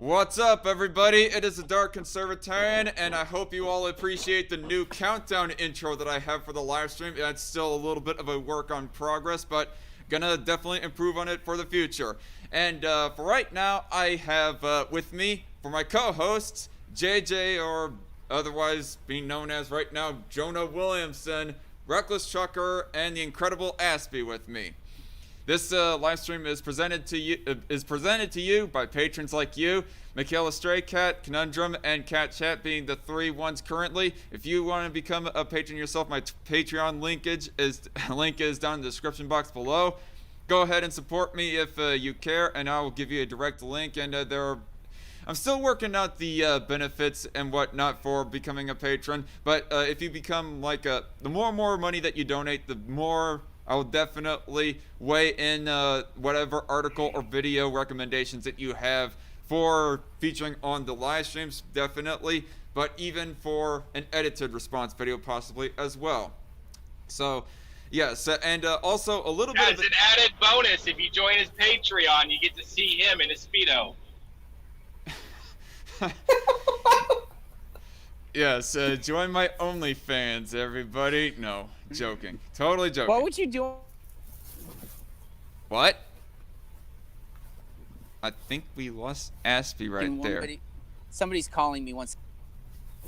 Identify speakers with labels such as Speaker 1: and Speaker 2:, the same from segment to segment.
Speaker 1: What's up, everybody? It is the Dark Conservatarian, and I hope you all appreciate the new countdown intro that I have for the live stream. It's still a little bit of a work on progress, but gonna definitely improve on it for the future. And for right now, I have with me, for my co-hosts, JJ, or otherwise being known as right now, Jonah Williamson, Reckless Trucker, and the incredible Aspie with me. This live stream is presented to you by patrons like you, Michaela Stray Cat, Conundrum, and Cat Chat being the three ones currently. If you want to become a patron yourself, my Patreon link is down in the description box below. Go ahead and support me if you care, and I will give you a direct link. And I'm still working out the benefits and whatnot for becoming a patron. But if you become like the more and more money that you donate, the more I will definitely weigh in whatever article or video recommendations that you have for featuring on the live streams, definitely, but even for an edited response video possibly as well. So, yes, and also a little bit
Speaker 2: as an added bonus, if you join his Patreon, you get to see him in a Speedo.
Speaker 1: Yes, join my OnlyFans, everybody. No, joking. Totally joking.
Speaker 3: What would you do?
Speaker 1: What? I think we lost Aspie right there.
Speaker 3: Somebody's calling me once.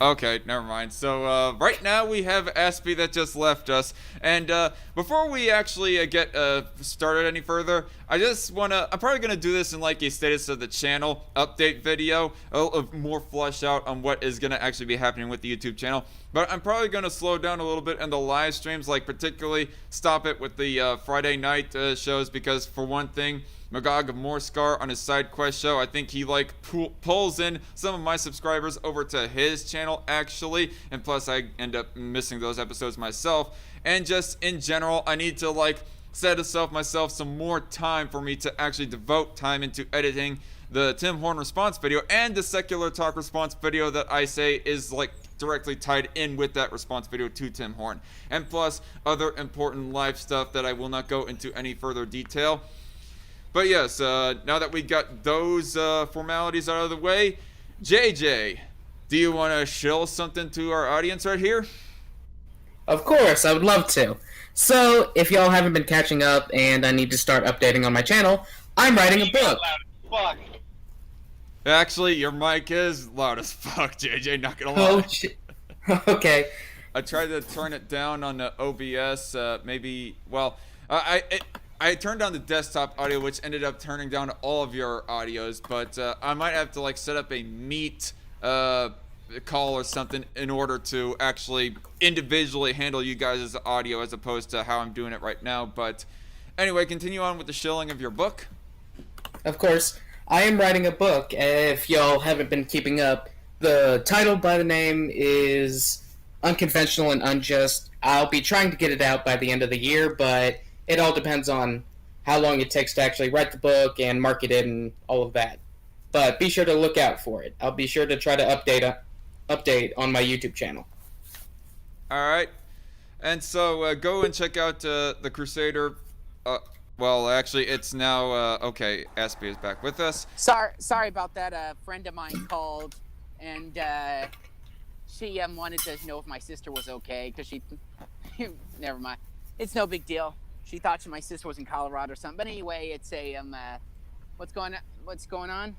Speaker 1: Okay, never mind. So, right now we have Aspie that just left us. And, before we actually get started any further, I just I'm probably gonna do this in like a status of the channel update video, more flush out on what is gonna actually be happening with the YouTube channel. But I'm probably gonna slow down a little bit in the live streams, like particularly stop it with the Friday night shows, because for one thing, Magog of Morscar on his side quest show, I think he like pulls in some of my subscribers over to his channel actually, and plus I end up missing those episodes myself. And just in general, I need to like set myself some more time for me to actually devote time into editing the Tim Horn response video and the secular talk response video that I say is like directly tied in with that response video to Tim Horn, and plus other important live stuff that I will not go into any further detail. But yes, now that we got those formalities out of the way, JJ, do you want to shill something to our audience right here?
Speaker 4: Of course, I would love to. So, if y'all haven't been catching up and I need to start updating on my channel, I'm writing a book.
Speaker 2: Fuck.
Speaker 1: Actually, your mic is loud as fuck, JJ, not gonna lie.
Speaker 4: Oh, shit. Okay.
Speaker 1: I tried to turn it down on the OBS, maybe, well, I turned down the desktop audio, which ended up turning down all of your audios, but I might have to like set up a meet call or something in order to actually individually handle you guys' audio as opposed to how I'm doing it right now. But anyway, continue on with the shilling of your book.
Speaker 4: Of course, I am writing a book. If y'all haven't been keeping up, the title by the name is Unconventional and Unjust. I'll be trying to get it out by the end of the year, but it all depends on how long it takes to actually write the book and market it and all of that. But be sure to look out for it. I'll be sure to try to update on my YouTube channel.
Speaker 1: Alright. And so go and check out the Crusader. Well, actually, it's now... okay, Aspie is back with us.
Speaker 3: Sorry about that. A friend of mine called, and she wanted to know if my sister was okay, because she... Never mind. It's no big deal. She thought my sister was in Colorado or something. But anyway, it's a what's going on?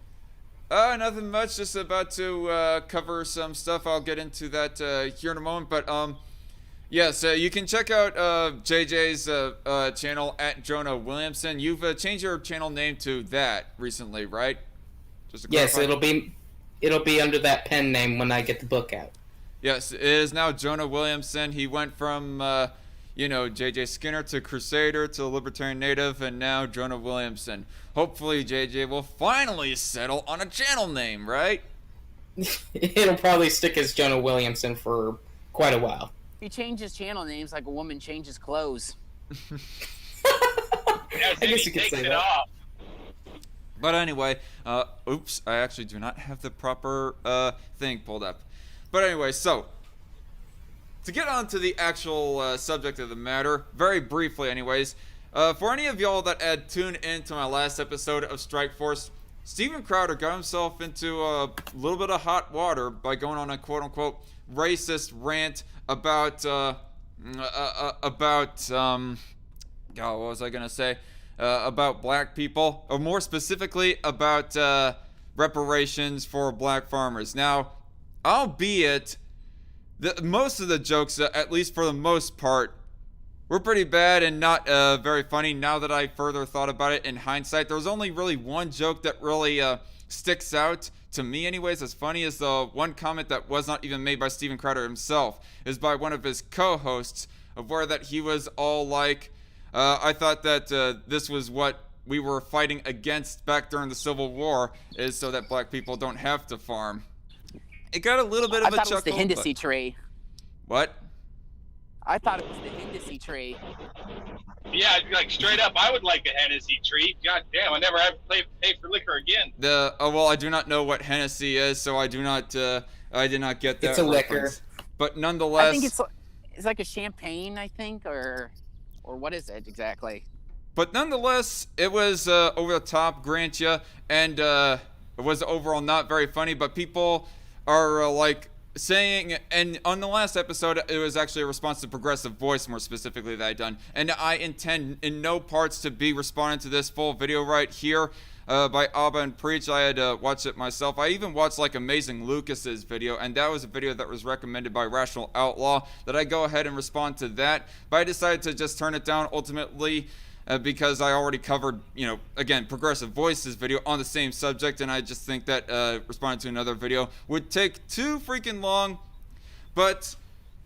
Speaker 1: Nothing much. Just about to cover some stuff. I'll get into that here in a moment. But yes, you can check out JJ's channel at Jonah Williamson. You've changed your channel name to that recently, right? Just to
Speaker 4: yes,
Speaker 1: clarify.
Speaker 4: it'll be under that pen name when I get the book out.
Speaker 1: Yes, it is now Jonah Williamson. He went from you know, JJ Skinner to Crusader to Libertarian Native, and now Jonah Williamson. Hopefully JJ will finally settle on a channel name, right?
Speaker 4: It'll probably stick as Jonah Williamson for quite a while.
Speaker 3: He changes channel names like a woman changes clothes.
Speaker 4: I guess you could say that.
Speaker 2: Off.
Speaker 1: But anyway, oops, I actually do not have the proper thing pulled up. But anyway, so to get on to the actual subject of the matter, very briefly anyways, for any of y'all that had tuned into my last episode of Strike Force, Steven Crowwder got himself into a little bit of hot water by going on a quote-unquote racist rant about God, what was I gonna say? About black people, or more specifically about reparations for black farmers. Now, albeit most of the jokes, at least for the most part, were pretty bad and not very funny. Now that I further thought about it in hindsight, there was only really one joke that really sticks out to me anyways as funny as the one comment that was not even made by Steven Crowwder himself, is by one of his co-hosts, of where that he was all like, I thought that this was what we were fighting against back during the Civil War, is so that black people don't have to farm. It got a little bit of a chuckle.
Speaker 3: I thought it was the Hindissy tree.
Speaker 1: What?
Speaker 3: I thought it was the Hindissy tree.
Speaker 2: Yeah, like straight up, I would like a Hennessy tree. God damn, I never have to pay for liquor again.
Speaker 1: Well, I do not know what Hennessy is, so I do not. I did not get that.
Speaker 4: It's a
Speaker 1: reference.
Speaker 4: liquor.
Speaker 1: But nonetheless,
Speaker 3: I think it's like a champagne, I think, or what is it exactly?
Speaker 1: But nonetheless, it was over the top, grant ya, and it was overall not very funny. But people are like saying, and on the last episode, it was actually a response to Progressive Voice, more specifically, that I done. And I intend in no parts to be responding to this full video right here by Abba and Preach. I had watched it myself. I even watched like Amazing Lucas's video, and that was a video that was recommended by Rational Outlaw, that I go ahead and respond to that. But I decided to just turn it down ultimately, because I already covered, again, Progressive Voice's video on the same subject, and I just think that responding to another video would take too freaking long. But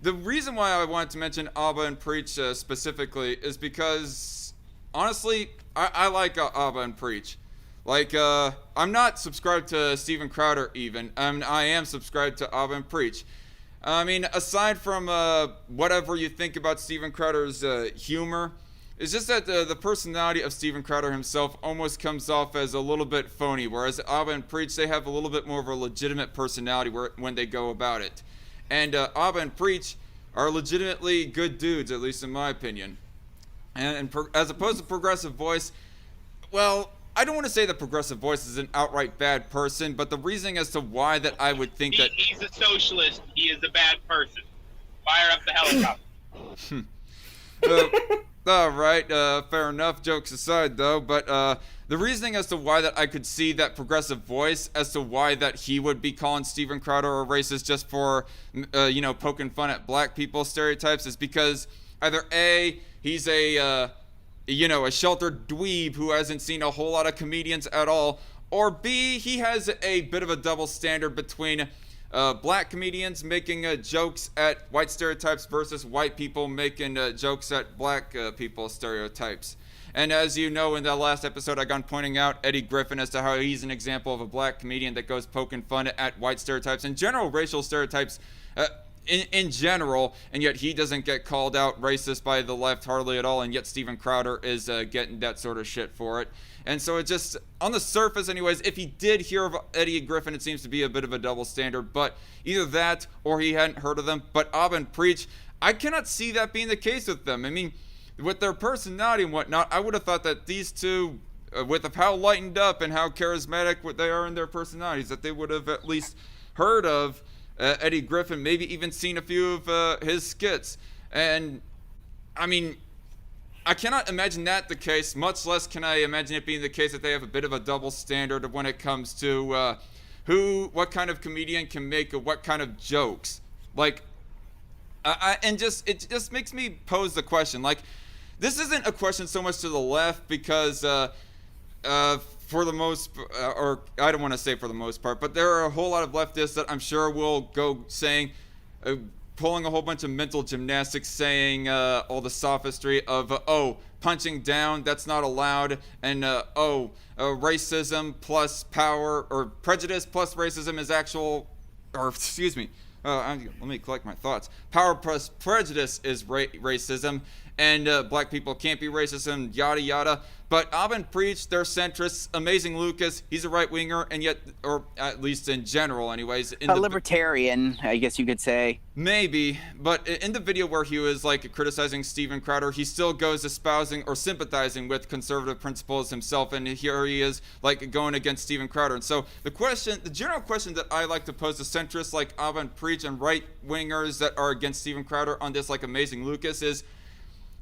Speaker 1: the reason why I wanted to mention Abba and Preach specifically is because, honestly, I like Abba and Preach. Like, I'm not subscribed to Steven Crowwder even, and I am subscribed to Abba and Preach. I mean, aside from whatever you think about Steven Crowder's humor, it's just that the personality of Steven Crowwder himself almost comes off as a little bit phony, whereas Abba and Preach, they have a little bit more of a legitimate personality when they go about it. And Abba and Preach are legitimately good dudes, at least in my opinion. And as opposed to Progressive Voice, well, I don't want to say that Progressive Voice is an outright bad person, but the reasoning as to why that I would think that...
Speaker 2: He's a socialist. He is a bad person. Fire up the helicopter.
Speaker 1: All right, fair enough. Jokes aside, though, but the reasoning as to why that I could see that Progressive Voice, as to why that he would be calling Steven Crowwder a racist just for, poking fun at black people stereotypes, is because either A, he's a sheltered dweeb who hasn't seen a whole lot of comedians at all, or B, he has a bit of a double standard between black comedians making jokes at white stereotypes versus white people making jokes at black people stereotypes. And as you know, in the last episode, I got pointing out Eddie Griffin as to how he's an example of a black comedian that goes poking fun at white stereotypes and general racial stereotypes in general, and yet he doesn't get called out racist by the left hardly at all, and yet Steven Crowwder is getting that sort of shit for it. And so it just, on the surface anyways, if he did hear of Eddie Griffin, it seems to be a bit of a double standard, but either that or he hadn't heard of them. But Abba and Preach, I cannot see that being the case with them. I mean, with their personality and whatnot, I would have thought that these two, with how lightened up and how charismatic they are in their personalities, that they would have at least heard of Eddie Griffin, maybe even seen a few of his skits. And, I mean, I cannot imagine that the case, much less can I imagine it being the case that they have a bit of a double standard when it comes to what kind of comedian can make what kind of jokes. Like, it just makes me pose the question. Like, this isn't a question so much to the left because, for the most, or I don't want to say for the most part, but there are a whole lot of leftists that I'm sure will go saying, pulling a whole bunch of mental gymnastics, saying all the sophistry of, punching down, that's not allowed, and racism plus power, or prejudice plus racism is let me collect my thoughts. Power plus prejudice is racism, and black people can't be racist, and yada yada. But Abin Preach, they're centrists. Amazing Lucas, he's a right winger, and yet, or at least in general, anyways.
Speaker 3: A libertarian, I guess you could say.
Speaker 1: Maybe, but in the video where he was like criticizing Steven Crowwder, he still goes espousing or sympathizing with conservative principles himself, and here he is like going against Steven Crowwder. And so the general question that I like to pose to centrists like Abin Preach and right wingers that are against Steven Crowwder on this like Amazing Lucas is,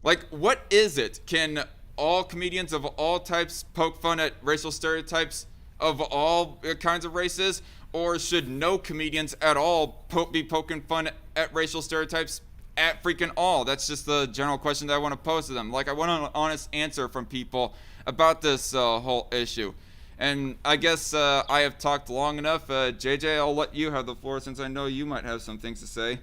Speaker 1: like, what is it? Can all comedians of all types poke fun at racial stereotypes of all kinds of races, or should no comedians at all be poking fun at racial stereotypes at freaking all? That's just the general question that I want to pose to them. Like, I want an honest answer from people about this whole issue. And I guess I have talked long enough. JJ, I'll let you have the floor since I know you might have some things to say.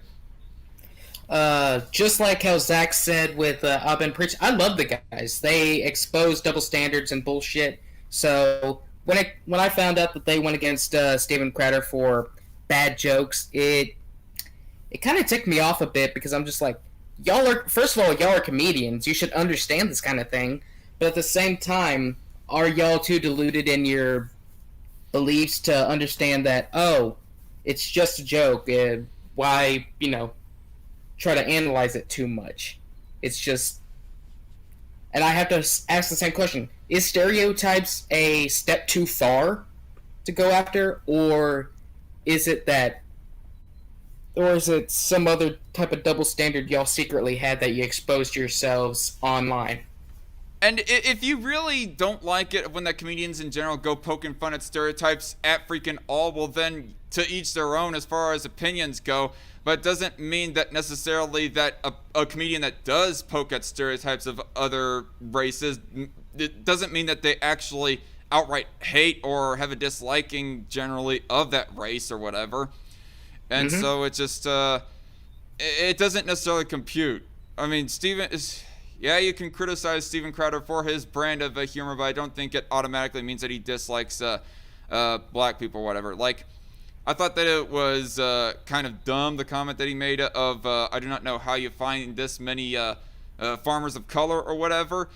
Speaker 4: Just like how Zach said with Abin Preach, I love the guys. They expose double standards and bullshit. So when I found out that they went against Steven Crowwder for bad jokes, it kind of ticked me off a bit, because I'm just like, first of all, y'all are comedians. You should understand this kind of thing. But at the same time, are y'all too deluded in your beliefs to understand that, oh, it's just a joke? Why, try to analyze it too much? It's just... And I have to ask the same question. Is stereotypes a step too far to go after? Or is it some other type of double standard y'all secretly had that you exposed yourselves online?
Speaker 1: And if you really don't like it when the comedians in general go poking fun at stereotypes at freaking all, well then, to each their own as far as opinions go. But it doesn't mean that necessarily that a comedian that does poke at stereotypes of other races, it doesn't mean that they actually outright hate or have a disliking generally of that race or whatever. And so it just, it doesn't necessarily compute. I mean, yeah, you can criticize Steven Crowwder for his brand of humor, but I don't think it automatically means that he dislikes black people or whatever. Like, I thought that it was kind of dumb, the comment that he made of, I do not know how you find this many farmers of color or whatever.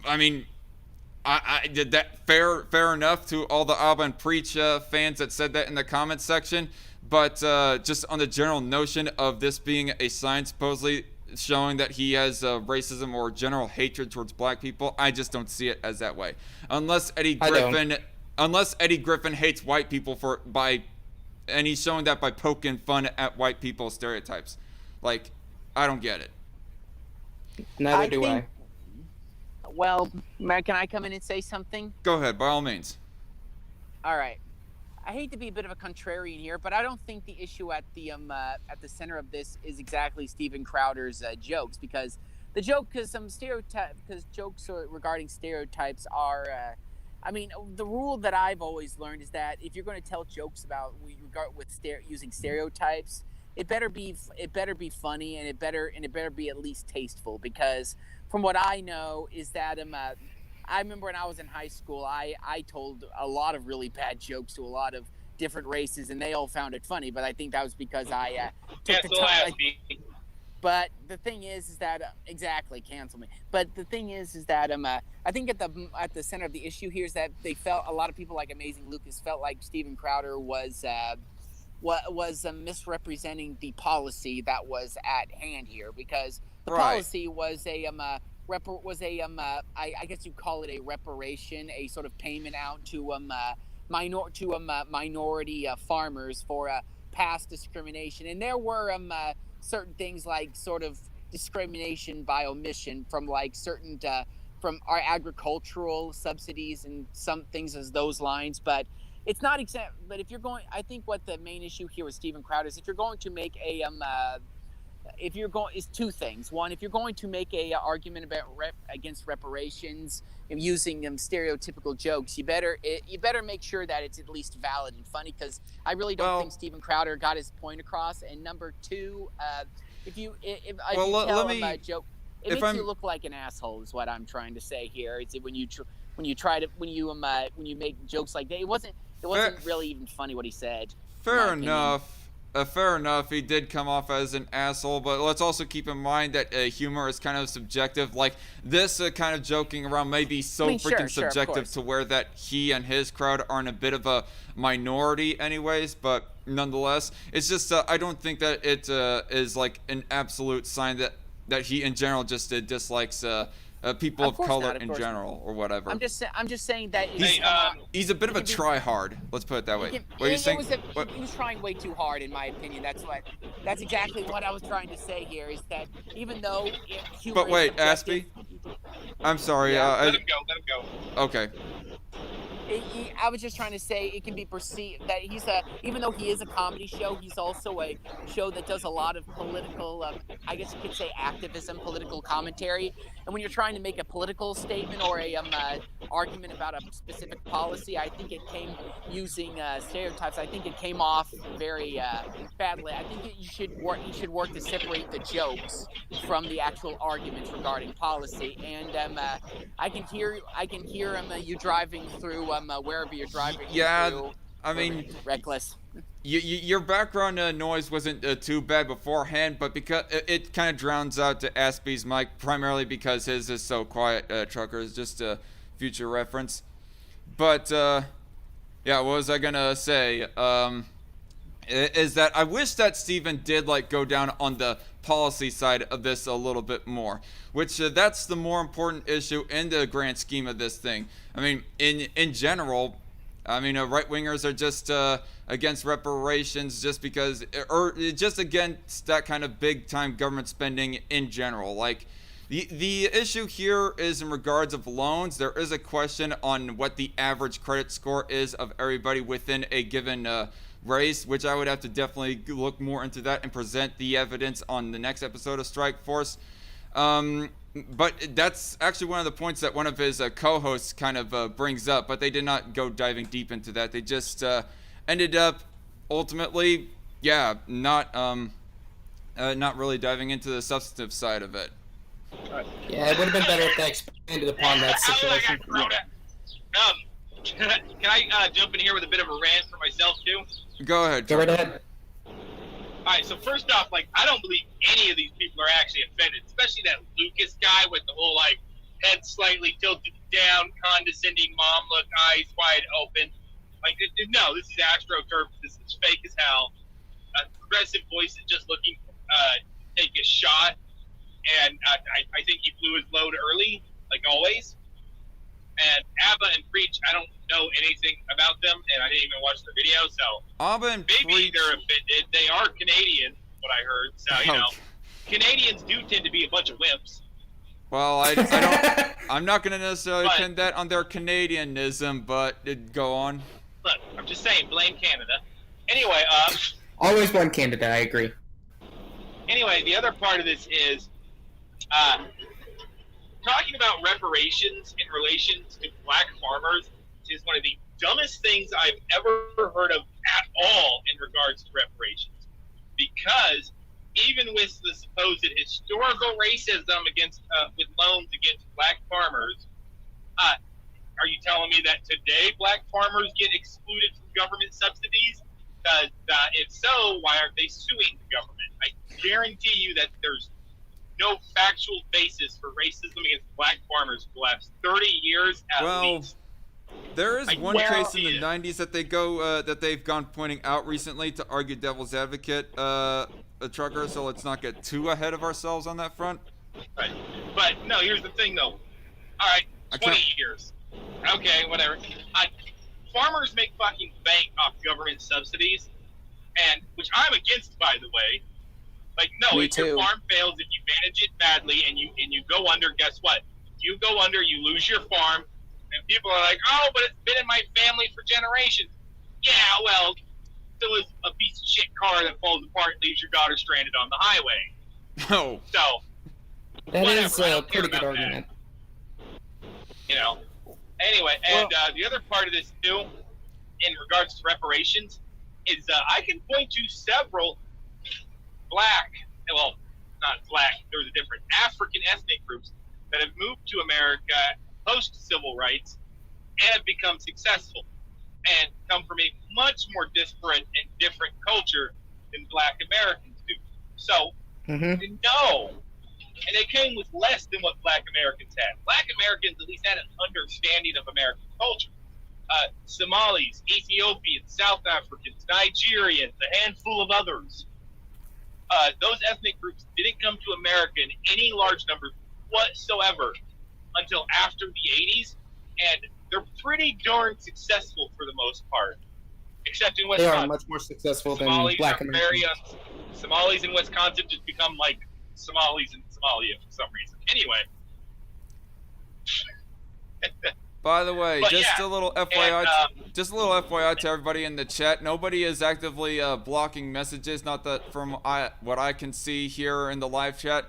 Speaker 1: I mean, I did that fair enough to all the Abin Preach fans that said that in the comments section. But just on the general notion of this being a sign supposedly showing that he has racism or general hatred towards black people, I just don't see it as that way. Unless Eddie Griffin hates white people and he's showing that by poking fun at white people's stereotypes. Like, I don't get it.
Speaker 4: Neither do I.
Speaker 3: Well, Matt, can I come in and say something?
Speaker 1: Go ahead, by all means.
Speaker 3: All right. I hate to be a bit of a contrarian here, but I don't think the issue at the center of this is exactly Steven Crowder's jokes, because jokes regarding stereotypes are. I mean, the rule that I've always learned is that if you're going to tell jokes about using stereotypes, it better be funny, and it better be at least tasteful, because from what I know is that I remember when I was in high school, I told a lot of really bad jokes to a lot of different races, and they all found it funny. But I think that was because I took the time. But the thing is that exactly, cancel me. But the thing is that I think at the center of the issue here is that a lot of people like Amazing Lucas felt like Steven Crowwder was misrepresenting the policy that was at hand here, because the policy was I guess you call it a reparation, a sort of payment out to minority farmers for past discrimination, and there were certain things like sort of discrimination by omission from like certain from our agricultural subsidies and some things as those lines, but it's not exempt. But if you're going, I think what the main issue here with Steven Crowwder is if you're going to make is two things. One, if you're going to make a argument about against reparations and using stereotypical jokes, you better make sure that it's at least valid and funny, because I really don't think Steven Crowwder got his point across. And number two, if you tell him a joke, it makes you look like an asshole. Is what I'm trying to say here. It's when you make jokes like that. It wasn't really even funny what he said.
Speaker 1: Fair enough. Fair enough. He did come off as an asshole, but let's also keep in mind that humor is kind of subjective. Like this kind of joking around may be so freaking
Speaker 3: sure,
Speaker 1: subjective to where that he and his crowd are in a bit of a minority, anyways. But nonetheless, it's just I don't think that it is like an absolute sign that he in general just dislikes people of color in general or whatever.
Speaker 3: I'm just saying that
Speaker 1: he's a bit of a try-hard. Let's put it that way. What are you saying?
Speaker 3: He was trying way too hard, in my opinion. That's exactly what I was trying to say here. Is that even though humor
Speaker 1: But wait,
Speaker 3: is subjective,
Speaker 1: Aspie. I'm sorry.
Speaker 2: Let him go.
Speaker 1: Okay.
Speaker 3: I was just trying to say it can be perceived that even though he is a comedy show, he's also a show that does a lot of political, I guess you could say activism, political commentary. And when you're trying to make a political statement or a argument about a specific policy, I think it came using stereotypes. I think it came off very badly. I think you should work to separate the jokes from the actual arguments regarding policy. And I can hear you driving through wherever you're driving.
Speaker 1: Yeah,
Speaker 3: through,
Speaker 1: I mean,
Speaker 3: reckless.
Speaker 1: Your background noise wasn't too bad beforehand, but because it kind of drowns out to Aspie's mic, primarily because his is so quiet. Trucker is just a future reference. But yeah, what was I gonna say? Is that I wish that Steven did like go down on the policy side of this a little bit more, which that's the more important issue in the grand scheme of this thing. I mean, in general, I mean, right-wingers are just against reparations just because, or just against that kind of big-time government spending in general. Like, the issue here is in regards of loans. There is a question on what the average credit score is of everybody within a given race, which I would have to definitely look more into that and present the evidence on the next episode of Strike Force. But that's actually one of the points that one of his co-hosts kind of brings up, but they did not go diving deep into that. They just ended up ultimately, yeah, not really diving into the substantive side of it.
Speaker 4: Yeah, it would have been better if they expanded upon that situation.
Speaker 2: Can I jump in here with a bit of a rant for myself too?
Speaker 1: Go ahead.
Speaker 4: Go right ahead.
Speaker 2: Alright, so first off, like, I don't believe any of these people are actually offended, especially that Lucas guy with the whole, like, head slightly tilted down, condescending mom look, eyes wide open. Like, no, this is AstroTurf. This is fake as hell. Progressive voice is just looking to take a shot, and I think he blew his load early, like always. And ABBA and Preach, I don't know anything about them, and I didn't even watch their video, so
Speaker 1: ABBA and
Speaker 2: maybe
Speaker 1: Preach.
Speaker 2: they're offended. They are Canadian, what I heard, so, you know. Canadians do tend to be a bunch of wimps.
Speaker 1: Well, I don't. I'm not gonna necessarily pin that on their Canadianism, but go on.
Speaker 2: Look, I'm just saying, blame Canada. Anyway,
Speaker 4: Always blame Canada, I agree.
Speaker 2: Anyway, the other part of this is talking about reparations in relation to black farmers is one of the dumbest things I've ever heard of at all in regards to reparations. Because even with the supposed historical racism against with loans against black farmers, are you telling me that today black farmers get excluded from government subsidies? If so, why aren't they suing the government? I guarantee you that there's no factual basis for racism against black farmers for the last 30 years at least.
Speaker 1: There is one case in the 90s that they've gone pointing out recently to argue devil's advocate, a trucker. So let's not get too ahead of ourselves on that front.
Speaker 2: Right. But no, here's the thing though. All right, 20 years. Okay, whatever. Farmers make fucking bank off government subsidies, and which I'm against, by the way. Like, no, if your farm fails, if you manage it badly and you go under, guess what? You go under, you lose your farm, and people are like, oh, but it's been in my family for generations. Yeah, well, it was a piece of shit car that falls apart and leaves your daughter stranded on the highway.
Speaker 1: No.
Speaker 2: So,
Speaker 4: that
Speaker 2: whatever,
Speaker 4: is a pretty good argument.
Speaker 2: That. You know. Anyway, and the other part of this, too, in regards to reparations, is I can point to several black, well, not black, there was a different African ethnic groups that have moved to America post-civil rights and have become successful and come from a much more disparate and different culture than Black Americans do. So,
Speaker 4: Mm-hmm.
Speaker 2: no. And they came with less than what Black Americans had. Black Americans at least had an understanding of American culture. Somalis, Ethiopians, South Africans, Nigerians, a handful of others. Those ethnic groups didn't come to America in any large numbers whatsoever until after the 80s, and they're pretty darn successful for the most part, except in
Speaker 4: They
Speaker 2: Wisconsin.
Speaker 4: are much more successful than
Speaker 2: Somalis
Speaker 4: Black
Speaker 2: are
Speaker 4: Americans.
Speaker 2: Somalis in Wisconsin just become like Somalis in Somalia for some reason. Anyway.
Speaker 1: By the way,
Speaker 2: But
Speaker 1: just
Speaker 2: yeah,
Speaker 1: a little FYI,
Speaker 2: and,
Speaker 1: just a little FYI to everybody in the chat. Nobody is actively blocking messages. Not that from what I can see here in the live chat.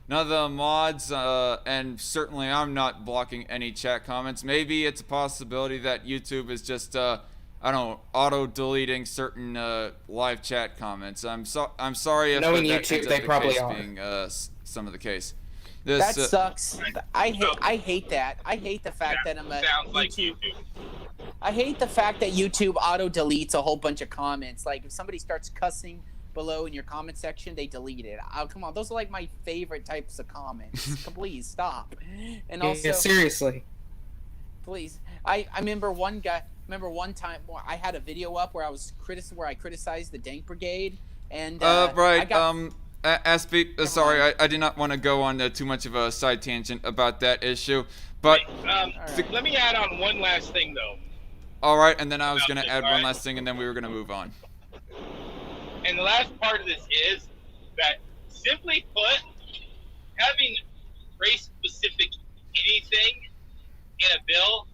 Speaker 1: None of the mods, and certainly I'm not blocking any chat comments. Maybe it's a possibility that YouTube is just, I don't know, auto-deleting certain live chat comments. I'm sorry if
Speaker 4: Knowing
Speaker 1: that
Speaker 4: YouTube,
Speaker 1: ends up
Speaker 4: they
Speaker 1: the
Speaker 4: probably
Speaker 1: case
Speaker 4: are.
Speaker 1: being some of the case.
Speaker 3: That
Speaker 1: This,
Speaker 3: sucks. I hate that. I hate the fact that I'm a
Speaker 2: sounds like
Speaker 3: YouTube.
Speaker 2: YouTube.
Speaker 3: I hate the fact that YouTube auto deletes a whole bunch of comments. Like if somebody starts cussing below in your comment section, they delete it. Oh, come on, those are like my favorite types of comments. Please stop. And also,
Speaker 4: Yeah, seriously.
Speaker 3: please, I remember one guy. Remember one time I had a video up where I criticized the Dank Brigade and
Speaker 1: right.
Speaker 3: I got,
Speaker 1: Aspie, sorry, I did not want to go on too much of a side tangent about that issue, but
Speaker 2: Let me add on one last thing, though.
Speaker 1: all right, and then I was
Speaker 2: About
Speaker 1: gonna
Speaker 2: this,
Speaker 1: add
Speaker 2: all
Speaker 1: one
Speaker 2: right?
Speaker 1: last thing, and then we were gonna move on.
Speaker 2: And the last part of this is that, simply put, having race-specific anything in a bill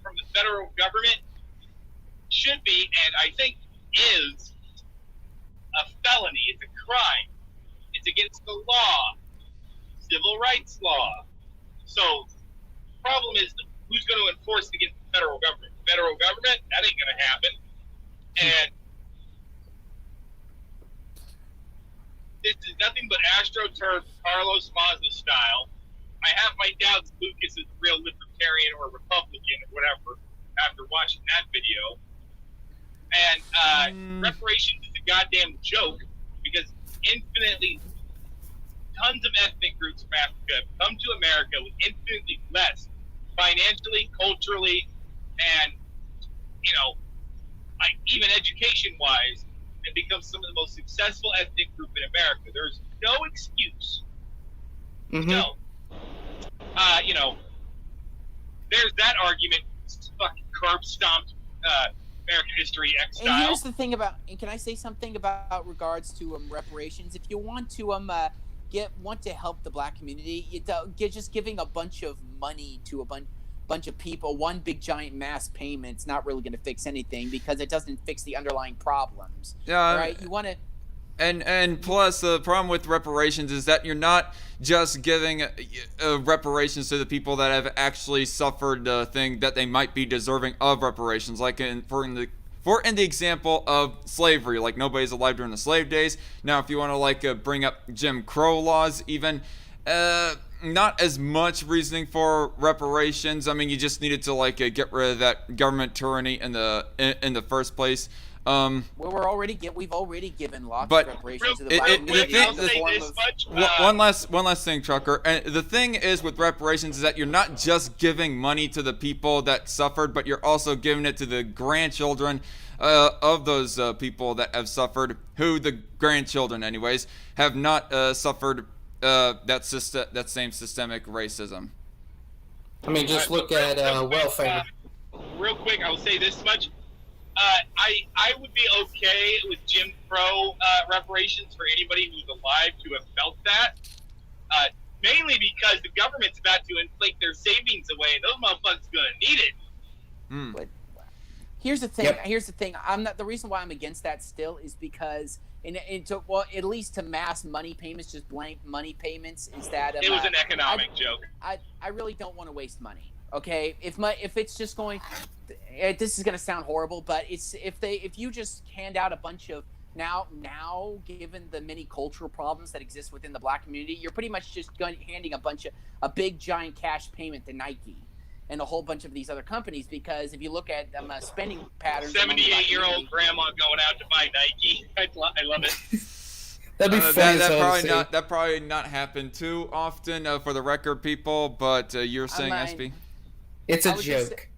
Speaker 2: from the federal government should be, and I think is, a felony. It's a crime. It's against the law, civil rights law. So, the problem is, who's going to enforce it against the federal government? The federal government? That ain't going to happen. And this is nothing but AstroTurf, Carlos Mazza style. I have my doubts Lucas is a real libertarian or Republican or whatever after watching that video. And reparations is a goddamn joke because infinitely tons of ethnic groups from Africa have come to America with infinitely less financially, culturally, and, like even education-wise, and become some of the most successful ethnic group in America. There's no excuse.
Speaker 4: Mm-hmm.
Speaker 2: No. There's that argument. It's fucking curb stomped American history X
Speaker 3: and
Speaker 2: style.
Speaker 3: here's the thing about. And can I say something about regards to reparations? If you want to want to help the Black community, just giving a bunch of money to a bunch of people, one big giant mass payment's not really going to fix anything because it doesn't fix the underlying problems.
Speaker 1: Yeah,
Speaker 3: right? You want to.
Speaker 1: And plus, the problem with reparations is that you're not just giving reparations to the people that have actually suffered the thing that they might be deserving of reparations. Like in the example of slavery, like nobody's alive during the slave days. Now, if you want to bring up Jim Crow laws, even not as much reasoning for reparations. I mean, you just needed to get rid of that government tyranny in the first place.
Speaker 3: Well, we've already given lots
Speaker 1: but
Speaker 3: of reparations to the
Speaker 1: it-
Speaker 3: Black
Speaker 1: it-
Speaker 3: community.
Speaker 2: I'll
Speaker 3: in the
Speaker 2: say
Speaker 3: form
Speaker 2: this
Speaker 3: of-
Speaker 2: much.
Speaker 1: One last thing, Trucker. And the thing is with reparations is that you're not just giving money to the people that suffered, but you're also giving it to the grandchildren of those people that have suffered, who the grandchildren, anyways, have not suffered that same systemic racism.
Speaker 4: I mean, just
Speaker 2: All
Speaker 4: look
Speaker 2: right,
Speaker 4: at
Speaker 2: so
Speaker 4: welfare.
Speaker 2: Real quick, I will say this much. I would be okay with Jim Crow reparations for anybody who's alive to have felt that. Mainly because the government's about to inflate their savings away, and those motherfuckers gonna need it.
Speaker 3: But here's the thing.
Speaker 4: Yep.
Speaker 3: Here's the thing. The reason why I'm against that still is because at least to mass money payments, just blank money payments, is that
Speaker 2: It was an economic joke.
Speaker 3: I really don't want to waste money. Okay, if it's just going, this is gonna sound horrible, but if you just hand out a bunch of now given the many cultural problems that exist within the Black community, you're pretty much just handing a big giant cash payment to Nike, and a whole bunch of these other companies, because if you look at them spending patterns,
Speaker 2: 78-year-old grandma going out to buy Nike. I love it.
Speaker 4: That'd be funny.
Speaker 1: That probably not happen too often for the record, people. But you're saying, SB?
Speaker 4: It's a joke.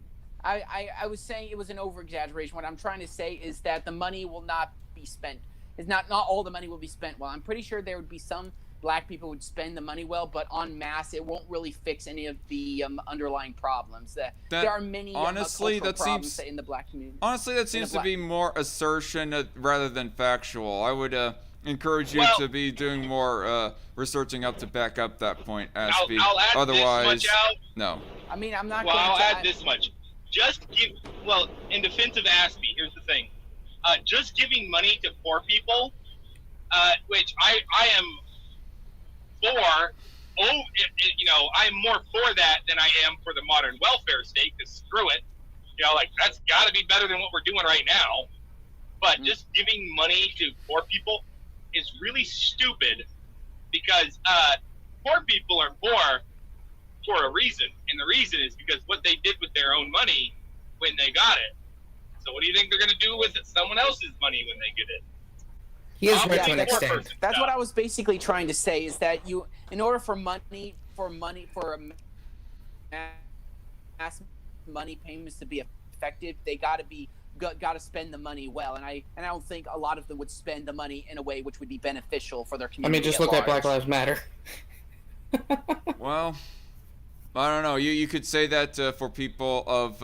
Speaker 3: I was saying it was an over-exaggeration. What I'm trying to say is that the money will not be spent. It's not all the money will be spent well. I'm pretty sure there would be some black people would spend the money well, but en masse, it won't really fix any of the underlying problems. There are many
Speaker 1: honestly, that
Speaker 3: problems
Speaker 1: seems
Speaker 3: in the black community.
Speaker 1: Honestly, that seems to be more assertion rather than factual. I would encourage you to be doing more researching up to back up that point, Aspie.
Speaker 2: I'll add
Speaker 1: Otherwise,
Speaker 2: this much out.
Speaker 1: No.
Speaker 3: I mean, I'm not.
Speaker 2: Well, I'll add this much. In defense of Aspie, here's the thing. Just giving money to poor people, which I am for. I'm more for that than I am for the modern welfare state. Because screw it, that's got to be better than what we're doing right now. But just giving money to poor people is really stupid, because poor people are poor for a reason, and the reason is because what they did with their own money when they got it. So what do you think they're going to do with someone else's money when they get it?
Speaker 4: He is right to an extent.
Speaker 3: That's what I was basically trying to say, is that in order for mass money payments to be effective, they got to spend the money well, and I don't think a lot of them would spend the money in a way which would be beneficial for their community.
Speaker 4: I mean, just look at Black Lives Matter.
Speaker 1: Well, I don't know. You could say that for people of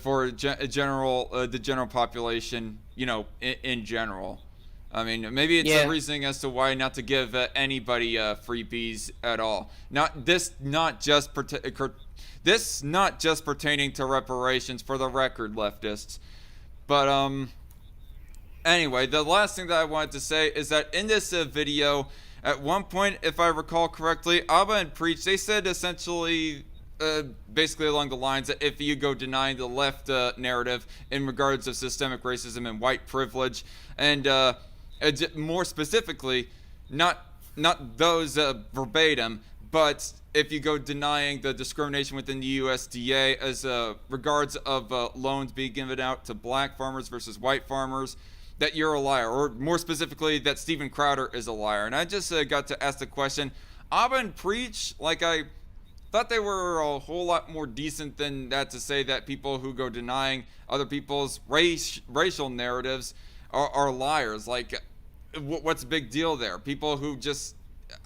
Speaker 1: for the general population, in general. I mean, maybe it's a reasoning as to why not to give anybody freebies at all. Not just pertaining to reparations, for the record, leftists. But anyway, the last thing that I wanted to say is that in this video, at one point, if I recall correctly, Abba and Preach, they said essentially, basically along the lines that if you go denying the left narrative in regards of systemic racism and white privilege, and more specifically, not those verbatim, but if you go denying the discrimination within the USDA as regards of loans being given out to black farmers versus white farmers, that you're a liar, or more specifically, that Steven Crowwder is a liar. And I just got to ask the question, Abba and Preach, I thought they were a whole lot more decent than that, to say that people who go denying other people's racial narratives are liars. What's the big deal there? People who just,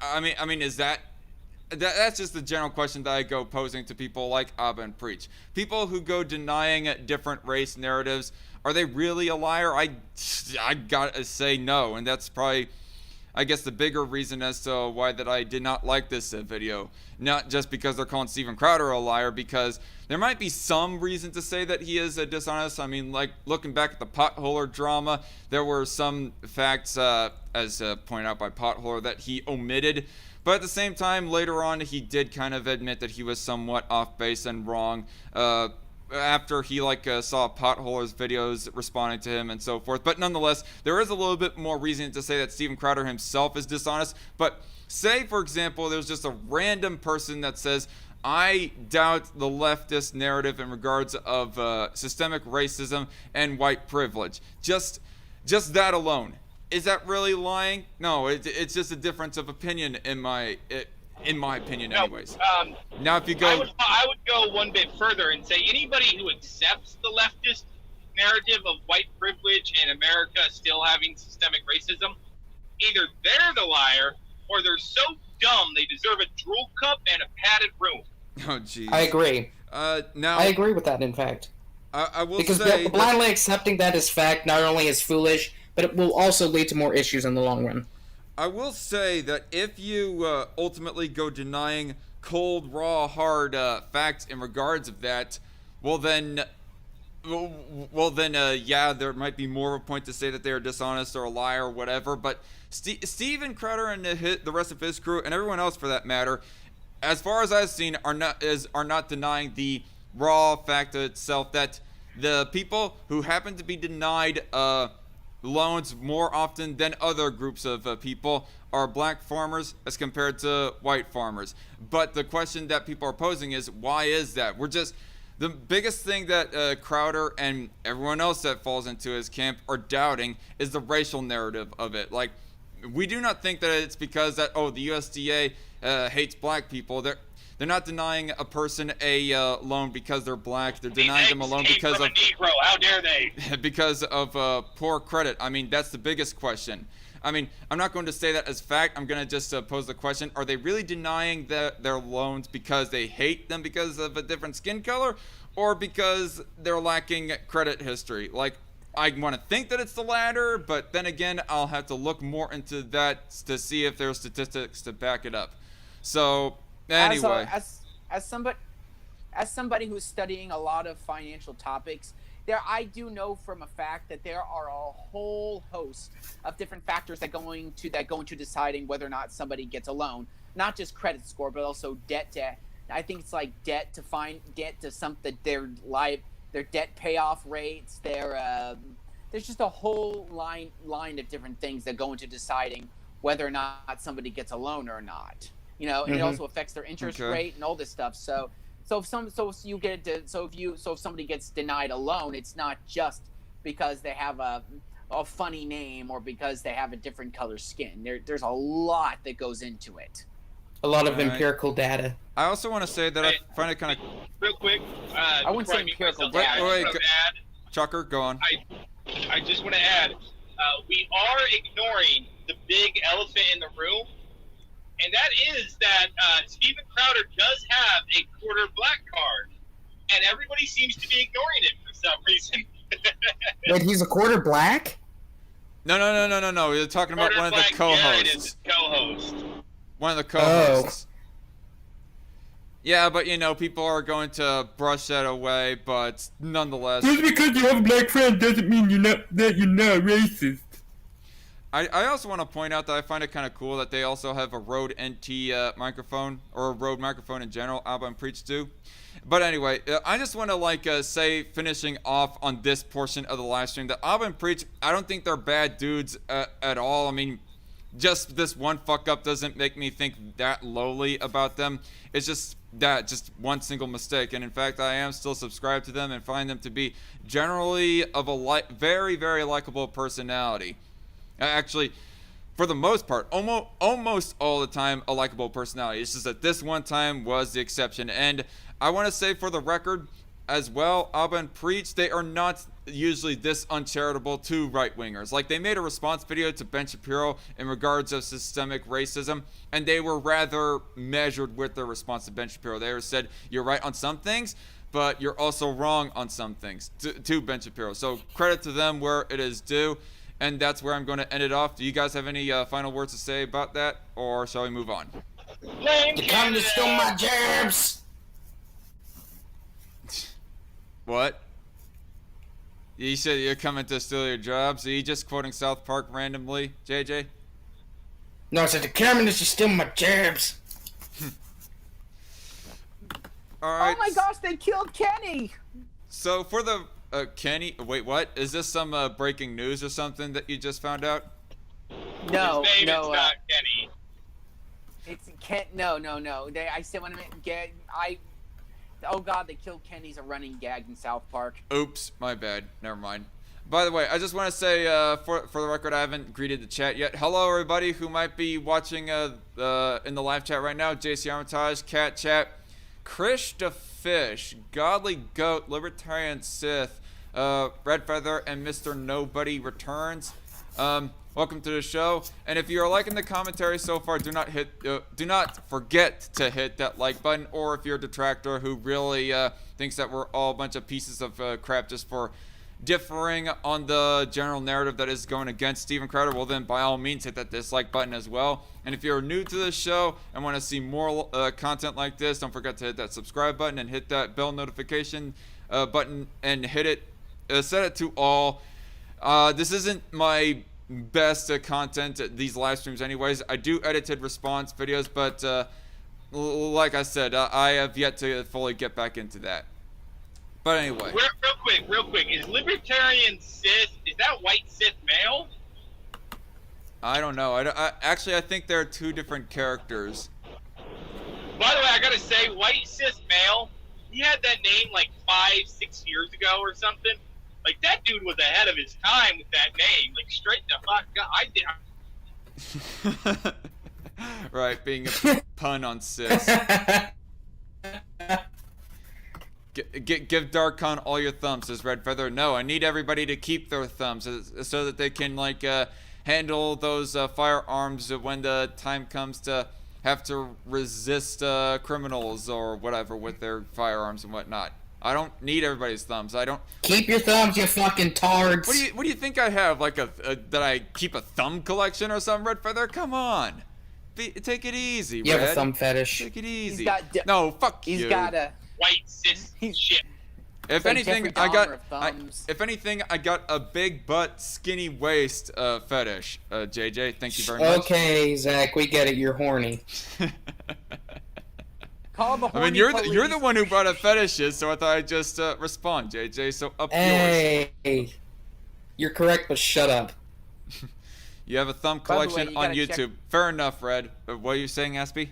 Speaker 1: I mean, is that's just the general question that I go posing to people like Abba and Preach. People who go denying different race narratives, are they really a liar? I gotta say no, and that's probably, I guess, the bigger reason as to why that I did not like this video. Not just because they're calling Steven Crowwder a liar, because there might be some reason to say that he is dishonest. I mean, looking back at the Potholer drama, there were some facts, as pointed out by Potholer, that he omitted. But at the same time, later on, he did kind of admit that he was somewhat off base and wrong, after he saw Potholer's videos responding to him and so forth. But nonetheless, there is a little bit more reason to say that Steven Crowwder himself is dishonest. But say, for example, there's just a random person that says, I doubt the leftist narrative in regards of systemic racism and white privilege. Just that alone. Is that really lying? No, it's just a difference of opinion in my opinion, anyways. Now, if you go,
Speaker 2: I would go one bit further and say anybody who accepts the leftist narrative of white privilege and America still having systemic racism, either they're the liar or they're so dumb they deserve a drool cup and a padded room.
Speaker 1: Oh, jeez.
Speaker 4: I agree.
Speaker 1: Now
Speaker 4: I agree with that. In fact,
Speaker 1: I will
Speaker 4: because
Speaker 1: say
Speaker 4: blindly accepting that as fact not only is foolish, but it will also lead to more issues in the long run.
Speaker 1: I will say that if you ultimately go denying cold, raw, hard facts in regards of that, well then, yeah, there might be more of a point to say that they are dishonest or a liar or whatever. But Steven Crowwder and the rest of his crew, and everyone else for that matter, as far as I've seen, are not denying the raw fact itself that the people who happen to be denied loans more often than other groups of people are black farmers as compared to white farmers. But the question that people are posing is, why is that? The biggest thing that Crowwder and everyone else that falls into his camp are doubting is the racial narrative of it. Like, we do not think that it's because that, the USDA hates black people. They're not denying a person a loan because they're black. They're denying them a loan because of
Speaker 2: Negro. How dare they?
Speaker 1: because of poor credit. I mean, that's the biggest question. I mean, I'm not going to say that as fact. I'm going to just pose the question: are they really denying their loans because they hate them because of a different skin color, or because they're lacking credit history? Like, I want to think that it's the latter, but then again, I'll have to look more into that to see if there are statistics to back it up. So. Anyway,
Speaker 3: as somebody who's studying a lot of financial topics, I do know from a fact that there are a whole host of different factors that go into deciding whether or not somebody gets a loan. Not just credit score, but also debt to. I think it's like debt to something. Their debt payoff rates. There's just a whole line of different things that go into deciding whether or not somebody gets a loan or not. You know, and it also affects their interest rate and all this stuff. So if somebody gets denied a loan, it's not just because they have a funny name or because they have a different color skin. There's a lot that goes into it.
Speaker 4: A lot of empirical data.
Speaker 1: I also want to say that I find it kind of
Speaker 2: real quick.
Speaker 3: I wouldn't say empirical data.
Speaker 1: Wait, Chucker, go on.
Speaker 2: I just want to add, we are ignoring the big elephant in the room. And that is that Steven Crowwder does have a quarter black card, and everybody seems to be ignoring it for some reason.
Speaker 4: Wait, he's a quarter black?
Speaker 1: No. You're talking about one of the co-hosts. One of the co-hosts. Yeah, but people are going to brush that away, but nonetheless.
Speaker 4: Just because you have a black friend doesn't mean you're not racist.
Speaker 1: I also want to point out that I find it kind of cool that they also have a Rode NT microphone, or a Rode microphone in general. Alba and Preach do. But anyway, I just want to say, finishing off on this portion of the live stream, that Alba and Preach, I don't think they're bad dudes at all. I mean, just this one fuck up doesn't make me think that lowly about them. It's just one single mistake. And in fact, I am still subscribed to them and find them to be generally of a very, very likable personality. Actually, for the most part, almost all the time, a likable personality. It's just that this one time was the exception. And I want to say for the record as well, Alba and Preach, they are not usually this uncharitable to right-wingers. Like, they made a response video to Ben Shapiro in regards of systemic racism, and they were rather measured with their response to Ben Shapiro. They said, you're right on some things, but you're also wrong on some things to Ben Shapiro. So credit to them where it is due. And that's where I'm going to end it off. Do you guys have any final words to say about that? Or shall we move on?
Speaker 4: The communists stole my jobs!
Speaker 1: What? You said you're coming to steal your jobs? Are you just quoting South Park randomly, JJ?
Speaker 4: No, I said the communists are stealing my jobs.
Speaker 1: Alright.
Speaker 3: Oh my gosh, they killed Kenny!
Speaker 1: So for the... Kenny, wait, what? Is this some breaking news or something that you just found out?
Speaker 3: No,
Speaker 2: His name
Speaker 3: no.
Speaker 2: is not Kenny.
Speaker 3: It's Ken. No. I said when oh God, they killed Kenny's a running gag in South Park.
Speaker 1: Oops, my bad. Never mind. By the way, I just want to say, for the record, I haven't greeted the chat yet. Hello, everybody who might be watching in the live chat right now. JC Armitage, Cat Chat, Krish the Fish, Godly Goat, Libertarian Sith, Red Feather, and Mr. Nobody Returns. Welcome to the show. And if you're liking the commentary so far, do not forget to hit that like button. Or if you're a detractor who really thinks that we're all a bunch of pieces of crap just for differing on the general narrative that is going against Steven Crowwder, well then by all means hit that dislike button as well. And if you're new to this show and want to see more content like this, don't forget to hit that subscribe button and hit that bell notification button and hit it, set it to all. This isn't my best content, these live streams anyways. I do edited response videos, but like I said, I have yet to fully get back into that. But anyway.
Speaker 2: Real quick. Is libertarian cis, is that white cis male?
Speaker 1: I don't know. Actually, I think there are two different characters.
Speaker 2: By the way, I gotta say, white cis male, he had that name like 5-6 years ago or something. Like, that dude was ahead of his time with that name. Like, straight the fuck up.
Speaker 1: Right, being a pun on cis. Give DarkCon all your thumbs, says Red Feather. No, I need everybody to keep their thumbs so that they can, like, handle those firearms when the time comes to have to resist criminals or whatever with their firearms and whatnot. I don't need everybody's thumbs. I don't
Speaker 4: keep your thumbs, you fucking tards.
Speaker 1: What do you think I have? Like that I keep a thumb collection or something, Red Feather? Come on, take it easy.
Speaker 4: You
Speaker 1: Red.
Speaker 4: have a thumb fetish.
Speaker 1: Take it easy.
Speaker 3: No,
Speaker 1: fuck you.
Speaker 3: He's got a
Speaker 2: white cis shit.
Speaker 1: If anything, I got a big butt, skinny waist fetish. JJ, thank you very much.
Speaker 4: Okay, Zach, we get it. You're horny.
Speaker 3: Call the horny
Speaker 1: you're
Speaker 3: police.
Speaker 1: you're the one who brought up fetishes, so I thought I'd just respond, JJ. So up yours.
Speaker 4: Hey, you're correct, but shut up.
Speaker 1: You have a thumb
Speaker 3: By the way,
Speaker 1: collection
Speaker 3: you
Speaker 1: on
Speaker 3: gotta
Speaker 1: YouTube.
Speaker 3: check-
Speaker 1: Fair enough, Red. What are you saying, Aspie?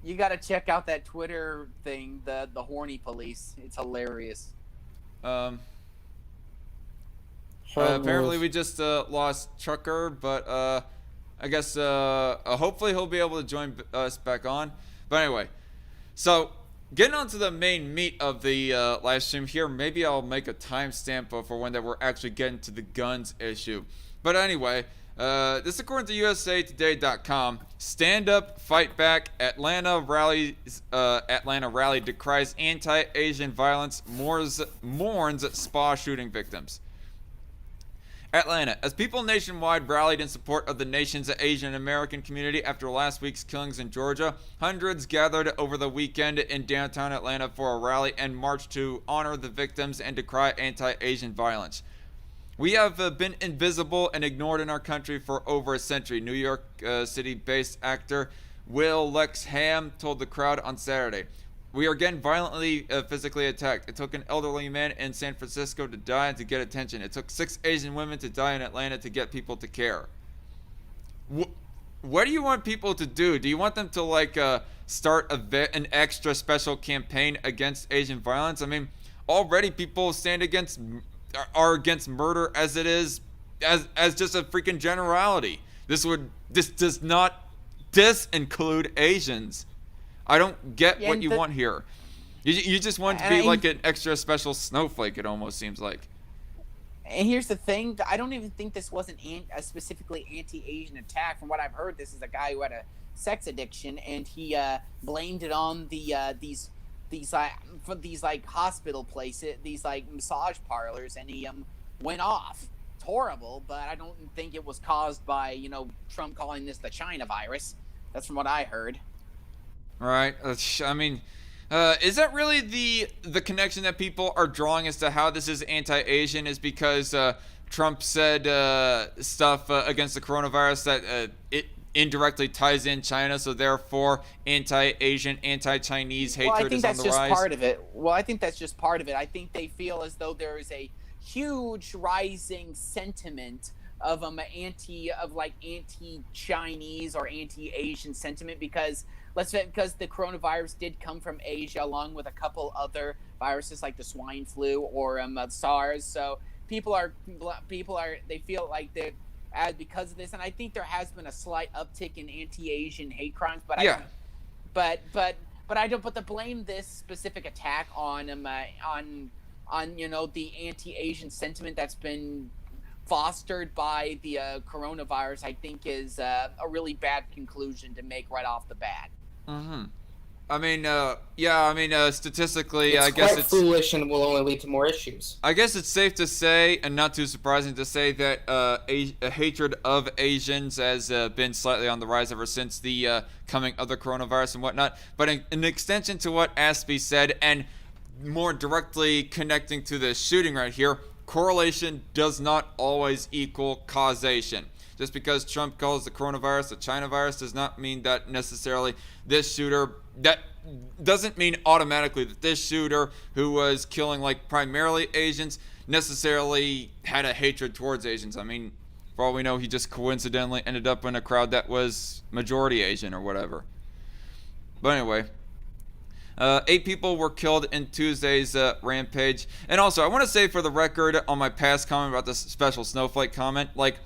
Speaker 3: You gotta check out that Twitter thing, the horny police. It's hilarious.
Speaker 1: Apparently we just lost Trucker, but I guess hopefully he'll be able to join us back on. But anyway, so getting on to the main meat of the live stream here, maybe I'll make a timestamp for when that we're actually getting to the guns issue. But anyway, this according to USAToday.com. Stand up, fight back. Atlanta rally decries anti-Asian violence. Mourns spa shooting victims. Atlanta, as people nationwide rallied in support of the nation's Asian American community after last week's killings in Georgia, hundreds gathered over the weekend in downtown Atlanta for a rally and march to honor the victims and decry anti-Asian violence. We have been invisible and ignored in our country for over a century, New York City-based actor Will Lex Ham told the crowd on Saturday. We are getting violently physically attacked. It took an elderly man in San Francisco to die and to get attention. It took 6 Asian women to die in Atlanta to get people to care. What do you want people to do? Do you want them to like start an extra special campaign against Asian violence? I mean, already people are against murder as it is, as just a freaking generality. This does not include Asians. I don't get what you want here. You just want to be like an extra special snowflake, it almost seems like.
Speaker 3: And here's the thing, I don't even think this wasn't a specifically anti-Asian attack. From what I've heard, this is a guy who had a sex addiction, and he blamed it on these like hospital places, these like massage parlors, and he went off. It's horrible, but I don't think it was caused by, Trump calling this the China virus. That's from what I heard.
Speaker 1: Right. I mean, is that really the connection that people are drawing as to how this is anti-Asian? Is because Trump said stuff against the coronavirus that it indirectly ties in China, so therefore anti-Asian, anti-Chinese hatred is on the rise?
Speaker 3: Well, I think that's just part of it. Well, I think that's just part of it. I think they feel as though there is a huge rising sentiment of anti-Chinese or anti-Asian sentiment because the coronavirus did come from Asia along with a couple other viruses like the swine flu or SARS. So people they feel like they're because of this, and I think there has been a slight uptick in anti-Asian hate crimes. But
Speaker 1: yeah.
Speaker 3: But I don't. But to blame this specific attack on the anti-Asian sentiment that's been fostered by the coronavirus, I think is a really bad conclusion to make right off the bat.
Speaker 1: Mm-hmm. I mean, statistically,
Speaker 4: It's
Speaker 1: I guess
Speaker 4: quite foolish and will only lead to more issues.
Speaker 1: I guess it's safe to say, and not too surprising to say, that a hatred of Asians has been slightly on the rise ever since the coming of the coronavirus and whatnot. But in extension to what Aspie said, and more directly connecting to the shooting right here, correlation does not always equal causation. Just because Trump calls the coronavirus a China virus does not mean that necessarily this shooter, that doesn't mean automatically that this shooter who was killing like primarily Asians necessarily had a hatred towards Asians. I mean, for all we know, he just coincidentally ended up in a crowd that was majority Asian or whatever. But anyway, 8 people were killed in Tuesday's rampage. And also, I want to say for the record on my past comment about this special snowflake comment, like,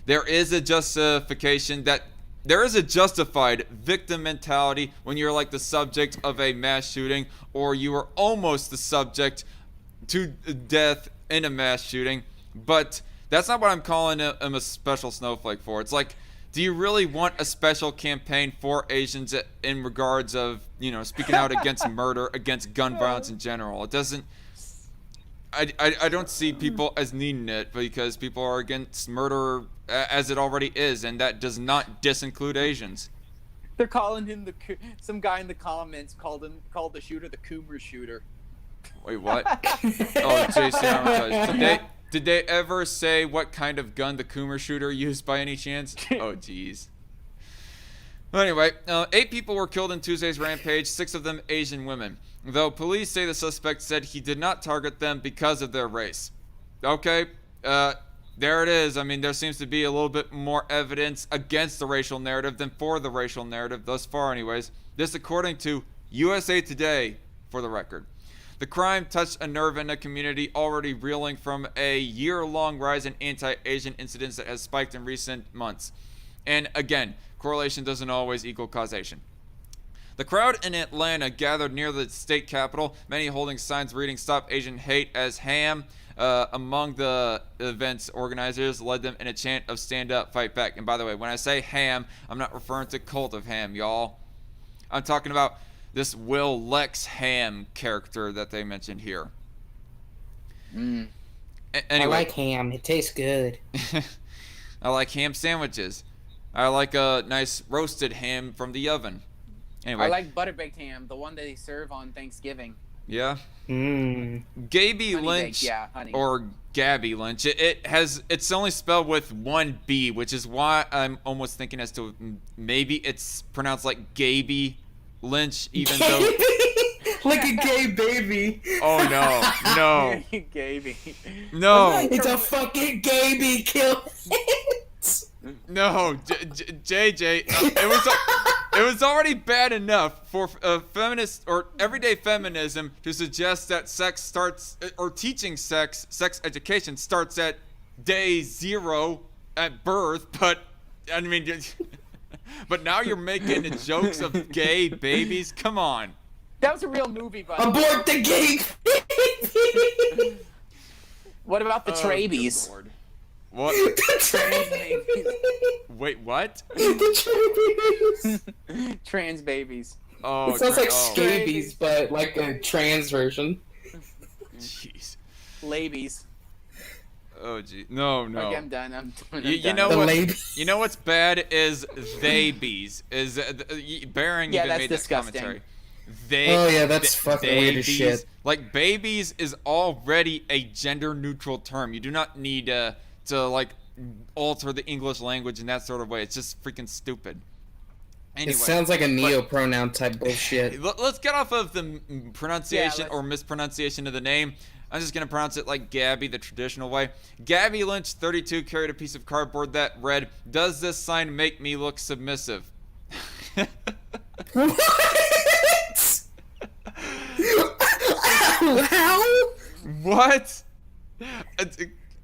Speaker 1: there is a justification that there is a justified victim mentality when you're like the subject of a mass shooting, or you are almost the subject to death in a mass shooting. But that's not what I'm calling him a special snowflake for. It's like, do you really want a special campaign for Asians in regards of, you know, speaking out against murder, against gun violence in general? It doesn't. I don't see people as needing it because people are against murder as it already is, and that does not disinclude Asians.
Speaker 3: They're calling him some guy in the comments called the shooter the Coomer shooter.
Speaker 1: Wait, what? Oh, Jason Armitage. Did they ever say what kind of gun the Coomer shooter used by any chance? Oh, jeez. Well, anyway, 8 people were killed in Tuesday's rampage, 6 of them Asian women. Though police say the suspect said he did not target them because of their race. Okay, there it is. I mean, there seems to be a little bit more evidence against the racial narrative than for the racial narrative, thus far anyways. This according to USA Today, for the record. The crime touched a nerve in a community already reeling from a year-long rise in anti-Asian incidents that has spiked in recent months. And again, correlation doesn't always equal causation. The crowd in Atlanta gathered near the state capitol, many holding signs reading "Stop Asian Hate" as ham. Among the event's organizers led them in a chant of "Stand Up, Fight Back." And by the way, when I say ham, I'm not referring to Cult of Ham, y'all. I'm talking about this Will Lex Ham character that they mentioned here. Anyway,
Speaker 4: I like ham. It tastes good.
Speaker 1: I like ham sandwiches. I like a nice roasted ham from the oven. Anyway.
Speaker 3: I like butter baked ham, the one that they serve on Thanksgiving.
Speaker 1: Yeah.
Speaker 3: Gaby
Speaker 1: Lynch,
Speaker 3: honey.
Speaker 1: or Gabby Lynch. It's only spelled with one B, which is why I'm almost thinking as to maybe it's pronounced like Gaby Lynch, even though
Speaker 4: like a gay baby.
Speaker 1: Oh no,
Speaker 3: Gaby.
Speaker 1: no.
Speaker 4: It's a fucking Gaby kill.
Speaker 1: No, JJ, it was already bad enough for feminist or everyday feminism to suggest that sex starts, or teaching sex education starts at day 0 at birth, but I mean, but now you're making jokes of gay babies. Come on.
Speaker 3: That was a real movie, buddy.
Speaker 4: Abort the gay baby.
Speaker 3: What about the Trabies?
Speaker 1: What?
Speaker 3: Trans babies.
Speaker 1: Wait, what?
Speaker 4: The
Speaker 3: Trans babies.
Speaker 1: Oh,
Speaker 4: it sounds like scabies, but like a trans version.
Speaker 1: Jeez.
Speaker 3: Labies.
Speaker 1: Oh, gee. No.
Speaker 3: Okay, I'm done.
Speaker 1: You know what? You know what's bad is they bees. Bearing even made that commentary.
Speaker 4: Oh yeah, that's fucking weird as shit.
Speaker 1: Like, babies is already a gender-neutral term. You do not need to like alter the English language in that sort of way. It's just freaking stupid. Anyway,
Speaker 4: it sounds like a neo-pronoun type bullshit.
Speaker 1: Let's get off of the pronunciation or mispronunciation of the name. I'm just going to pronounce it like Gabby, the traditional way. Gabby Lynch, 32, carried a piece of cardboard that read, "Does this sign make me look submissive?"
Speaker 4: What? How?
Speaker 1: What?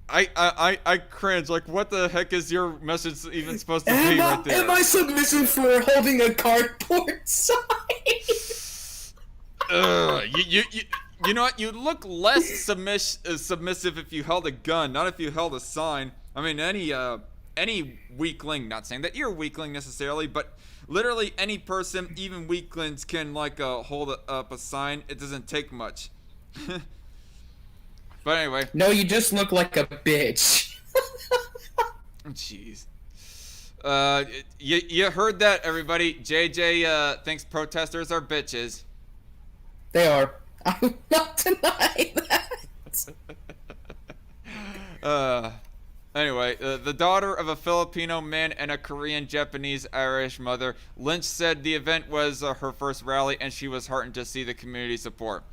Speaker 1: I cringe. Like, what the heck is your message even supposed to be right there?
Speaker 4: Am I submissive for holding a cardboard sign?
Speaker 1: You know what? You'd look less submissive if you held a gun, not if you held a sign. I mean, any weakling, not saying that you're a weakling necessarily, but literally any person, even weaklings, can like hold up a sign. It doesn't take much. But anyway.
Speaker 4: No, you just look like a bitch.
Speaker 1: Jeez. You heard that, everybody. JJ thinks protesters are bitches.
Speaker 4: They are. I will not deny that.
Speaker 1: Uh, anyway, the daughter of a Filipino man and a Korean, Japanese, Irish mother, Lynch said the event was her first rally and she was heartened to see the community support.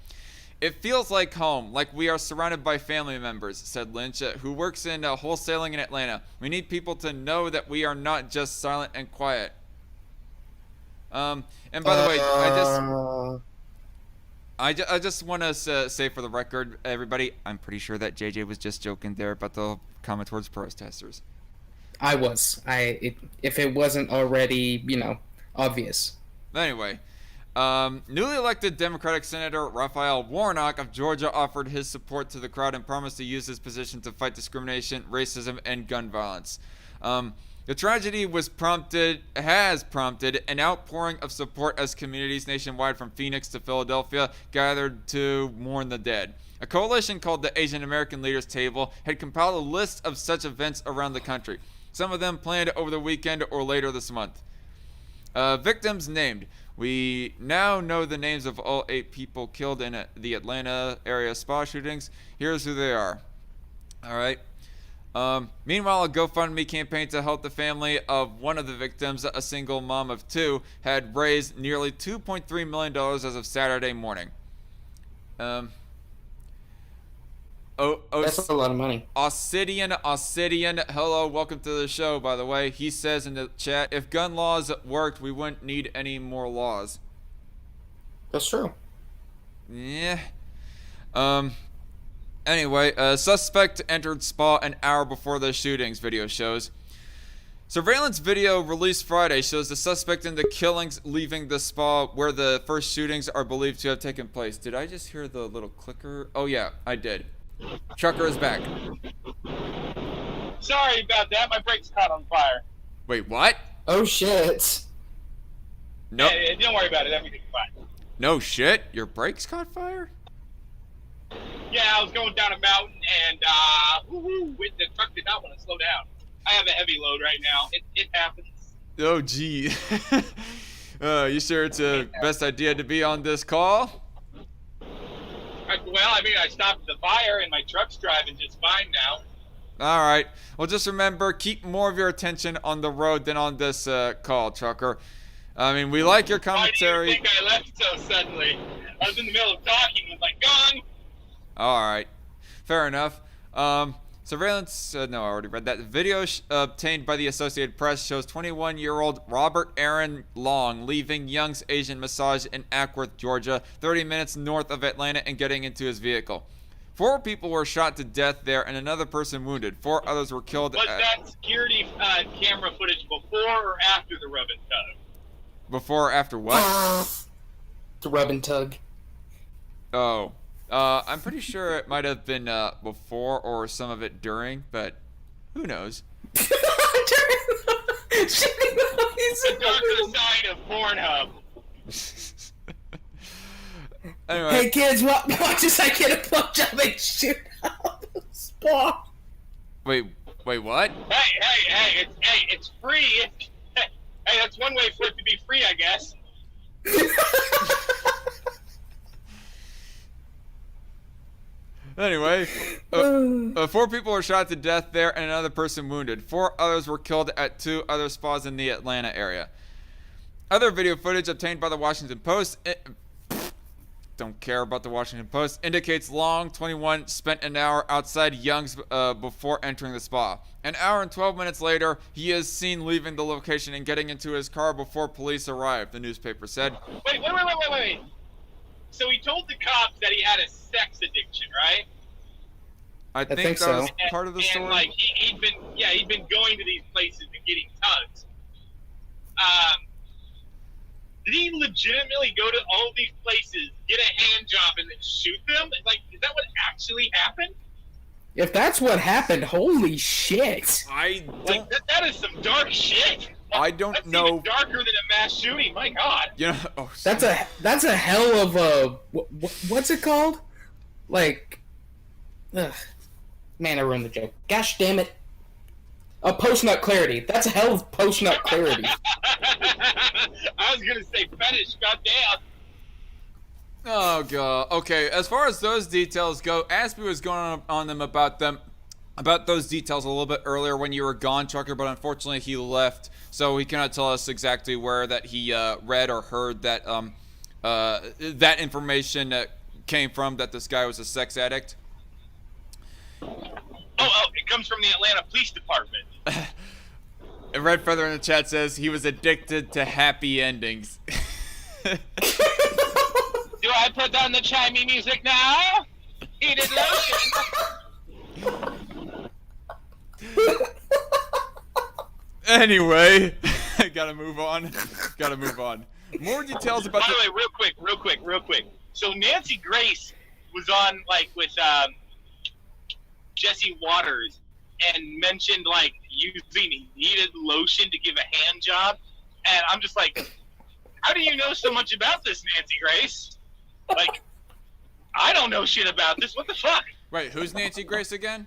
Speaker 1: It feels like home, like we are surrounded by family members, said Lynch, who works in wholesaling in Atlanta. We need people to know that we are not just silent and quiet. And by the way, I just want to say for the record, everybody, I'm pretty sure that JJ was just joking there about the comment towards protesters.
Speaker 4: I was. If it wasn't already, obvious.
Speaker 1: Anyway, newly elected Democratic Senator Raphael Warnock of Georgia offered his support to the crowd and promised to use his position to fight discrimination, racism, and gun violence. The tragedy has prompted an outpouring of support as communities nationwide from Phoenix to Philadelphia gathered to mourn the dead. A coalition called the Asian American Leaders Table had compiled a list of such events around the country, some of them planned over the weekend or later this month. Victims named. We now know the names of all 8 people killed in the Atlanta area spa shootings. Here's who they are. All right. Meanwhile, a GoFundMe campaign to help the family of one of the victims, a single mom of 2, had raised nearly $2.3 million as of Saturday morning.
Speaker 4: That's a lot of money.
Speaker 1: Obsidian, hello, welcome to the show, by the way. He says in the chat, if gun laws worked, we wouldn't need any more laws.
Speaker 4: That's true.
Speaker 1: Yeah. Anyway, a suspect entered spa an hour before the shootings, video shows. Surveillance video released Friday shows the suspect in the killings leaving the spa where the first shootings are believed to have taken place. Did I just hear the little clicker? Oh yeah, I did. Trucker is back.
Speaker 2: Sorry about that. My brakes caught on fire.
Speaker 1: Wait, what?
Speaker 4: Oh shit.
Speaker 1: No.
Speaker 2: Hey, don't worry about it. Everything's fine.
Speaker 1: No shit? Your brakes caught fire?
Speaker 2: Yeah, I was going down a mountain and the truck did not want to slow down. I have a heavy load right now. It happens.
Speaker 1: Oh gee. You sure it's a best idea to be on this call?
Speaker 2: Well, I mean, I stopped the fire and my truck's driving just fine now.
Speaker 1: All right. Well, just remember, keep more of your attention on the road than on this call, trucker. I mean, we like your commentary.
Speaker 2: Why do you think I left so suddenly? I was in the middle of talking with my gun.
Speaker 1: All right. Fair enough. Surveillance, no, I already read that. The video obtained by the Associated Press shows 21-year-old Robert Aaron Long leaving Young's Asian Massage in Ackworth, Georgia, 30 minutes north of Atlanta, and getting into his vehicle. 4 people were shot to death there and another person wounded. 4 others were killed.
Speaker 2: Was that security camera footage before or after the rub and tug?
Speaker 1: Before or after what?
Speaker 4: The rub and tug.
Speaker 1: Oh. I'm pretty sure it might have been before or some of it during, but who knows?
Speaker 2: The darker side of Pornhub.
Speaker 1: Anyway.
Speaker 4: Hey kids, watch as I get a blowjob and shoot out the spa.
Speaker 1: Wait, what?
Speaker 2: Hey, it's free. Hey, that's one way for it to be free, I guess.
Speaker 1: Anyway, 4 people were shot to death there and another person wounded. 4 others were killed at 2 other spas in the Atlanta area. Other video footage obtained by the Washington Post, don't care about the Washington Post, indicates Long, 21, spent an hour outside Young's before entering the spa. An hour and 12 minutes later, he is seen leaving the location and getting into his car before police arrived, the newspaper said.
Speaker 2: Wait. So he told the cops that he had a sex addiction, right?
Speaker 1: I think that was part of the story.
Speaker 2: And like he'd been going to these places and getting tugs. Did he legitimately go to all these places, get a hand job, and then shoot them? Like, is that what actually happened?
Speaker 4: If that's what happened, holy shit!
Speaker 2: That is some dark shit.
Speaker 1: I don't
Speaker 2: That's
Speaker 1: know.
Speaker 2: Even darker than a mass shooting. My God.
Speaker 1: You know,
Speaker 4: That's a hell of a what's it called? Like, ugh. Man, I ruined the joke. Gosh damn it! A post-nut clarity. That's a hell of post-nut clarity.
Speaker 2: I was gonna say fetish. Goddamn.
Speaker 1: Oh god. Okay, as far as those details go, Aspie was going on them about them about those details a little bit earlier when you were gone, Trucker, but unfortunately he left, so he cannot tell us exactly where that he read or heard that that information came from, that this guy was a sex addict.
Speaker 2: Oh, it comes from the Atlanta Police Department.
Speaker 1: Red Feather in the chat says he was addicted to happy endings.
Speaker 2: Do I put on the chimey music now? Heated lotion.
Speaker 1: Anyway, gotta move on. More details about.
Speaker 2: By the way, real quick. So Nancy Grace was on with Jesse Waters and mentioned using heated lotion to give a hand job, and I'm just like, how do you know so much about this, Nancy Grace? I don't know shit about this. What the fuck?
Speaker 1: Wait, who's Nancy Grace again?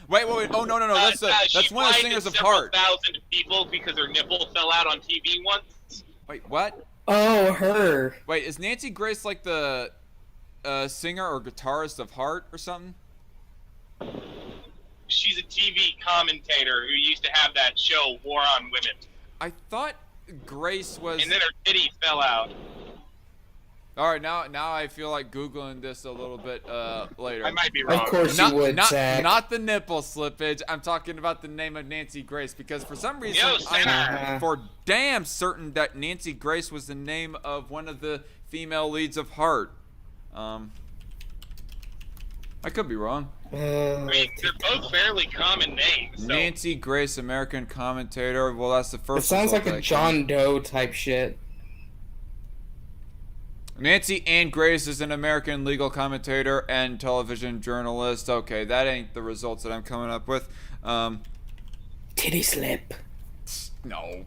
Speaker 1: Wait. Oh no. That's one of the singers of Heart.
Speaker 2: 1,000 people because her nipple fell out on TV once.
Speaker 1: Wait, what?
Speaker 4: Oh, her.
Speaker 1: Wait, is Nancy Grace like the singer or guitarist of Heart or something?
Speaker 2: She's a TV commentator who used to have that show, War on Women.
Speaker 1: I thought Grace was.
Speaker 2: And then her titty fell out.
Speaker 1: All right, now I feel like Googling this a little bit later.
Speaker 2: I might be wrong.
Speaker 4: Of course you would, Zach.
Speaker 1: Not the nipple slippage. I'm talking about the name of Nancy Grace, because for some reason I'm for damn certain that Nancy Grace was the name of one of the female leads of Heart. I could be wrong.
Speaker 2: I mean, they're both fairly common names. So.
Speaker 1: Nancy Grace, American commentator. Well, that's the first.
Speaker 4: It sounds like a John Doe type shit.
Speaker 1: Nancy Ann Grace is an American legal commentator and television journalist. Okay, that ain't the results that I'm coming up with.
Speaker 4: Titty slip.
Speaker 1: No.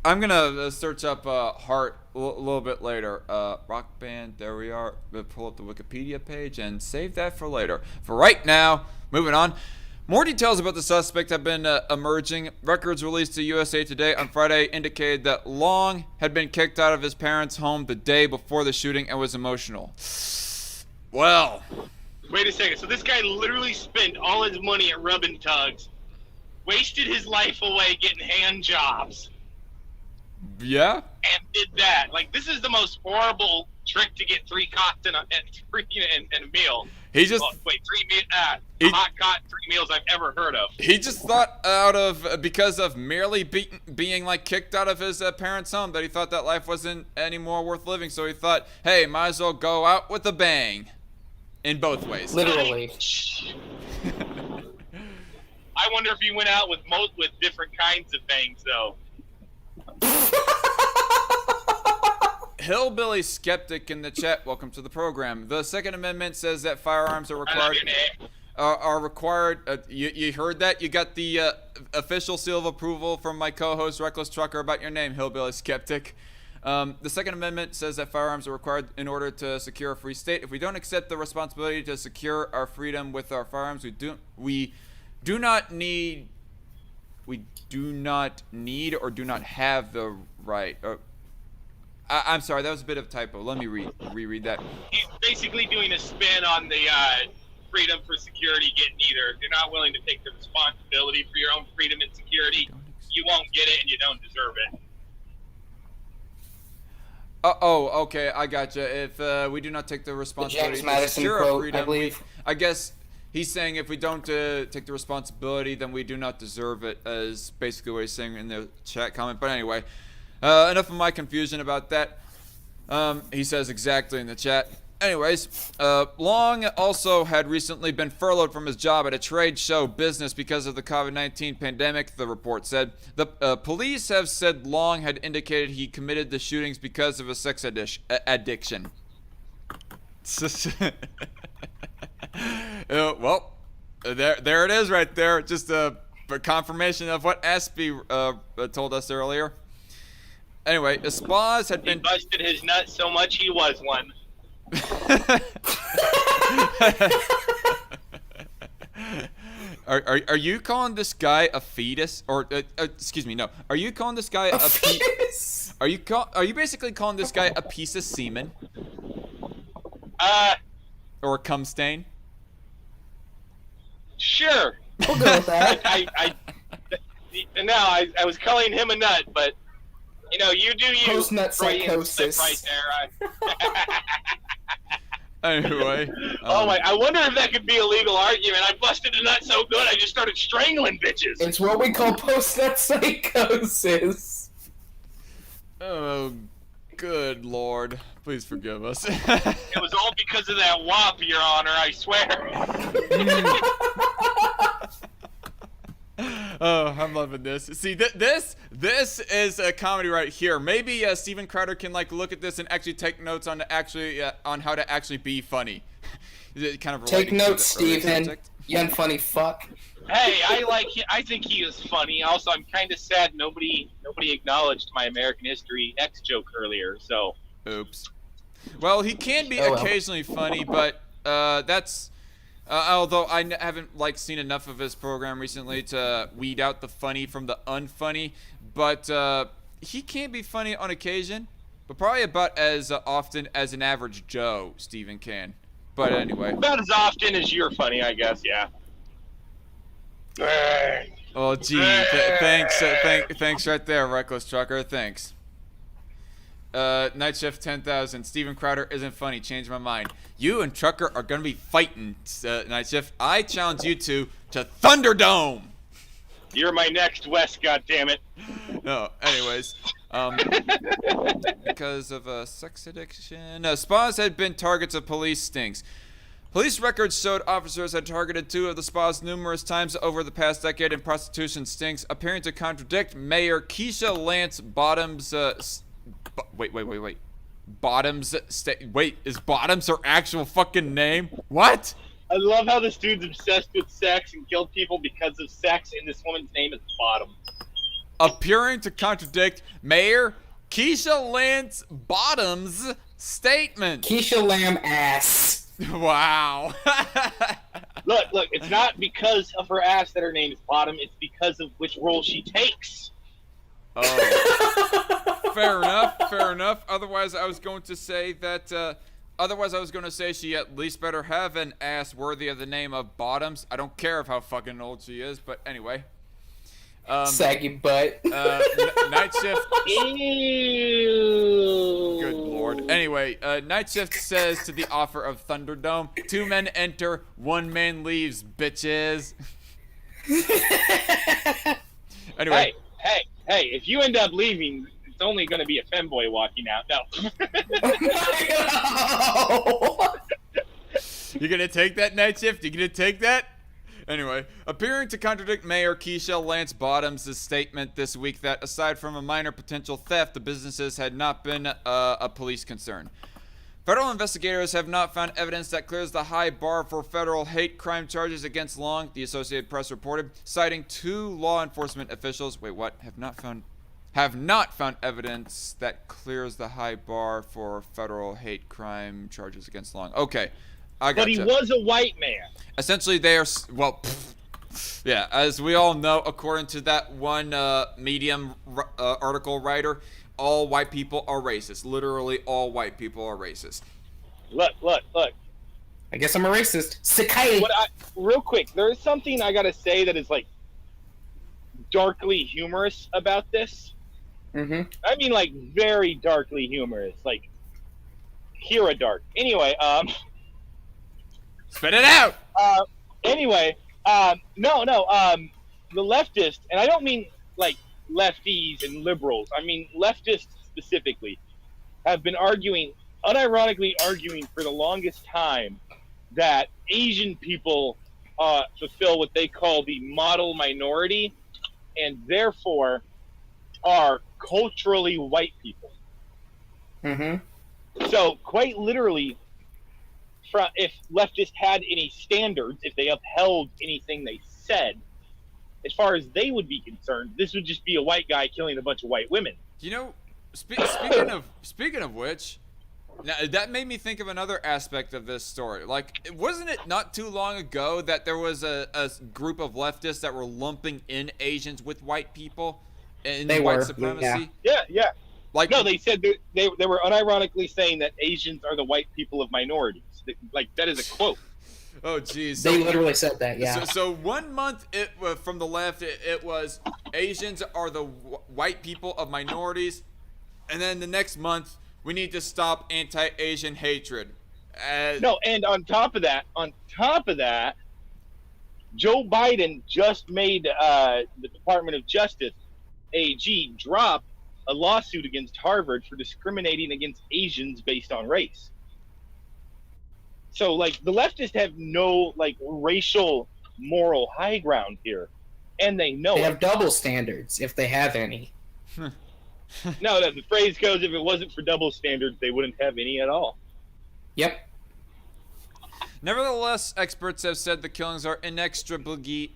Speaker 1: I'm gonna search up Heart a little bit later. Rock band, there we are. We'll pull up the Wikipedia page and save that for later. For right now, moving on. More details about the suspect have been emerging. Records released to USA Today on Friday indicated that Long had been kicked out of his parents' home the day before the shooting and was emotional. Well.
Speaker 2: Wait a second. So this guy literally spent all his money at rub and tugs, wasted his life away getting hand jobs.
Speaker 1: Yeah?
Speaker 2: And did that. This is the most horrible trick to get 3 cots and a meal.
Speaker 1: He just
Speaker 2: hot cot 3 meals I've ever heard of.
Speaker 1: He just thought because of merely being kicked out of his parents' home, that he thought that life wasn't any more worth living. So he thought, hey, might as well go out with a bang. In both ways.
Speaker 4: Literally.
Speaker 2: I wonder if he went out with different kinds of bangs, though.
Speaker 1: Hillbilly Skeptic in the chat, welcome to the program. The Second Amendment says that firearms are required. You heard that? You got the official seal of approval from my co-host Reckless Trucker about your name, Hillbilly Skeptic. The Second Amendment says that firearms are required in order to secure a free state. If we don't accept the responsibility to secure our freedom with our firearms, we do not need or do not have the right. I'm sorry, that was a bit of a typo. Let me reread that.
Speaker 2: He's basically doing a spin on the freedom for security getting either. If you're not willing to take the responsibility for your own freedom and security, you won't get it and you don't deserve it.
Speaker 1: Okay, I gotcha. If we do not take the responsibility
Speaker 4: James Madison quote, I believe.
Speaker 1: I guess he's saying if we don't take the responsibility, then we do not deserve it, is basically what he's saying in the chat comment. But anyway, enough of my confusion about that. He says exactly in the chat. Anyways, Long also had recently been furloughed from his job at a trade show business because of the COVID-19 pandemic, the report said. The police have said Long had indicated he committed the shootings because of a sex addiction. Well, there it is right there. Just a confirmation of what Espy told us earlier. Anyway, Espaz had been...
Speaker 2: He busted his nut so much he was one.
Speaker 1: Are you calling this guy a fetus, or excuse me, no? Are you calling this guy a
Speaker 4: fetus?
Speaker 1: Are you basically calling this guy a piece of semen? Or a cum stain?
Speaker 2: Sure.
Speaker 4: We'll go with that.
Speaker 2: I was calling him a nut, but you do you.
Speaker 4: Post-nut
Speaker 2: Freudian
Speaker 4: psychosis.
Speaker 2: slip right there.
Speaker 1: Anyway.
Speaker 2: Oh my! I wonder if that could be a legal argument. I busted a nut so good I just started strangling bitches.
Speaker 4: It's what we call post-nut psychosis.
Speaker 1: Oh, good Lord. Please forgive us.
Speaker 2: It was all because of that wop, Your Honor. I swear.
Speaker 1: Oh, I'm loving this. See, this is a comedy right here. Maybe Steven Crowder can look at this and actually take notes on on how to actually be funny. Kind of
Speaker 4: Take notes, Steven.
Speaker 1: Subject.
Speaker 4: You unfunny fuck.
Speaker 2: Hey, I think he is funny. Also, I'm kind of sad nobody acknowledged my American History X joke earlier. So.
Speaker 1: Oops. Well, he can be
Speaker 4: well.
Speaker 1: occasionally funny, but that's. Although I haven't seen enough of his program recently to weed out the funny from the unfunny, but he can be funny on occasion, but probably about as often as an average Joe Steven can. But anyway.
Speaker 2: About as often as you're funny, I guess. Yeah.
Speaker 1: Oh gee, thanks right there, Reckless Trucker. Thanks. Night Shift 10,000. Steven Crowder isn't funny. Change my mind. You and Trucker are gonna be fighting, Night Shift. I challenge you two to Thunderdome.
Speaker 2: You're my next West. Goddammit.
Speaker 1: No. Anyways, because of sex addiction, spas had been targets of police stings. Police records showed officers had targeted 2 of the spas numerous times over the past decade in prostitution stings, appearing to contradict Mayor Keisha Lance Bottoms. Wait. Bottoms. Wait, is Bottoms her actual fucking name? What?
Speaker 2: I love how this dude's obsessed with sex and killed people because of sex, and this woman's name is Bottom.
Speaker 1: Appearing to contradict Mayor Keisha Lance Bottoms' statement.
Speaker 4: Keisha Lamb ass.
Speaker 1: Wow.
Speaker 2: Look, it's not because of her ass that her name is Bottom, it's because of which role she takes.
Speaker 1: Oh. Fair enough. Otherwise, I was going to say she at least better have an ass worthy of the name of Bottoms. I don't care of how fucking old she is, but anyway.
Speaker 4: Saggy butt.
Speaker 1: Night Shift.
Speaker 2: Ew.
Speaker 1: Good Lord. Anyway, Night Shift says to the offer of Thunderdome, 2 men enter, 1 man leaves, bitches. Anyway.
Speaker 2: Hey, if you end up leaving, it's only going to be a femboy walking out. No.
Speaker 1: You gonna take that, Night Shift? You gonna take that? Anyway, appearing to contradict Mayor Keisha Lance Bottoms' statement this week that aside from a minor potential theft, the businesses had not been a police concern. Federal investigators have not found evidence that clears the high bar for federal hate crime charges against Long, the Associated Press reported, citing 2 law enforcement officials. Wait, what? Have not found evidence that clears the high bar for federal hate crime charges against Long. Okay, I got.
Speaker 2: But he was a white man.
Speaker 1: Essentially, they are yeah, as we all know, according to that one Medium article writer, all white people are racist. Literally, all white people are racist.
Speaker 2: Look.
Speaker 4: I guess I'm a racist. Sakai.
Speaker 2: Real quick, there is something I gotta say that is darkly humorous about this.
Speaker 4: Mm-hmm.
Speaker 2: I mean, very darkly humorous, Kira dark. Anyway,
Speaker 1: Spit it out.
Speaker 2: Anyway, the leftist, and I don't mean lefties and liberals. I mean leftists specifically have been unironically arguing for the longest time that Asian people fulfill what they call the model minority, and therefore are culturally white people.
Speaker 4: Mm-hmm.
Speaker 2: So quite literally, if leftists had any standards, if they upheld anything they said, as far as they would be concerned, this would just be a white guy killing a bunch of white women.
Speaker 1: You know, speaking of which, now, that made me think of another aspect of this story. Wasn't it not too long ago that there was a group of leftists that were lumping in Asians with white people in white supremacy?
Speaker 2: Yeah. No, they said they were unironically saying that Asians are the white people of minorities. That is a quote.
Speaker 1: Oh, geez.
Speaker 4: They literally said that, yeah.
Speaker 1: So 1 month from the left, it was Asians are the white people of minorities. And then the next month, we need to stop anti-Asian hatred.
Speaker 2: No, and on top of that, Joe Biden just made the Department of Justice, AG, drop a lawsuit against Harvard for discriminating against Asians based on race. So, like, the leftists have no, like, racial moral high ground here, and they know
Speaker 4: They
Speaker 2: it.
Speaker 4: have double standards, if they have any.
Speaker 2: No, the phrase goes, if it wasn't for double standards, they wouldn't have any at all.
Speaker 4: Yep.
Speaker 1: Nevertheless, experts have said the killings are inextricably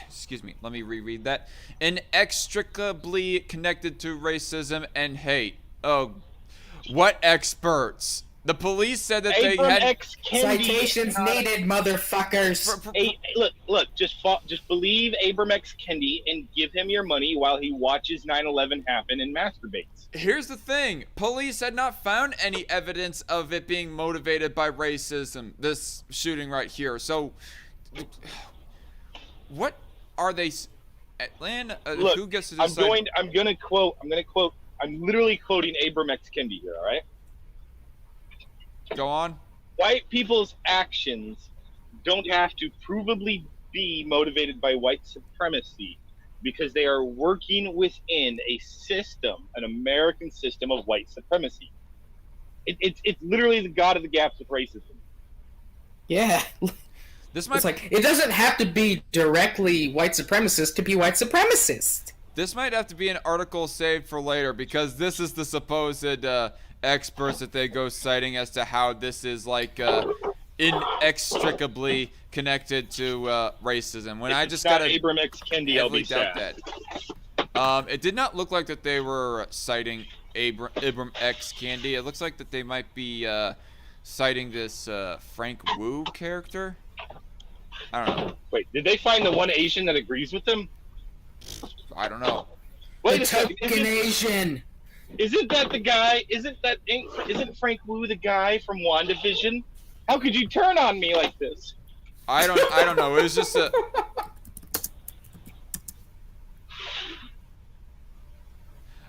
Speaker 1: excuse me, let me reread that. Inextricably connected to racism and hate. Oh, what experts? The police said that they
Speaker 2: Abram
Speaker 1: had
Speaker 2: X. Kendi
Speaker 4: Citations needed, motherfuckers.
Speaker 2: Look, just believe Abram X. Kendi and give him your money while he watches 9/11 happen and masturbates.
Speaker 1: Here's the thing. Police had not found any evidence of it being motivated by racism, this shooting right here. So, what are they... Atlanta,
Speaker 2: Look,
Speaker 1: who gets to decide?
Speaker 2: I'm literally quoting Abram X. Kendi here, all right?
Speaker 1: Go on.
Speaker 2: White people's actions don't have to provably be motivated by white supremacy because they are working within a system, an American system of white supremacy. It's literally the god of the gaps with racism.
Speaker 4: Yeah.
Speaker 1: This might
Speaker 4: It's like, it doesn't have to be directly white supremacist to be white supremacist.
Speaker 1: This might have to be an article saved for later because this is the supposed experts that they go citing as to how this is like inextricably connected to racism. When I just got to
Speaker 2: Abram X. Kendi, I'll be
Speaker 1: doubt
Speaker 2: sad.
Speaker 1: that. It did not look like that they were citing Abram X. Kendi. It looks like that they might be citing this Frank Wu character. I don't know.
Speaker 2: Wait, did they find the one Asian that agrees with them?
Speaker 1: I don't know.
Speaker 2: Wait
Speaker 4: The
Speaker 2: a second.
Speaker 4: token Asian.
Speaker 2: Isn't that the guy? Isn't Frank Wu the guy from WandaVision? How could you turn on me like this?
Speaker 1: I don't know. It was just a...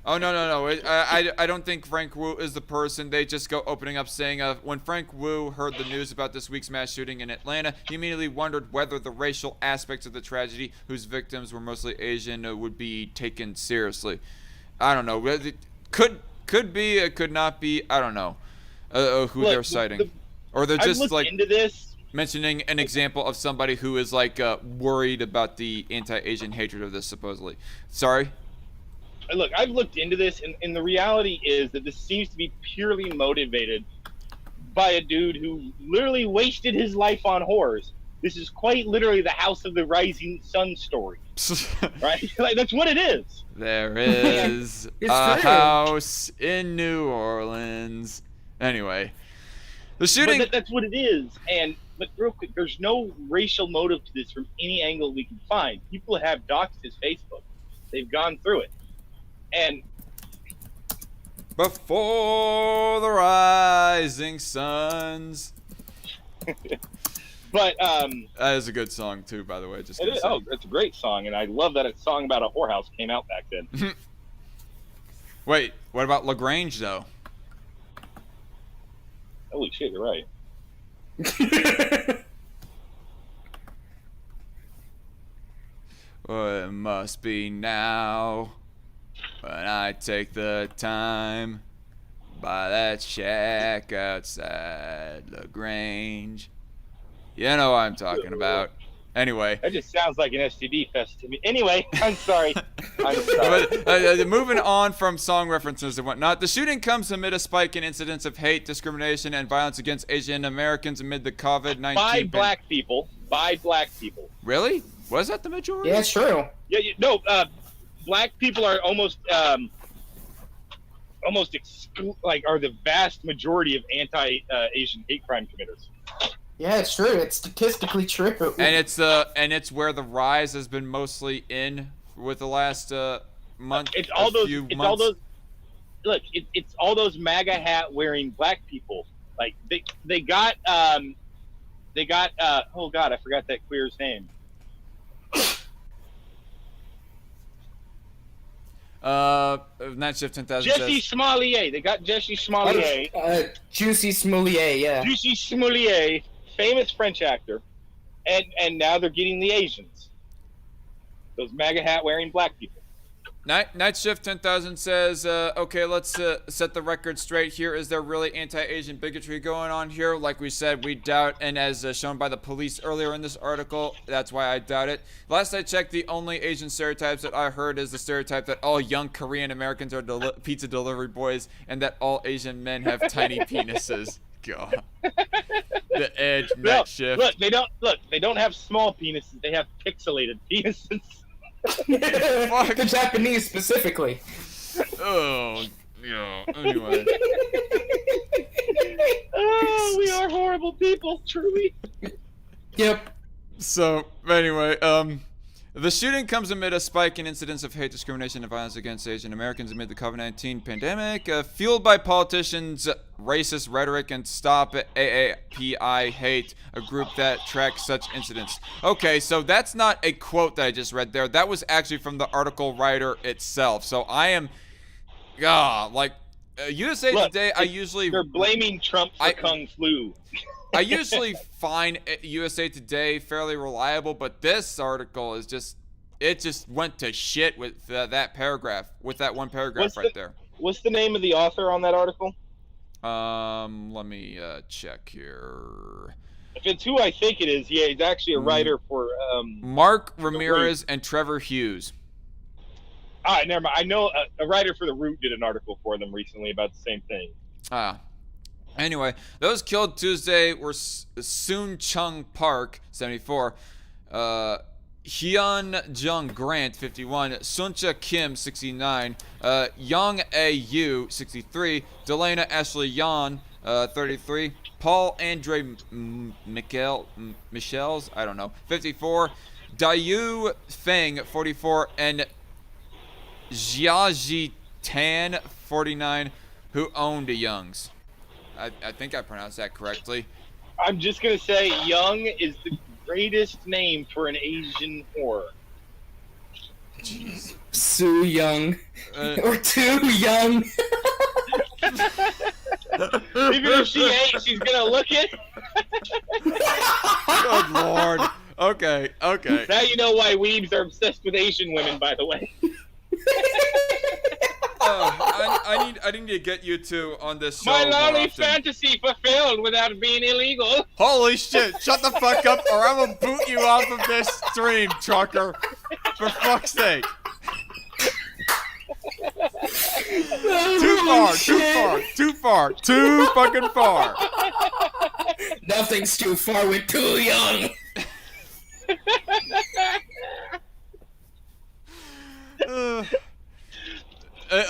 Speaker 1: Oh, no. I don't think Frank Wu is the person. They just go opening up saying, when Frank Wu heard the news about this week's mass shooting in Atlanta, he immediately wondered whether the racial aspects of the tragedy, whose victims were mostly Asian, would be taken seriously. I don't know. It could be, it could not be. I don't know who they're citing. Or they're just, like,
Speaker 2: into this.
Speaker 1: mentioning an example of somebody who is, like, worried about the anti-Asian hatred of this, supposedly. Sorry?
Speaker 2: Look, I've looked into this, and the reality is that this seems to be purely motivated by a dude who literally wasted his life on whores. This is quite literally the House of the Rising Sun story, right? Like, that's what it is.
Speaker 1: There is
Speaker 4: It's
Speaker 1: a
Speaker 4: true.
Speaker 1: house in New Orleans. Anyway, the shooting...
Speaker 2: But that's what it is. But real quick, there's no racial motive to this from any angle we can find. People have doxed his Facebook. They've gone through it. And
Speaker 1: Before the rising suns.
Speaker 2: but
Speaker 1: That is a good song too, by the way. Just gonna say.
Speaker 2: oh, it's a great song, and I love that a song about a whorehouse came out back then.
Speaker 1: Wait, what about LaGrange though?
Speaker 2: Holy shit, you're right.
Speaker 1: Well, it must be now when I take the time by that shack outside LaGrange. You know what I'm talking about. Anyway.
Speaker 2: That just sounds like an STD fest to me. Anyway, I'm sorry. I'm sorry.
Speaker 1: But, moving on from song references and whatnot, the shooting comes amid a spike in incidents of hate, discrimination, and violence against Asian Americans amid the COVID-19
Speaker 2: By black people. By black people.
Speaker 1: Really? Was that the majority?
Speaker 4: Yeah, it's true.
Speaker 2: Yeah, no, black people are almost are the vast majority of anti-Asian hate crime committers.
Speaker 4: Yeah, it's true. It's statistically true.
Speaker 1: And it's where the rise has been mostly in with the last month.
Speaker 2: It's all
Speaker 1: few
Speaker 2: those.
Speaker 1: months.
Speaker 2: It's all those MAGA hat wearing black people. Like they got They got oh god, I forgot that queer's name.
Speaker 1: Night Shift 10,000
Speaker 2: Jesse
Speaker 1: says.
Speaker 2: Smollier. They got Jesse Smollier.
Speaker 4: Juicy Smoulier, yeah.
Speaker 2: Jesse Smollier, famous French actor, and now they're getting the Asians. Those MAGA hat wearing black people.
Speaker 1: Night Shift 10,000 says, okay, let's set the record straight here. Is there really anti-Asian bigotry going on here? Like we said, we doubt, and as shown by the police earlier in this article, that's why I doubt it. Last I checked, the only Asian stereotypes that I heard is the stereotype that all young Korean Americans are pizza delivery boys, and that all Asian men have tiny penises. God. The edge, Night Shift.
Speaker 2: Look, they don't have small penises, they have pixelated penises.
Speaker 1: Fuck.
Speaker 4: The Japanese specifically.
Speaker 1: Oh, yeah. Anyway.
Speaker 2: Oh, we are horrible people, truly.
Speaker 4: Yep.
Speaker 1: So, anyway, the shooting comes amid a spike in incidents of hate, discrimination, and violence against Asian Americans amid the COVID-19 pandemic, fueled by politicians' racist rhetoric and Stop AAPI Hate, a group that tracks such incidents. Okay, so that's not a quote that I just read there. That was actually from the article writer itself. So I am, USA
Speaker 2: Look,
Speaker 1: Today, they're
Speaker 2: blaming Trump for Kung Flu.
Speaker 1: I usually find USA Today fairly reliable, but this article is it just went to shit with that paragraph, with that one paragraph there.
Speaker 2: What's the name of the author on that article?
Speaker 1: Let me check here.
Speaker 2: If it's who I think it is, yeah, he's actually a writer for
Speaker 1: Mark Ramirez and Trevor Hughes.
Speaker 2: Ah, never mind. I know a writer for The Root did an article for them recently about the same thing.
Speaker 1: Anyway, those killed Tuesday were Soon Chung Park, 74, Hyun Jung Grant, 51, Suncha Kim, 69, Young A.U., 63, Delana Ashley Yan, 33, Paul Andre Michels, I don't know, 54, Dayu Feng, 44, and Jiaji Tan, 49, who owned the Youngs. I think I pronounced that correctly.
Speaker 2: I'm just going to say Young is the greatest name for an Asian whore.
Speaker 1: Jeez.
Speaker 4: Sue Young. Or Too Young.
Speaker 2: Even if she ain't, she's going to look it.
Speaker 1: Good Lord. Okay.
Speaker 2: Now you know why weebs are obsessed with Asian women, by the way.
Speaker 1: I need to get you two on this show.
Speaker 2: My
Speaker 1: more
Speaker 2: lonely
Speaker 1: often.
Speaker 2: fantasy fulfilled without being illegal.
Speaker 1: Holy shit! Shut the fuck up, or I will boot you off of this stream, trucker. For fuck's sake. Too fucking far.
Speaker 4: Nothing's too far with Too Young.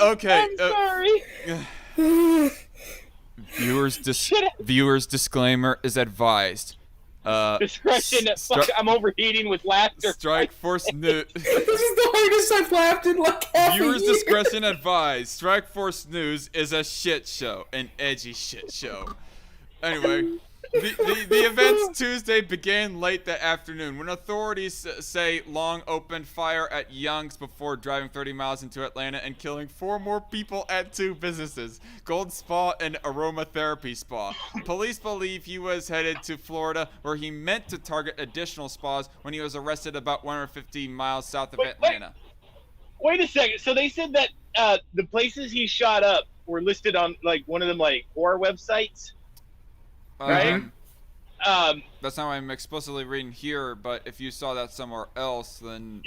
Speaker 1: Okay.
Speaker 2: I'm sorry.
Speaker 1: Viewers disclaimer is advised.
Speaker 2: Discretion. Fuck, I'm overheating with laughter.
Speaker 1: Strike Force News.
Speaker 4: This is the hardest I've laughed in like half a
Speaker 1: Viewers
Speaker 4: year.
Speaker 1: discretion advised. Strike Force News is a shit show, an edgy shit show. Anyway, the events Tuesday began late that afternoon when authorities say Long opened fire at Young's before driving 30 miles into Atlanta and killing 4 more people at 2 businesses, Gold Spa and Aromatherapy Spa. Police believe he was headed to Florida where he meant to target additional spas when he was arrested about 150 miles south of Atlanta.
Speaker 2: Wait a second. So they said that the places he shot up were listed on like one of them like horror websites. Right?
Speaker 1: That's not what I'm explicitly reading here, but if you saw that somewhere else, then...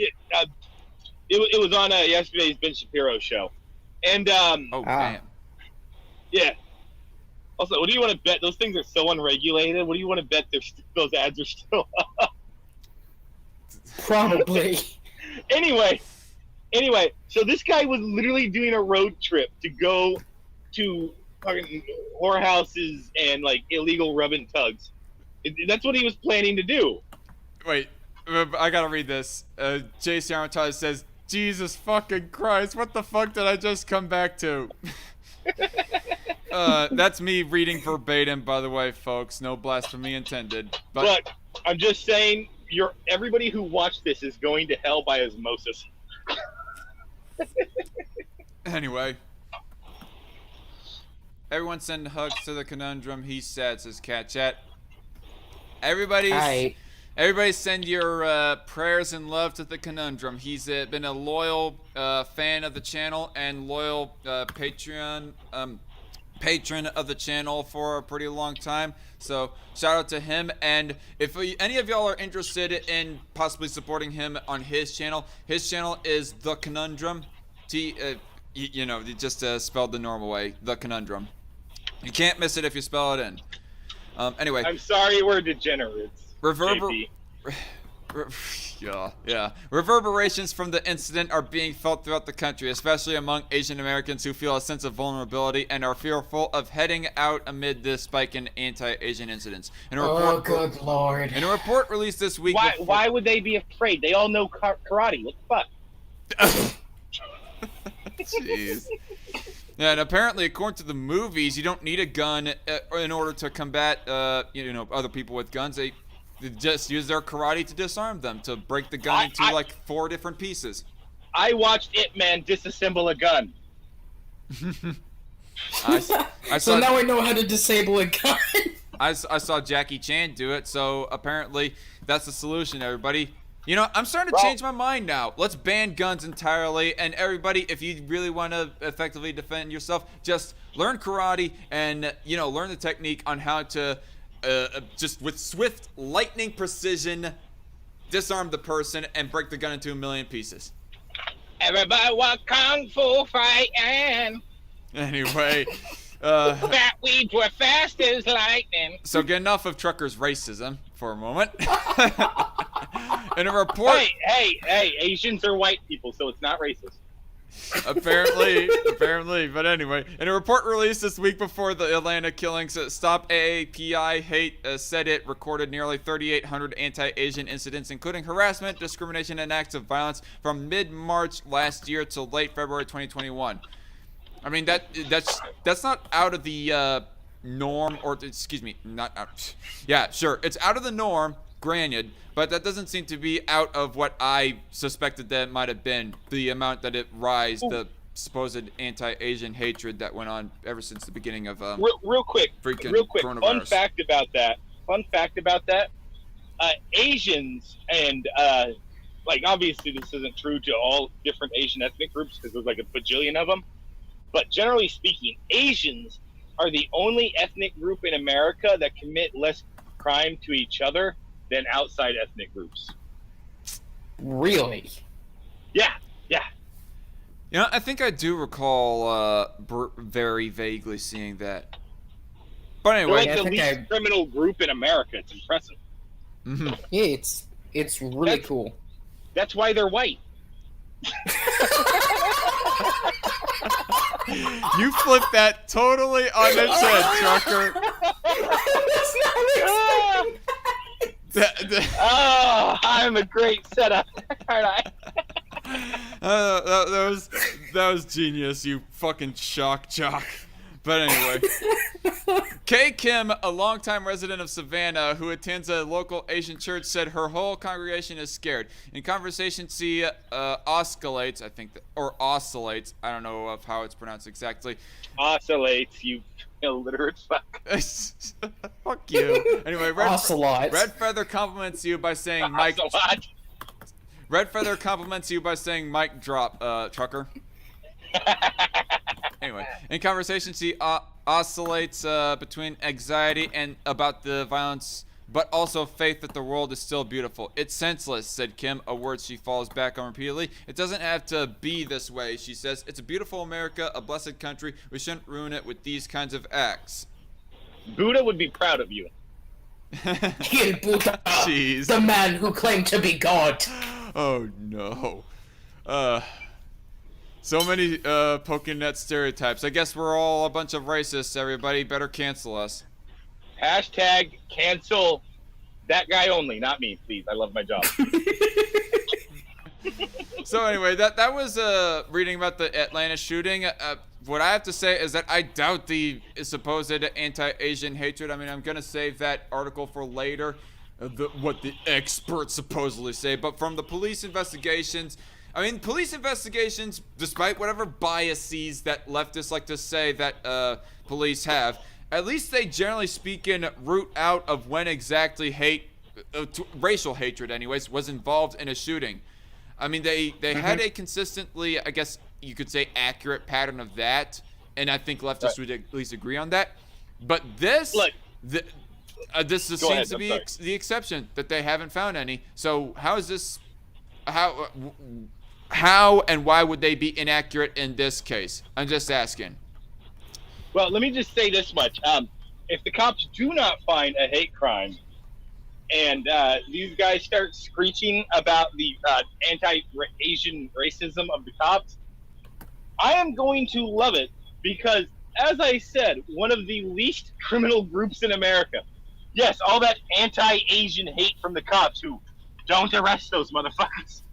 Speaker 2: It was on yesterday's Ben Shapiro show. And,
Speaker 1: damn.
Speaker 2: Yeah. Also, what do you want to bet? Those things are so unregulated. What do you want to bet those ads are still up?
Speaker 4: Probably.
Speaker 2: Anyway, so this guy was literally doing a road trip to go to fucking whorehouses and like illegal rubbing tugs. That's what he was planning to do.
Speaker 1: Wait, I gotta read this. Jason Armitage says, Jesus fucking Christ, what the fuck did I just come back to? That's me reading verbatim, by the way, folks. No blasphemy intended.
Speaker 2: But I'm just saying, everybody who watched this is going to hell by osmosis.
Speaker 1: Anyway. Everyone send hugs to the conundrum. He's sad, says Cat Chat. Everybody send your prayers and love to the conundrum. He's been a loyal fan of the channel and loyal patron of the channel for a pretty long time. So shout out to him. And if any of y'all are interested in possibly supporting him on his channel is The Conundrum. Just spelled the normal way, The Conundrum. You can't miss it if you spell it in. Anyway.
Speaker 2: I'm sorry we're degenerates.
Speaker 1: Yeah. Reverberations from the incident are being felt throughout the country, especially among Asian Americans who feel a sense of vulnerability and are fearful of heading out amid this spike in anti-Asian incidents.
Speaker 4: Oh, good lord.
Speaker 1: In a report released this week...
Speaker 2: Why would they be afraid? They all know karate. What the fuck?
Speaker 1: Jeez. Yeah, and apparently, according to the movies, you don't need a gun in order to combat, other people with guns. They just use their karate to disarm them, to break the gun into like 4 different pieces.
Speaker 2: I watched Ip Man disassemble a gun.
Speaker 4: So now I know how to disable a gun.
Speaker 1: I saw Jackie Chan do it, so apparently that's the solution, everybody. You know, I'm starting to change my mind now. Let's ban guns entirely, and everybody, if you really want to effectively defend yourself, just learn karate and, learn the technique on how to, just with swift, lightning precision, disarm the person and break the gun into 1,000,000 pieces.
Speaker 2: Everybody want kung fu fighting.
Speaker 1: Anyway,
Speaker 2: fat weeds were fast as lightning.
Speaker 1: So get enough of truckers' racism for a moment. In a report,
Speaker 2: hey, Asians are white people, so it's not racist.
Speaker 1: apparently, but anyway, in a report released this week before the Atlanta killings, Stop AAPI Hate said it recorded nearly 3,800 anti-Asian incidents, including harassment, discrimination, and acts of violence from mid-March last year to late February 2021. I mean, that's not out of the norm, or excuse me, not out. Yeah, sure, it's out of the norm, granted, but that doesn't seem to be out of what I suspected that might have been, the amount that it the supposed anti-Asian hatred that went on ever since the beginning of
Speaker 2: real quick,
Speaker 1: coronavirus.
Speaker 2: Fun fact about that. Asians and obviously this isn't true to all different Asian ethnic groups because there's like a bajillion of them, but generally speaking, Asians are the only ethnic group in America that commit less crime to each other than outside ethnic groups.
Speaker 4: Really?
Speaker 2: Yeah.
Speaker 1: I think I do recall very vaguely seeing that. But anyway,
Speaker 2: they're like the least criminal group in America. It's impressive.
Speaker 1: Mm-hmm.
Speaker 4: Yeah, it's really cool.
Speaker 2: That's why they're white.
Speaker 1: You flipped that totally on its head, trucker.
Speaker 2: I'm a great setup, aren't I?
Speaker 1: That was genius, you fucking shock jock. But anyway, Kay Kim, a longtime resident of Savannah who attends a local Asian church, said her whole congregation is scared. In conversation, she oscillates, oscillates. I don't know of how it's pronounced exactly.
Speaker 2: Oscillates, you illiterate fuck.
Speaker 1: Fuck you. Anyway,
Speaker 4: Ocelot.
Speaker 1: Red Feather compliments you by saying Mike. Red Feather compliments you by saying mic drop, trucker. Anyway, in conversation, she oscillates between anxiety and about the violence, but also faith that the world is still beautiful. It's senseless, said Kim, a word she falls back on repeatedly. It doesn't have to be this way, she says. It's a beautiful America, a blessed country. We shouldn't ruin it with these kinds of acts.
Speaker 2: Buddha would be proud of you.
Speaker 4: Kill Buddha,
Speaker 1: Jeez.
Speaker 4: the man who claimed to be God.
Speaker 1: Oh, no. So many poking at stereotypes. I guess we're all a bunch of racists, everybody. Better cancel us.
Speaker 2: Hashtag cancel that guy only, not me, please. I love my job.
Speaker 1: So anyway, that was reading about the Atlanta shooting. what I have to say is that I doubt the supposed anti-Asian hatred. I mean, I'm gonna save that article for later, what the experts supposedly say. But from the police investigations, I mean, police investigations, despite whatever biases that leftists like to say that police have, at least they generally speaking root out of when exactly racial hatred anyways, was involved in a shooting. I mean, they had a consistently, I guess you could say, accurate pattern of that, and I think leftists would at least agree on that. But this, this seems to be the exception, that they haven't found any. So how is this, how and why would they be inaccurate in this case? I'm just asking.
Speaker 2: Well, let me just say this much. If the cops do not find a hate crime, and these guys start screeching about the anti-Asian racism of the cops, I am going to love it because, as I said, one of the least criminal groups in America. Yes, all that anti-Asian hate from the cops who don't arrest those motherfuckers.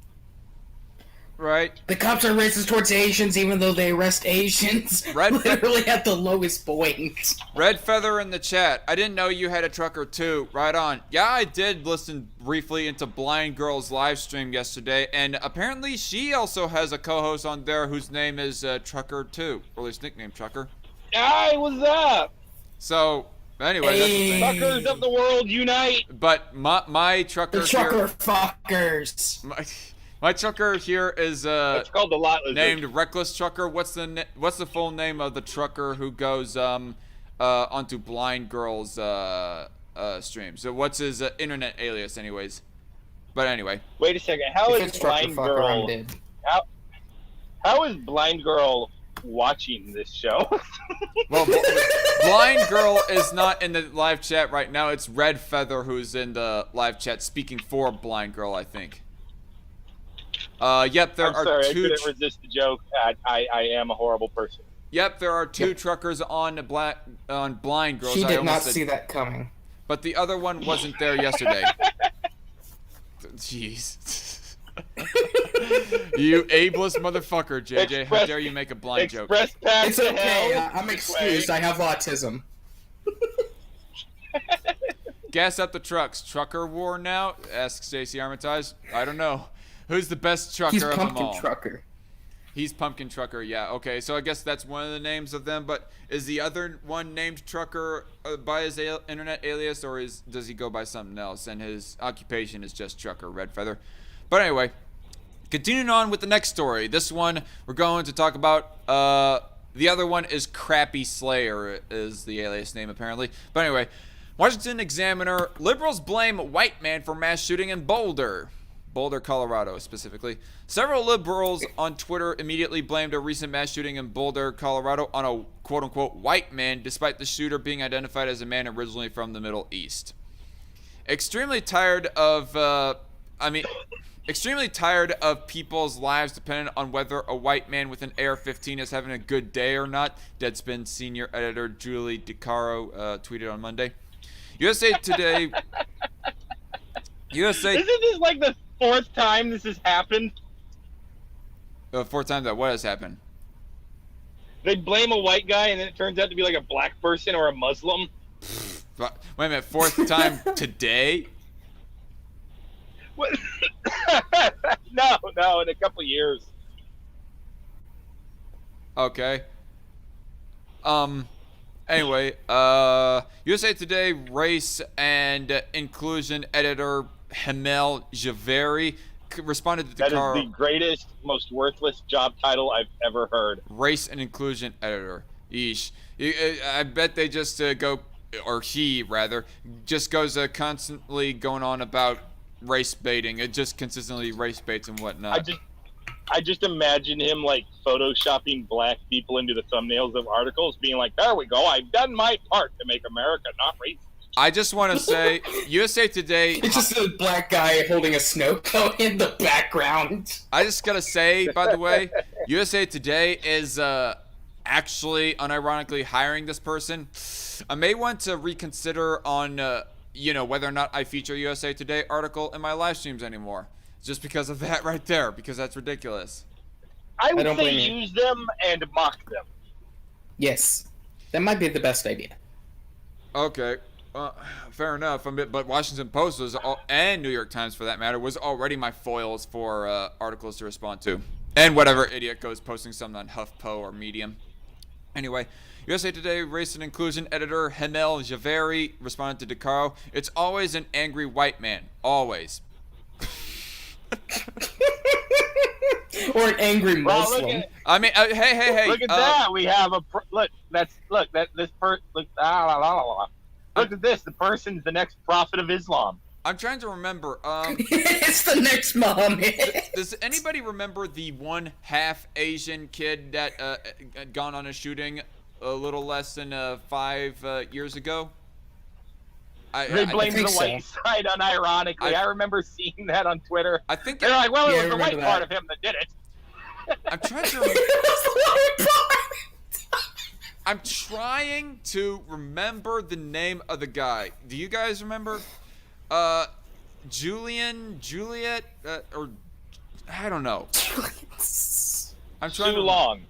Speaker 1: Right.
Speaker 4: The cops are racist towards Asians even though they arrest Asians. Literally at the lowest point.
Speaker 1: Red Feather in the chat. I didn't know you had a trucker too. Right on. Yeah, I did listen briefly into Blind Girl's live stream yesterday, and apparently she also has a co-host on there whose name is Trucker too, or at least nickname Trucker.
Speaker 2: Hi, what's up?
Speaker 1: So, anyway,
Speaker 4: hey.
Speaker 1: That's the thing.
Speaker 2: Truckers of the world unite.
Speaker 1: But my trucker
Speaker 4: the trucker fuckers.
Speaker 1: My trucker here is
Speaker 2: it's called the lot lizard.
Speaker 1: Named Reckless Trucker. What's the full name of the trucker who goes onto Blind Girl's stream? So what's his internet alias, anyways? But anyway.
Speaker 2: Wait a second. How is Blind Girl? How is Blind Girl watching this show?
Speaker 1: Well, Blind Girl is not in the live chat right now. It's Red Feather who's in the live chat speaking for Blind Girl, I think. Yep, there
Speaker 2: I'm
Speaker 1: are
Speaker 2: sorry,
Speaker 1: two.
Speaker 2: I couldn't resist the joke. I am a horrible person.
Speaker 1: Yep, there are two truckers on Blind Girls.
Speaker 4: She did not see that coming.
Speaker 1: But the other one wasn't there yesterday. Jeez. You ableist motherfucker, JJ. How dare you make a blind joke?
Speaker 4: It's okay. I'm excused. I have autism.
Speaker 1: Gas up the trucks. Trucker war now? Asks Stacey Armitage. I don't know. Who's the best trucker of them all?
Speaker 4: He's Pumpkin Trucker.
Speaker 1: He's Pumpkin Trucker, yeah. Okay, so I guess that's one of the names of them, but is the other one named Trucker by his internet alias, or does he go by something else, and his occupation is just Trucker, Red Feather? But anyway, continuing on with the next story. This one we're going to talk about, the other one is Crappy Slayer is the alias name, apparently. But anyway, Washington Examiner, liberals blame white man for mass shooting in Boulder, Colorado, specifically. Several liberals on Twitter immediately blamed a recent mass shooting in Boulder, Colorado on a quote-unquote white man, despite the shooter being identified as a man originally from the Middle East. Extremely tired of people's lives dependent on whether a white man with an AR-15 is having a good day or not, Deadspin senior editor Julie DiCaro tweeted on Monday. USA Today...
Speaker 2: Isn't this like the fourth time this has happened?
Speaker 1: The fourth time that what has happened?
Speaker 2: They blame a white guy and then it turns out to be like a black person or a Muslim.
Speaker 1: Wait a minute, fourth time today?
Speaker 2: What? No, in a couple years.
Speaker 1: Okay. Anyway, USA Today race and inclusion editor Hamel Javeri responded to
Speaker 2: That is the greatest, most worthless job title I've ever heard.
Speaker 1: Race and inclusion editor. Yeesh. I bet they just go, or he rather, just goes constantly going on about race baiting. It just consistently race baits and whatnot.
Speaker 2: I just imagine him like photoshopping black people into the thumbnails of articles, being like, "There we go, I've done my part to make America not racist."
Speaker 1: I just want to say, USA Today...
Speaker 4: It's just a black guy holding a snow cone in the background.
Speaker 1: I just gotta say, by the way, USA Today is actually, unironically, hiring this person. I may want to reconsider on, whether or not I feature USA Today article in my live streams anymore. Just because of that right there, because that's ridiculous.
Speaker 2: I would say use them and mock them.
Speaker 4: Yes. That might be the best idea.
Speaker 1: Okay, fair enough. But Washington Post and New York Times, for that matter, was already my foils for articles to respond to, and whatever idiot goes posting something on HuffPo or Medium. Anyway, USA Today race and inclusion editor Hemel Javeri responded to DeCaro. It's always an angry white man, always.
Speaker 4: Or an angry Muslim.
Speaker 2: Well,
Speaker 1: I mean, hey.
Speaker 2: look at that. We have look at this. The person's the next prophet of Islam.
Speaker 1: I'm trying to remember.
Speaker 4: It's the next mom.
Speaker 1: Does anybody remember the one half Asian kid that had gone on a shooting a little less than 5 years ago?
Speaker 2: They blamed the
Speaker 4: so.
Speaker 2: white side unironically. I remember seeing that on Twitter.
Speaker 1: I think
Speaker 2: They're like, well,
Speaker 4: Yeah,
Speaker 2: it
Speaker 4: I
Speaker 2: was the white
Speaker 4: remember
Speaker 2: part
Speaker 4: that.
Speaker 2: of him that did it.
Speaker 1: I'm trying to. I'm trying to remember the name of the guy. Do you guys remember? Juliet, or I don't know. I'm trying
Speaker 2: Too long.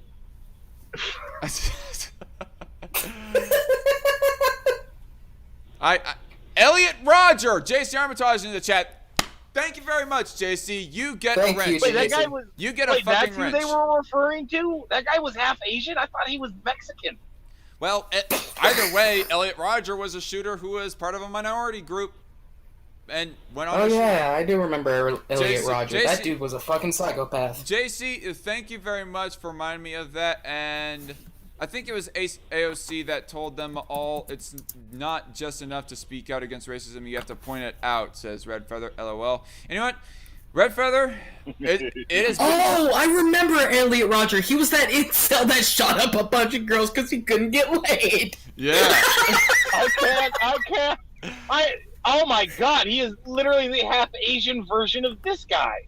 Speaker 1: Elliot Roger, JC Armitage in the chat. Thank you very much, JC. You get
Speaker 4: Thank
Speaker 1: a wrench.
Speaker 4: you,
Speaker 2: Wait, that
Speaker 4: JC.
Speaker 2: guy was.
Speaker 1: You get
Speaker 2: Wait,
Speaker 1: a fucking
Speaker 2: that's who
Speaker 1: wrench.
Speaker 2: they were referring to? That guy was half Asian? I thought he was Mexican.
Speaker 1: Well, either way, Elliot Roger was a shooter who was part of a minority group and went on
Speaker 4: Oh
Speaker 1: a shoot.
Speaker 4: yeah, I do remember Elliot
Speaker 1: JC
Speaker 4: Roger. That dude was a fucking psychopath.
Speaker 1: JC, thank you very much for reminding me of that. And I think it was AOC that told them all it's not just enough to speak out against racism. You have to point it out, says Red Feather, LOL. And you know what? Red Feather, it is.
Speaker 4: Oh, I remember Elliot Roger. He was that incel that shot up a bunch of girls because he couldn't get laid.
Speaker 1: Yeah.
Speaker 2: I can't. Oh my god, he is literally the half Asian version of this guy.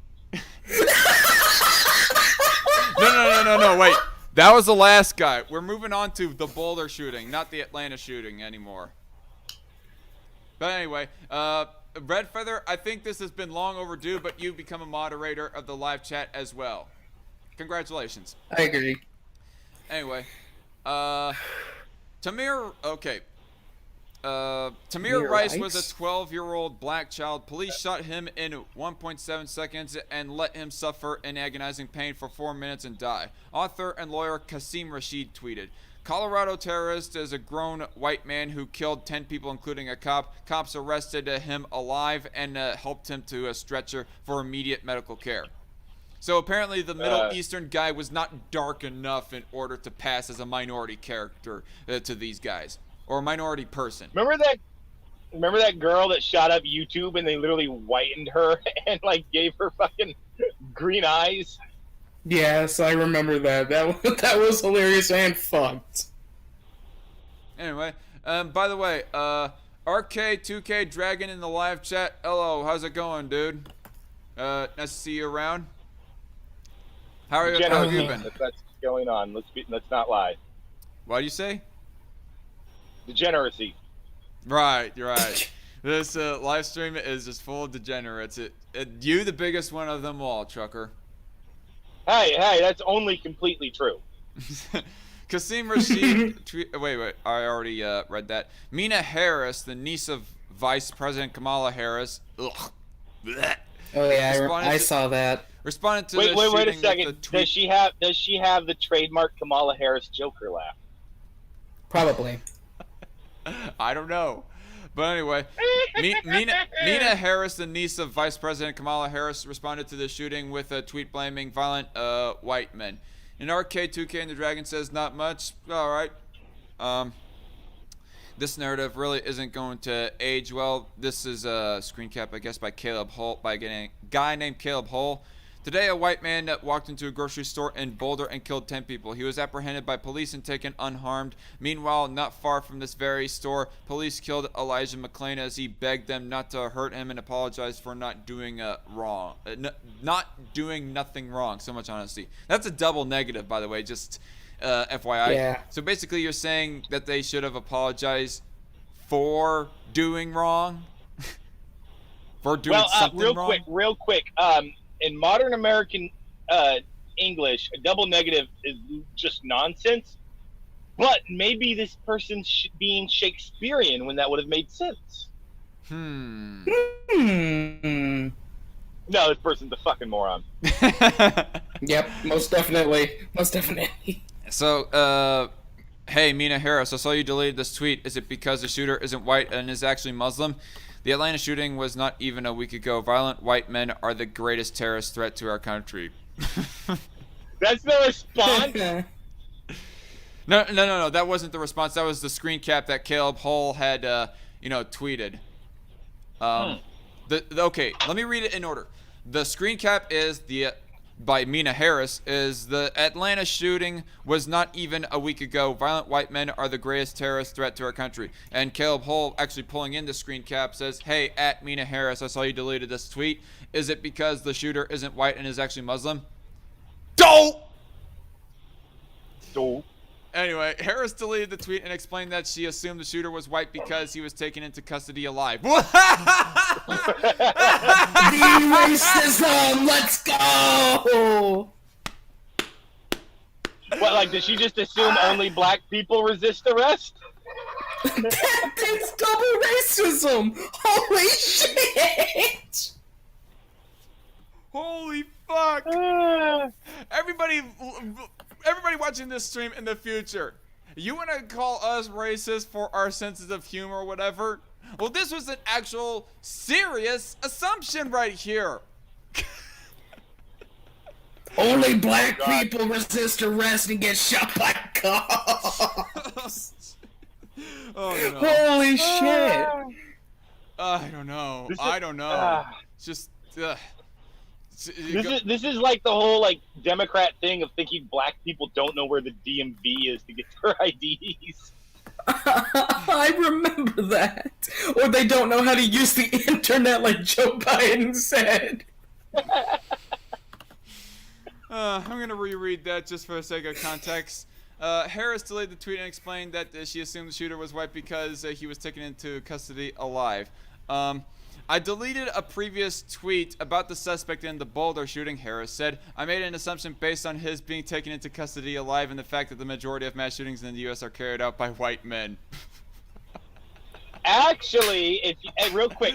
Speaker 1: No, wait. That was the last guy. We're moving on to the Boulder shooting, not the Atlanta shooting anymore. But anyway, Red Feather, I think this has been long overdue, but you've become a moderator of the live chat as well. Congratulations.
Speaker 4: I agree.
Speaker 1: Anyway, Tamir, okay. Tamir
Speaker 4: Tamir
Speaker 1: Rice
Speaker 4: Rice?
Speaker 1: was a 12-year-old black child. Police shot him in 1.7 seconds and let him suffer in agonizing pain for 4 minutes and die. Author and lawyer Kasim Rashid tweeted, Colorado terrorist is a grown white man who killed 10 people, including a cop. Cops arrested him alive and helped him to a stretcher for immediate medical care. So apparently the Middle Eastern guy was not dark enough in order to pass as a minority character to these guys. Or a minority person.
Speaker 2: Remember that girl that shot up YouTube and they literally whitened her and like gave her fucking green eyes?
Speaker 4: Yes, I remember that. That was hilarious and fucked.
Speaker 1: Anyway, by the way, RK2K Dragon in the live chat. Hello, how's it going, dude? Nice to see you around. How have you been?
Speaker 2: That's what's going on. Let's not lie.
Speaker 1: What'd you say?
Speaker 2: Degeneracy.
Speaker 1: Right, you're right. This live stream is just full of degenerates. You the biggest one of them all, trucker.
Speaker 2: Hey, that's only completely true.
Speaker 1: Kasim Rashid. Wait, I already read that. Mina Harris, the niece of Vice President Kamala Harris. Ugh. Blech.
Speaker 4: Oh yeah, I saw that.
Speaker 1: Responded to
Speaker 2: wait a
Speaker 1: shooting
Speaker 2: second.
Speaker 1: with the tweet.
Speaker 2: Does she have the trademark Kamala Harris Joker laugh?
Speaker 4: Probably.
Speaker 1: I don't know. But anyway, Mina Harris, the niece of Vice President Kamala Harris, responded to the shooting with a tweet blaming violent white men. And RK2K and the Dragon says, not much. All right. This narrative really isn't going to age well. This is a screen cap, I guess, by a guy named Caleb Hull. Today, a white man walked into a grocery store in Boulder and killed 10 people. He was apprehended by police and taken unharmed. Meanwhile, not far from this very store, police killed Elijah McClain as he begged them not to hurt him and apologized for not doing not doing nothing wrong. So much honesty. That's a double negative, by the way, just FYI.
Speaker 4: Yeah.
Speaker 1: So basically, you're saying that they should have apologized for doing wrong? For doing something wrong?
Speaker 2: Real quick. In modern American English, a double negative is just nonsense. But maybe this person's being Shakespearean when that would have made sense.
Speaker 4: Hmm.
Speaker 2: No, this person's a fucking moron.
Speaker 4: Yep, most definitely. Most definitely.
Speaker 1: So, hey, Mina Harris, I saw you deleted this tweet. Is it because the shooter isn't white and is actually Muslim? The Atlanta shooting was not even a week ago. Violent white men are the greatest terrorist threat to our country.
Speaker 2: That's the response?
Speaker 1: No. That wasn't the response. That was the screen cap that Caleb Hull had, tweeted. Okay, let me read it in order. The screen cap is by Mina Harris is the Atlanta shooting was not even a week ago. Violent white men are the greatest terrorist threat to our country. And Caleb Hull, actually pulling in the screen cap, says, hey, at Mina Harris, I saw you deleted this tweet. Is it because the shooter isn't white and is actually Muslim? Don't! Anyway, Harris deleted the tweet and explained that she assumed the shooter was white because he was taken into custody alive.
Speaker 4: The racism! Let's go!
Speaker 2: What, like, did she just assume only black people resist arrest?
Speaker 4: That is double racism! Holy shit!
Speaker 1: Holy fuck! Everybody watching this stream in the future, you want to call us racist for our senses of humor or whatever? Well, this was an actual serious assumption right here.
Speaker 4: Only black people resist arrest and get shot by cops.
Speaker 1: Oh no!
Speaker 4: Holy shit!
Speaker 1: I don't know. It's just.
Speaker 2: This is like the whole like Democrat thing of thinking black people don't know where the DMV is to get their IDs.
Speaker 4: I remember that. Or they don't know how to use the internet like Joe Biden said.
Speaker 1: I'm going to reread that just for the sake of context. Harris deleted the tweet and explained that she assumed the shooter was white because he was taken into custody alive. I deleted a previous tweet about the suspect in the Boulder shooting, Harris said. I made an assumption based on his being taken into custody alive and the fact that the majority of mass shootings in the U.S. are carried out by white men.
Speaker 2: Actually, real quick,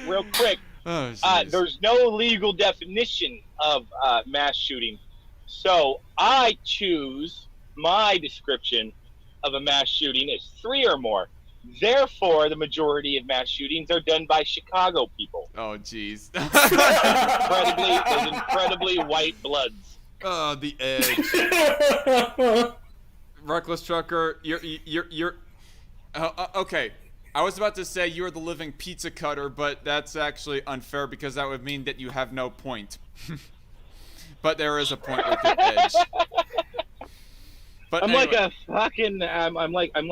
Speaker 2: there's no legal definition of mass shooting. So I choose my description of a mass shooting as 3 or more. Therefore, the majority of mass shootings are done by Chicago people.
Speaker 1: Oh, jeez.
Speaker 2: Those incredibly white bloods.
Speaker 1: Oh, the edge. Reckless Trucker, you're. Okay, I was about to say you're the living pizza cutter, but that's actually unfair because that would mean that you have no point. But there is a point with your edge. But
Speaker 2: I'm
Speaker 1: anyway.
Speaker 2: like a fucking. I'm like an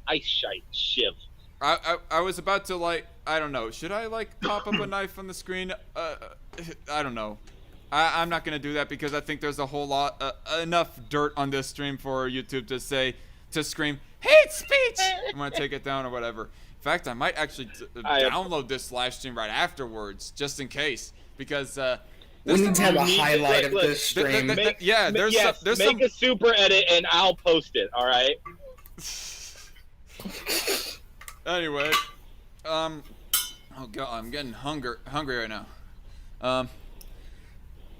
Speaker 2: ice shite shiv.
Speaker 1: I was about to I don't know. Should I pop up a knife on the screen? I don't know. I'm not gonna do that because I think there's a whole lot enough dirt on this stream for YouTube to scream hate speech. I'm gonna take it down or whatever. In fact, I might actually download this live stream right afterwards just in case because.
Speaker 4: We need to have a highlight of this stream.
Speaker 2: Make a super edit and I'll post it. All right.
Speaker 1: Anyway, oh god, I'm getting hungry right now.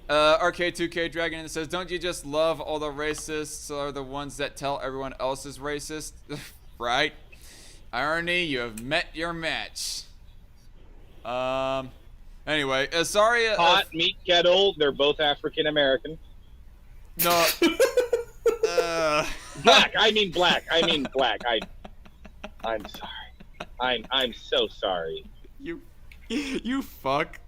Speaker 1: RK2K Dragon says, "Don't you just love all the racists are the ones that tell everyone else is racist?" Right? Irony, you have met your match. Anyway, sorry.
Speaker 2: Hot meat kettle. They're both African American.
Speaker 1: No.
Speaker 2: Black. I mean black. I'm sorry. I'm so sorry.
Speaker 1: You fuck.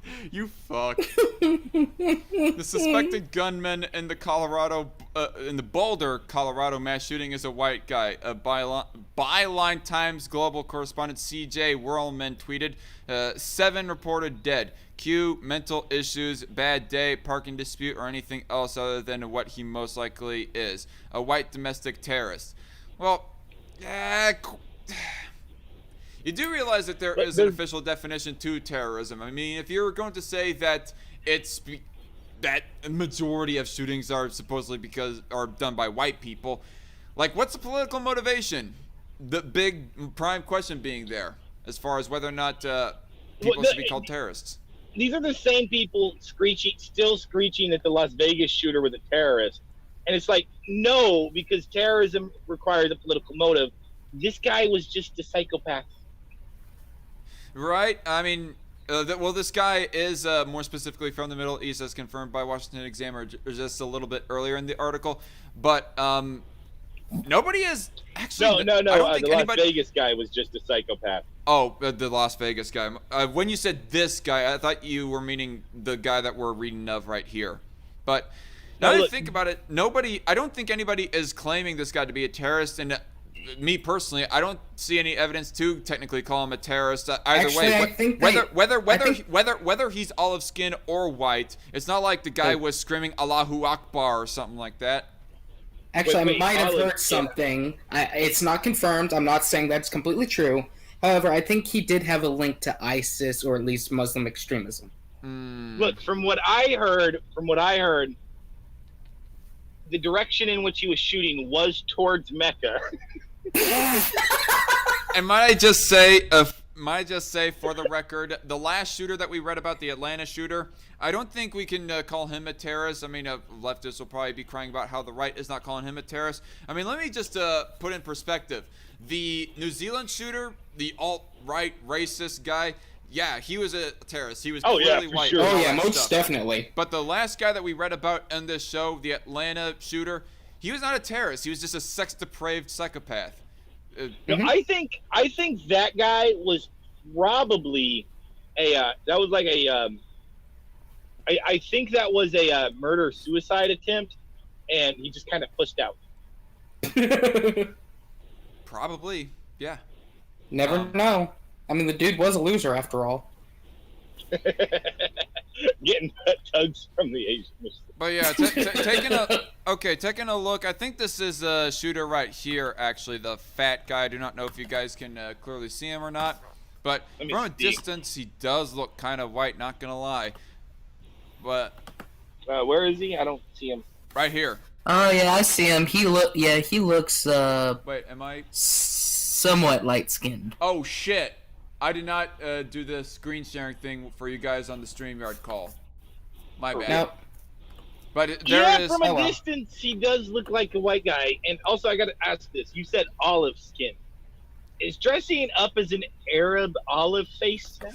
Speaker 1: The suspected gunman in the Boulder, Colorado mass shooting is a white guy. Byline Times Global correspondent C.J. Whirlman tweeted, 7 reported dead. Q, mental issues, bad day, parking dispute, or anything else other than what he most likely is. A white domestic terrorist. Well, you do realize that there is an official definition to terrorism. I mean, if you're going to say that that a majority of shootings are supposedly are done by white people, Like, what's the political motivation? The big prime question being there, as far as whether or not people should be called terrorists.
Speaker 5: These are the same people still screeching that the Las Vegas shooter was a terrorist. And it's like, no, because terrorism requires a political motive. This guy was just a psychopath.
Speaker 1: Right? I mean, well, this guy is more specifically from the Middle East, as confirmed by Washington Examiner just a little bit earlier in the article. But nobody is actually.
Speaker 5: No.
Speaker 1: I don't think
Speaker 5: The Las
Speaker 1: anybody...
Speaker 5: Vegas guy was just a psychopath.
Speaker 1: Oh, the Las Vegas guy. When you said this guy, I thought you were meaning the guy that we're reading of right here. But now that I think about it, I don't think anybody is claiming this guy to be a terrorist. And me personally, I don't see any evidence to technically call him a terrorist either way.
Speaker 4: I think
Speaker 1: whether he's olive skin or white, it's not like the guy was screaming Allahu Akbar or something like that.
Speaker 4: Actually,
Speaker 5: Wait,
Speaker 4: I might have
Speaker 5: Olive,
Speaker 4: heard something. It's not confirmed. I'm not saying that's completely true. However, I think he did have a link to ISIS or at least Muslim extremism.
Speaker 5: Look, from what I heard, the direction in which he was shooting was towards Mecca.
Speaker 1: And might I just say, for the record, the last shooter that we read about, the Atlanta shooter, I don't think we can call him a terrorist. I mean, leftists will probably be crying about how the right is not calling him a terrorist. I mean, let me just put in perspective. The New Zealand shooter, the alt-right racist guy, yeah, he was a terrorist. He was clearly white.
Speaker 5: Sure.
Speaker 4: Oh yeah, most definitely.
Speaker 1: But the last guy that we read about in this show, the Atlanta shooter, he was not a terrorist. He was just a sex-depraved psychopath.
Speaker 5: No, I think that guy was probably I think that was a murder-suicide attempt, and he just kind of pushed out.
Speaker 1: Probably, yeah.
Speaker 4: Never know. I mean, the dude was a loser after all.
Speaker 5: Getting tugs from the Asian.
Speaker 1: But yeah, taking a look. I think this is a shooter right here, actually, the fat guy. I do not know if you guys can clearly see him or not. But from a distance, he does look kind of white, not going to lie. But
Speaker 5: where is he? I don't see him.
Speaker 1: Right here.
Speaker 4: Oh yeah, I see him. He looks
Speaker 1: Wait, am I
Speaker 4: somewhat light-skinned.
Speaker 1: Oh shit. I did not do the screen sharing thing for you guys on the StreamYard call. My bad.
Speaker 4: Nope.
Speaker 1: But there it is.
Speaker 5: From a distance, he does look like a white guy. And also, I got to ask this. You said olive skin. Is dressing up as an Arab olive face now?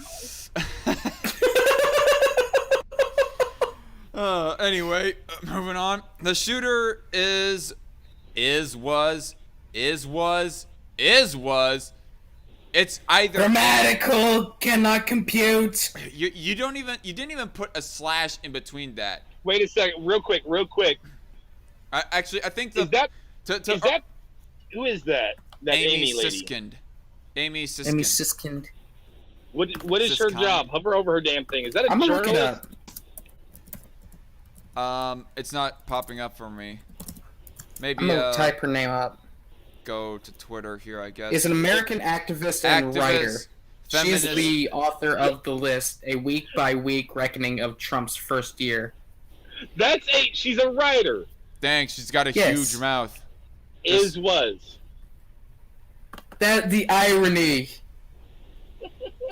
Speaker 1: Anyway, moving on. The shooter was. It's either
Speaker 4: grammatical cannot compute.
Speaker 1: You didn't even put a slash in between that.
Speaker 5: Wait a second, real quick.
Speaker 1: I think
Speaker 5: Is that who is that? That Amy lady.
Speaker 1: Amy Siskind.
Speaker 4: Amy Siskind.
Speaker 5: What is her job? Hover over her damn thing. Is that a
Speaker 4: I'm gonna look it
Speaker 5: journalist?
Speaker 4: up.
Speaker 1: It's not popping up for me. Maybe
Speaker 4: I'm gonna type her name up.
Speaker 1: Go to Twitter here, I guess.
Speaker 4: Is an American activist and writer.
Speaker 1: Feminist.
Speaker 4: She's the author of The List, a week-by-week reckoning of Trump's first year.
Speaker 5: That's she's a writer.
Speaker 1: Dang, she's got a huge mouth.
Speaker 5: Was.
Speaker 4: That the irony.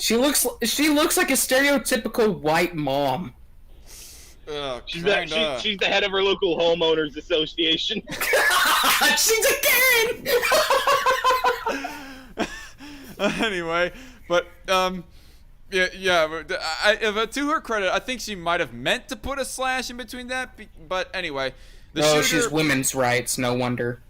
Speaker 4: She looks like a stereotypical white mom.
Speaker 5: She's the head of her local homeowners association.
Speaker 4: She's a Karen.
Speaker 1: Anyway, but but to her credit, I think she might have meant to put a slash in between that. But anyway,
Speaker 4: she's women's rights. No wonder.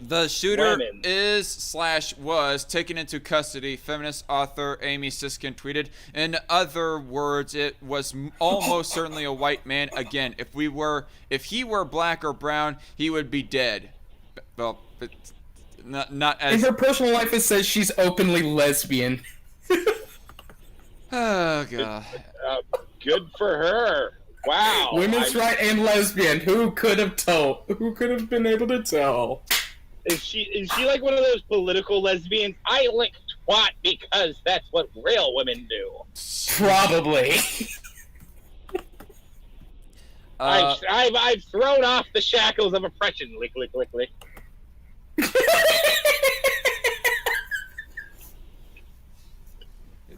Speaker 1: The shooter was taken into custody. Feminist author Amy Siskind tweeted. In other words, it was almost certainly a white man. Again, if he were black or brown, he would be dead. Well, but not as.
Speaker 4: In her personal life, it says she's openly lesbian.
Speaker 1: Oh god.
Speaker 5: Good for her. Wow.
Speaker 4: Women's right and lesbian. Who could have told? Who could have been able to tell?
Speaker 5: Is she like one of those political lesbians? I lick twat because that's what real women do.
Speaker 4: Probably.
Speaker 5: I've thrown off the shackles of oppression. Lick, lick, lick, lick.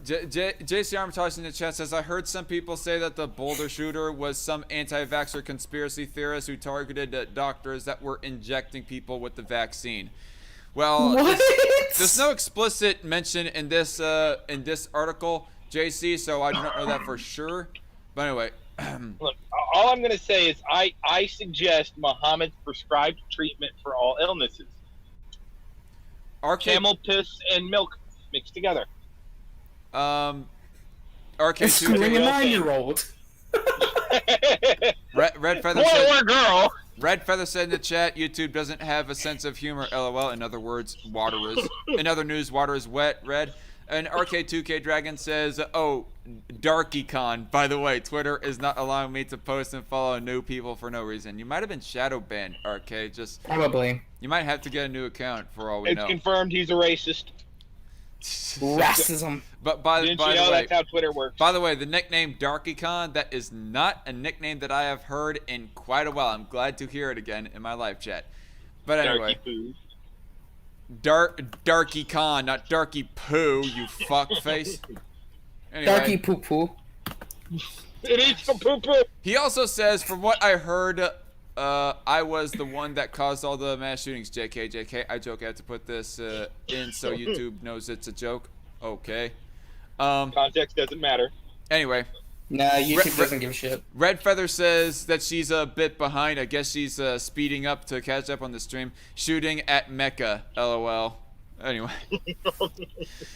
Speaker 1: JC Armitage in the chat says, I heard some people say that the Boulder shooter was some anti-vaxxer conspiracy theorist who targeted doctors that were injecting people with the vaccine. Well, there's no explicit mention in this article, JC, so I do not know that for sure. But anyway.
Speaker 5: Look, all I'm going to say is I suggest Muhammad's prescribed treatment for all illnesses. Camel piss and milk mixed together.
Speaker 1: RK2
Speaker 4: Screwing a 9-year-old.
Speaker 1: Red Feather
Speaker 5: Boy
Speaker 1: said,
Speaker 5: or girl.
Speaker 1: Red Feather said in the chat, YouTube doesn't have a sense of humor, LOL. In other words, water is. In other news, water is wet, red. And RK2K Dragon says, oh, DarkCon. By the way, Twitter is not allowing me to post and follow new people for no reason. You might have been shadow banned, RK. Just
Speaker 4: probably.
Speaker 1: You might have to get a new account for all we know.
Speaker 5: It's confirmed he's a racist.
Speaker 4: Racism.
Speaker 1: But by the way,
Speaker 5: that's how Twitter works.
Speaker 1: By the way, the nickname DarkCon, that is not a nickname that I have heard in quite a while. I'm glad to hear it again in my live chat. But anyway, DarkCon, not Darky Poo, you fuckface. Anyway,
Speaker 4: Darky Poo Poo.
Speaker 5: It eats the poo poo.
Speaker 1: He also says, from what I heard, I was the one that caused all the mass shootings. JK. I joke. I had to put this in so YouTube knows it's a joke. Okay.
Speaker 5: Context doesn't matter.
Speaker 1: Anyway.
Speaker 4: Nah, YouTube doesn't give a shit.
Speaker 1: Red Feather says that she's a bit behind. I guess she's speeding up to catch up on the stream. Shooting at Mecca. LOL. Anyway.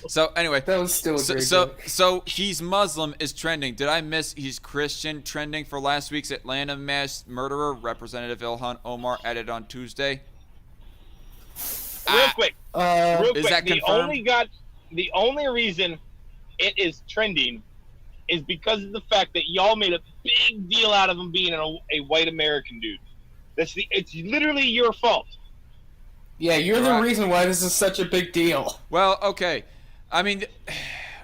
Speaker 1: So anyway.
Speaker 4: That was still a great joke.
Speaker 1: So he's Muslim is trending. Did I miss he's Christian trending for last week's Atlanta mass murderer? Representative Ilhan Omar added on Tuesday.
Speaker 5: Real quick.
Speaker 1: Is that confirmed?
Speaker 5: The only reason it is trending is because of the fact that y'all made a big deal out of him being a white American dude. It's literally your fault.
Speaker 4: Yeah, you're the reason why this is such a big deal.
Speaker 1: Well, okay. I mean,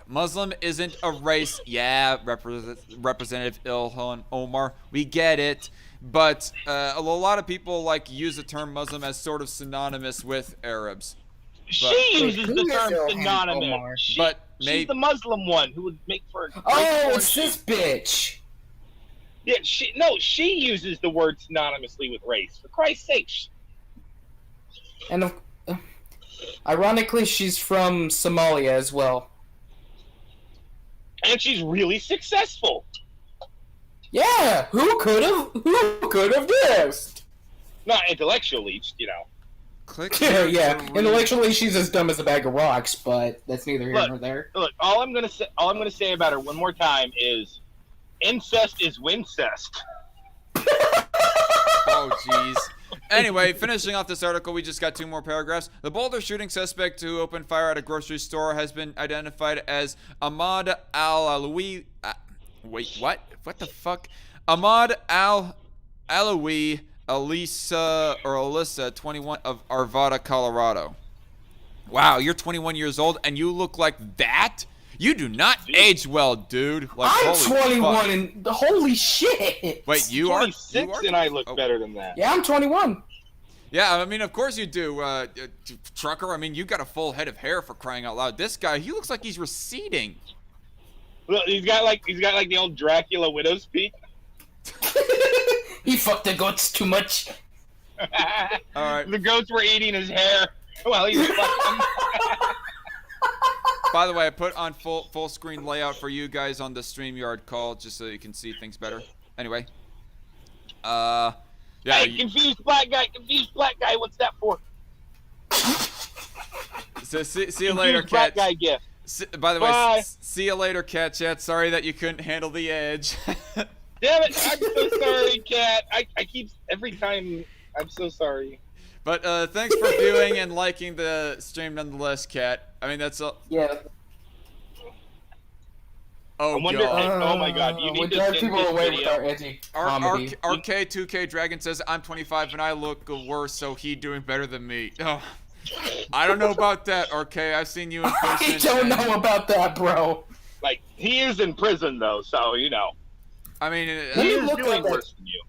Speaker 1: Muslim isn't a race. Yeah, Representative Ilhan Omar, we get it. But a lot of people use the term Muslim as sort of synonymous with Arabs.
Speaker 5: She uses the term synonymous. She's the Muslim one who would make for a
Speaker 4: it's this bitch.
Speaker 5: Yeah, she uses the word synonymously with race. For Christ's sake.
Speaker 4: And ironically, she's from Somalia as well.
Speaker 5: And she's really successful.
Speaker 4: Yeah, who could have guessed?
Speaker 5: Not intellectually,
Speaker 4: Yeah, intellectually she's as dumb as a bag of rocks, but that's neither here nor there.
Speaker 5: Look, all I'm gonna say about her one more time is incest is wincest.
Speaker 1: Oh jeez. Anyway, finishing off this article, we just got 2 more paragraphs. The Boulder shooting suspect who opened fire at a grocery store has been identified as Ahmad Al-Alawi. Wait, what? What the fuck? Ahmad Al-Alawi Alyssa, 21, of Arvada, Colorado. Wow, you're 21 years old and you look like that? You do not age well, dude.
Speaker 4: I'm 21 and holy shit.
Speaker 1: Wait, you are
Speaker 5: 26 and I look better than that.
Speaker 4: Yeah, I'm 21.
Speaker 1: Yeah, I mean, of course you do, Trucker. I mean, you got a full head of hair for crying out loud. This guy, he looks like he's receding.
Speaker 5: Look, he's got like the old Dracula widow's peak.
Speaker 4: He fucked the goats too much.
Speaker 1: All right.
Speaker 5: The goats were eating his hair while he was fucking.
Speaker 1: By the way, I put on full screen layout for you guys on the StreamYard call just so you can see things better. Anyway. Yeah.
Speaker 5: Hey, confused black guy, what's that for?
Speaker 1: So see you later,
Speaker 5: Black
Speaker 1: Cat.
Speaker 5: guy gift.
Speaker 1: By the way,
Speaker 5: Bye.
Speaker 1: see you later, Cat Chat. Sorry that you couldn't handle the edge.
Speaker 5: Damn it, I'm so sorry, Cat. I keep every time. I'm so sorry.
Speaker 1: But thanks for viewing and liking the stream nonetheless, Cat. I mean, that's all.
Speaker 4: Yeah.
Speaker 1: Oh,
Speaker 5: I wonder,
Speaker 1: God.
Speaker 5: Oh my God, you need to
Speaker 4: drive
Speaker 5: send
Speaker 4: people
Speaker 5: this
Speaker 4: away
Speaker 5: video.
Speaker 4: with our edgy comedy.
Speaker 1: RK2K Dragon says, I'm 25 and I look worse, so he doing better than me. Oh, I don't know about that, RK. I've seen you in person.
Speaker 4: I don't know about that, bro.
Speaker 5: Like, he is in prison, though, so,
Speaker 1: I mean,
Speaker 5: he is
Speaker 4: look
Speaker 5: doing
Speaker 4: like
Speaker 5: worse than you.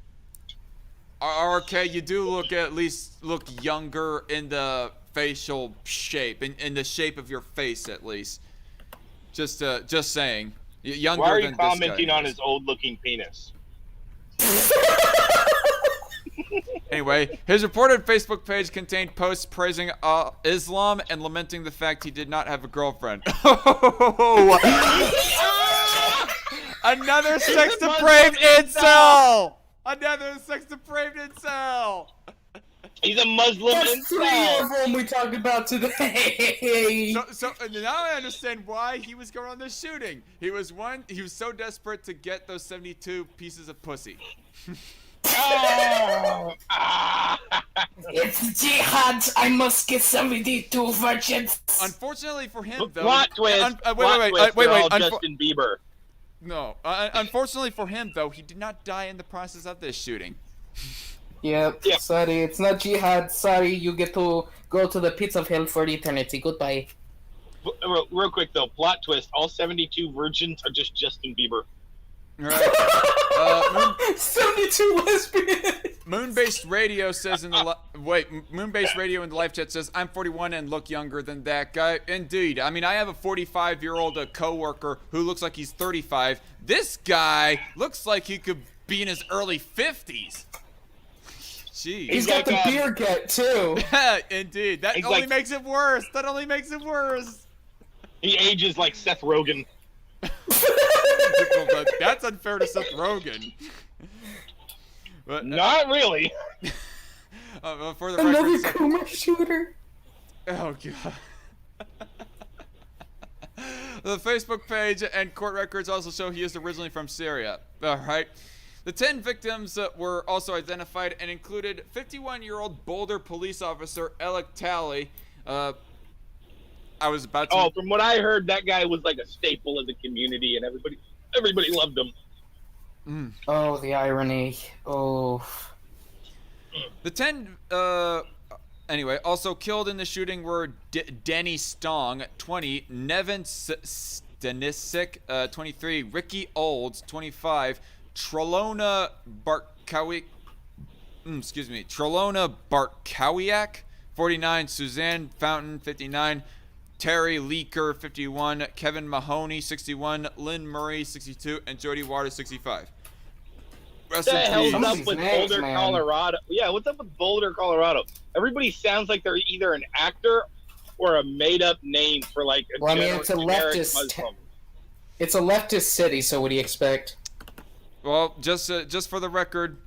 Speaker 1: RK, you do look at least younger in the facial shape, in the shape of your face at least. Just saying. Younger
Speaker 5: Why are you
Speaker 1: than this guy
Speaker 5: commenting on
Speaker 1: is.
Speaker 5: his old-looking penis?
Speaker 1: Anyway, his reported Facebook page contained posts praising Islam and lamenting the fact he did not have a girlfriend. Another sex-depraved incel! Another sex-depraved incel!
Speaker 5: He's a Muslim
Speaker 4: That's 3
Speaker 5: incel.
Speaker 4: of them we talked about today.
Speaker 1: So now I understand why he was going on this shooting. He was so desperate to get those 72 pieces of pussy.
Speaker 5: Oh, ah.
Speaker 4: It's jihad. I must get 72 virgins.
Speaker 1: Unfortunately for him, though.
Speaker 5: Plot twist.
Speaker 1: Wait.
Speaker 5: They're all Justin Bieber.
Speaker 1: No. Unfortunately for him, though, he did not die in the process of this shooting.
Speaker 4: Yep. Sorry, it's not jihad. Sorry, you get to go to the pits of hell for eternity. Goodbye.
Speaker 5: Real quick though, plot twist: all 72 virgins are just Justin Bieber.
Speaker 1: Right.
Speaker 4: 72 lesbians.
Speaker 1: Moonbased Radio says Moonbased Radio in the live chat says I'm 41 and look younger than that guy. Indeed. I mean, I have a 45-year-old coworker who looks like he's 35. This guy looks like he could be in his early 50s. Jeez.
Speaker 4: He's got the beer gut too.
Speaker 1: Indeed. That
Speaker 5: He's
Speaker 1: only
Speaker 5: like-
Speaker 1: makes it worse. That only makes it worse.
Speaker 5: He ages like Seth Rogen.
Speaker 1: But that's unfair to Seth Rogen. But,
Speaker 5: Not really.
Speaker 1: for the
Speaker 4: Another
Speaker 1: record,
Speaker 4: Kuma shooter.
Speaker 1: oh god. The Facebook page and court records also show he is originally from Syria. All right. The 10 victims were also identified and included 51-year-old Boulder police officer Alec Talley. I was about to.
Speaker 5: Oh, from what I heard, that guy was like a staple in the community, and everybody loved him.
Speaker 4: Oh, the irony. Oh.
Speaker 1: The 10, anyway, also killed in the shooting were Danny Stong, 20, Nevin Stanisic, 23, Ricky Olds, 25, Trelona Bartkowiak, 49, Suzanne Fountain, 59, Terry Leaker, 51, Kevin Mahoney, 61, Lynn Murray, 62, and Jody Waters, 65.
Speaker 5: What the hell's
Speaker 4: Some of
Speaker 5: up
Speaker 4: these
Speaker 5: with
Speaker 4: names,
Speaker 5: Boulder,
Speaker 4: man.
Speaker 5: Colorado? Yeah, what's up with Boulder, Colorado? Everybody sounds like they're either an actor or a made-up name for like a
Speaker 4: Well, I mean, it's a
Speaker 5: generic
Speaker 4: leftist
Speaker 5: Muslim.
Speaker 4: It's a leftist city, so what do you expect?
Speaker 1: Well, just for the record,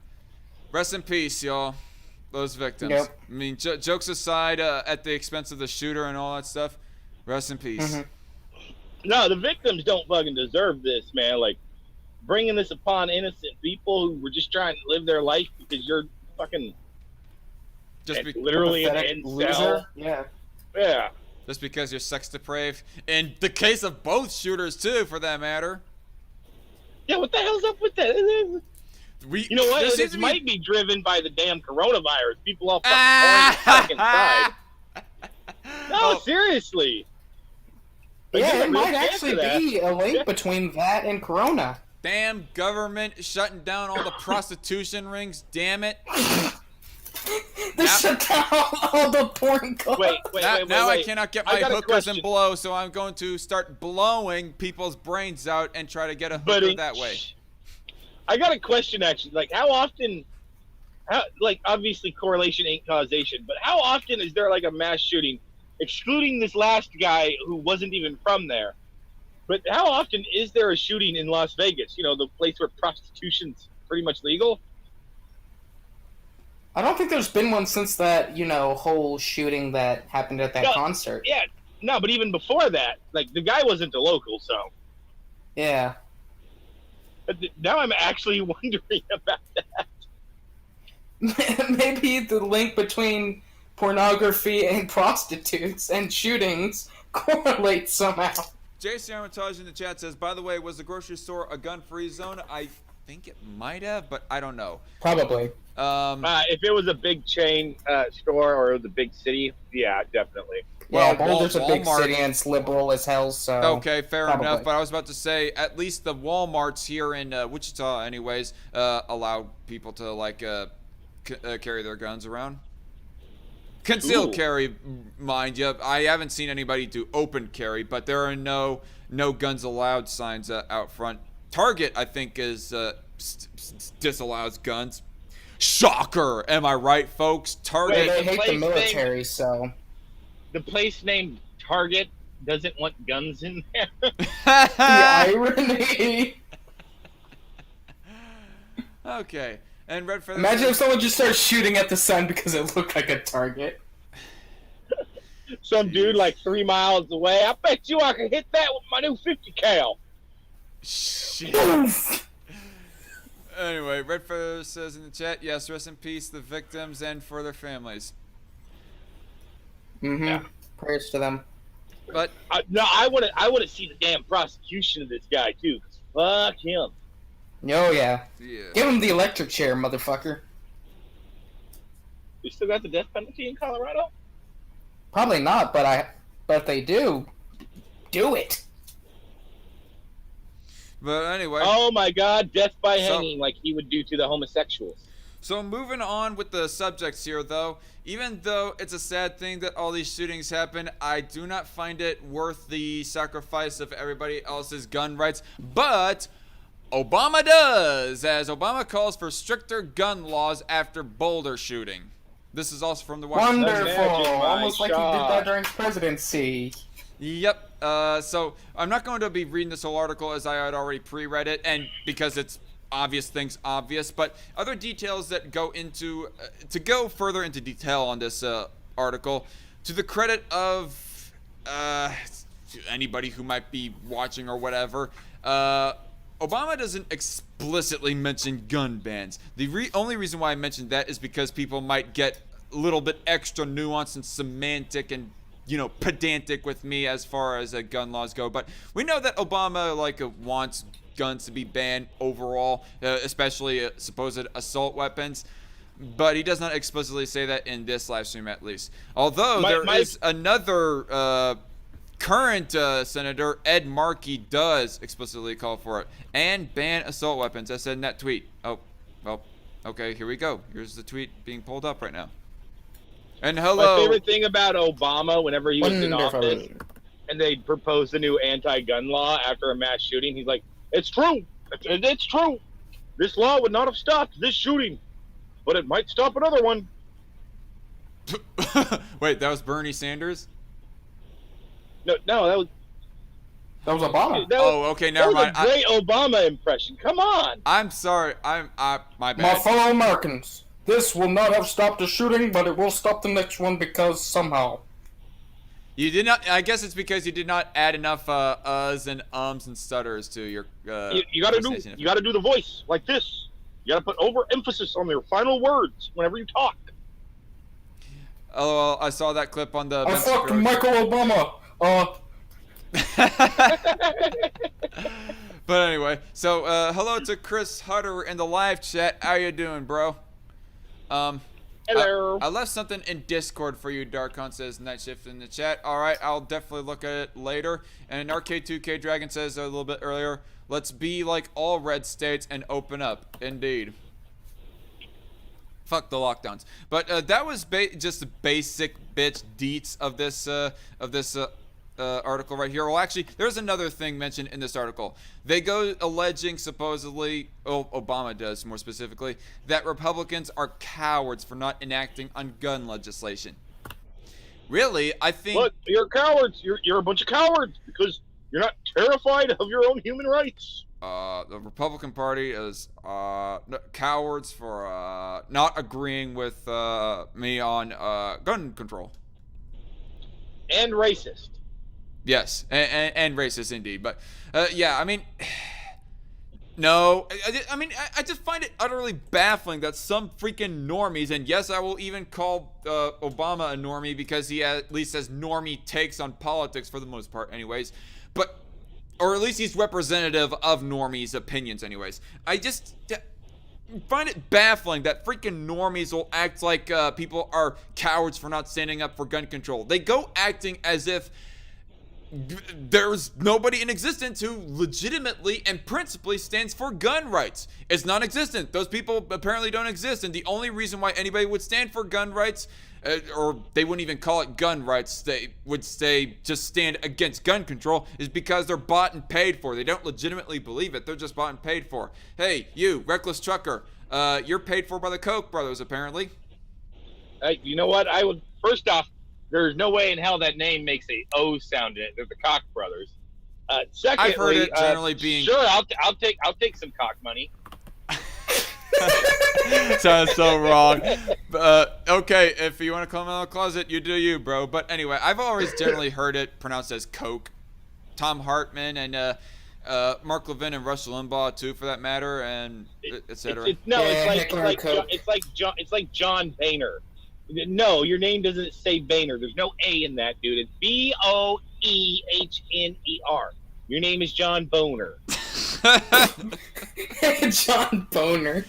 Speaker 1: rest in peace, y'all. Those victims.
Speaker 4: Yep.
Speaker 1: I mean, jokes aside, at the expense of the shooter and all that stuff, rest in peace.
Speaker 5: No, the victims don't fucking deserve this, man. Like, bringing this upon innocent people who were just trying to live their life because you're fucking literally an
Speaker 4: Pathetic
Speaker 5: incel.
Speaker 4: loser? Yeah.
Speaker 5: Yeah.
Speaker 1: Just because you're sex depraved. In the case of both shooters, too, for that matter.
Speaker 5: Yeah, what the hell's up with that? You know what?
Speaker 1: there seems
Speaker 5: This
Speaker 1: to be-
Speaker 5: might be driven by the damn coronavirus. People all fucking fucking inside. No,
Speaker 1: Oh.
Speaker 5: seriously. Like,
Speaker 4: Yeah,
Speaker 5: there's a
Speaker 4: it
Speaker 5: real
Speaker 4: might
Speaker 5: chance
Speaker 4: actually
Speaker 5: of that.
Speaker 4: be a link
Speaker 5: Yeah.
Speaker 4: between that and Corona.
Speaker 1: Damn government shutting down all the prostitution rings. Damn it.
Speaker 4: They shut down all the porn clubs.
Speaker 5: Wait,
Speaker 1: Now I
Speaker 5: wait.
Speaker 1: cannot get
Speaker 5: I
Speaker 1: my
Speaker 5: got a
Speaker 1: hookers and
Speaker 5: question.
Speaker 1: blow, so I'm going to start blowing people's brains out and try to get a hooker
Speaker 5: Buddy,
Speaker 1: that way.
Speaker 5: I got a question actually. Like, how often? Like, obviously correlation ain't causation, but how often is there like a mass shooting, excluding this last guy who wasn't even from there? But how often is there a shooting in Las Vegas? You know, the place where prostitution's pretty much legal.
Speaker 4: I don't think there's been one since that, whole shooting that happened at that
Speaker 5: No,
Speaker 4: concert.
Speaker 5: Yeah, no, but even before that, like the guy wasn't a local, so.
Speaker 4: Yeah.
Speaker 5: But now I'm actually wondering about that.
Speaker 4: Maybe the link between pornography and prostitutes and shootings correlates somehow.
Speaker 1: Jason Armitage in the chat says, by the way, was the grocery store a gun-free zone? I think it might have, but I don't know.
Speaker 4: Probably.
Speaker 5: If it was a big chain store or the big city, yeah, definitely.
Speaker 1: Well,
Speaker 4: Yeah, Boulder's a big
Speaker 1: Walmart-
Speaker 4: city and it's liberal as hell, so...
Speaker 1: Okay, fair
Speaker 4: probably.
Speaker 1: enough. But I was about to say, at least the Walmarts here in Wichita, anyways, allow people to carry their guns around. Concealed carry, mind you. I haven't seen anybody do open carry, but there are no guns allowed signs out front. Target, I think, is disallows guns. Shocker, am I right, folks? Target.
Speaker 4: They hate the military, so
Speaker 5: The place named Target doesn't want guns in there.
Speaker 4: the irony.
Speaker 1: Okay, and Red Feather.
Speaker 4: Imagine if someone just started shooting at the sun because it looked like a target.
Speaker 5: Some dude like 3 miles away. I bet you I can hit that with my new 50 cal.
Speaker 1: Shit. Anyway, Red Feather says in the chat, yes, rest in peace, the victims and for their families.
Speaker 4: Mm-hmm.
Speaker 5: Yeah.
Speaker 4: Prayers to them.
Speaker 1: But
Speaker 5: No, I want to see the damn prosecution of this guy too. 'Cause fuck him.
Speaker 4: Oh yeah.
Speaker 1: yeah.
Speaker 4: Give him the electric chair, motherfucker.
Speaker 5: We still got the death penalty in Colorado?
Speaker 4: Probably not, but if they do it.
Speaker 1: But anyway.
Speaker 5: Oh my God, death by hanging, like he would do to the homosexuals.
Speaker 1: So moving on with the subjects here, though, even though it's a sad thing that all these shootings happen, I do not find it worth the sacrifice of everybody else's gun rights. But Obama does, as Obama calls for stricter gun laws after Boulder shooting. This is also from the Washington Post.
Speaker 4: Wonderful.
Speaker 5: Imagine my
Speaker 4: Almost like he did
Speaker 5: shot.
Speaker 4: that during his presidency.
Speaker 1: Yep. So I'm not going to be reading this whole article as I had already pre-read it, and because it's obvious things obvious, but other details that go into to go further into detail on this article, to the credit of anybody who might be watching or whatever. Obama doesn't explicitly mention gun bans. The only reason why I mentioned that is because people might get a little bit extra nuance and semantic and, you know, pedantic with me as far as gun laws go. But we know that Obama wants guns to be banned overall, especially supposed assault weapons. But he does not explicitly say that in this live stream, at least. Although there is another current Senator, Ed Markey, does explicitly call for it and ban assault weapons. I said in that tweet. Oh, well, okay, here we go. Here's the tweet being pulled up right now. And hello.
Speaker 5: My favorite thing about Obama, whenever he was in
Speaker 4: Wonderful.
Speaker 5: office, and they proposed a new anti-gun law after a mass shooting, he's like, "It's true. It's true. This law would not have stopped this shooting, but it might stop another one."
Speaker 1: Wait, that was Bernie Sanders?
Speaker 5: No, that was
Speaker 4: Obama.
Speaker 1: Okay, never mind.
Speaker 5: That was a great Obama impression. Come on.
Speaker 1: I'm sorry. My
Speaker 4: My
Speaker 1: bad.
Speaker 4: fellow Americans, this will not have stopped the shooting, but it will stop the next one because somehow.
Speaker 1: You did not. I guess it's because you did not add enough uhs and ums and stutters to your.
Speaker 5: You gotta do the voice like this. You gotta put overemphasis on your final words whenever you talk.
Speaker 1: Oh, I saw that clip on the.
Speaker 4: I fucked Michael Obama.
Speaker 1: But anyway, so
Speaker 5: Hello.
Speaker 1: hello to Chris Hutter in the live chat. How you doing, bro?
Speaker 5: Hello.
Speaker 1: I left something in Discord for you, DarkCon says Night Shift in the chat. Alright, I'll definitely look at it later. And Arcade2K Dragon says a little bit earlier, let's be like all red states and open up. Indeed. Fuck the lockdowns. But that was just the basic bitch deets of this article right here. Well, actually, there's another thing mentioned in this article. They go alleging, supposedly, Obama does more specifically, that Republicans are cowards for not enacting on gun legislation. Really, I think.
Speaker 5: Look, you're cowards. You're a bunch of cowards because you're not terrified of your own human rights.
Speaker 1: The Republican Party is cowards for not agreeing with me on gun control.
Speaker 5: And racist.
Speaker 1: Yes, and racist indeed. But yeah, I mean, no, I mean, I just find it utterly baffling that some freaking normies, and yes, I will even call Obama a normie because he at least has normie takes on politics for the most part, anyways. But, or at least he's representative of normies' opinions, anyways. I just find it baffling that freaking normies will act like people are cowards for not standing up for gun control. They go acting as if there's nobody in existence who legitimately and principally stands for gun rights. It's non-existent. Those people apparently don't exist, and the only reason why anybody would stand for gun rights, or they wouldn't even call it gun rights, they would say just stand against gun control, is because they're bought and paid for. They don't legitimately believe it. They're just bought and paid for. Hey, you, reckless trucker, you're paid for by the Koch brothers, apparently.
Speaker 5: You know what? I would first off, there's no way in hell that name makes a O sound in it. They're the Koch brothers. Secondly,
Speaker 1: I've heard it generally being.
Speaker 5: Sure, I'll take some Koch money.
Speaker 1: Sounds so wrong. Okay, if you want to come out of the closet, you do you, bro. But anyway, I've always generally heard it pronounced as Coke. Tom Hartman and Mark Levin and Rush Limbaugh too, for that matter, and etc.
Speaker 5: It's like John Boehner. No, your name doesn't say Boehner. There's no A in that, dude. It's Boehner. Your name is John Boner.
Speaker 4: John Boner.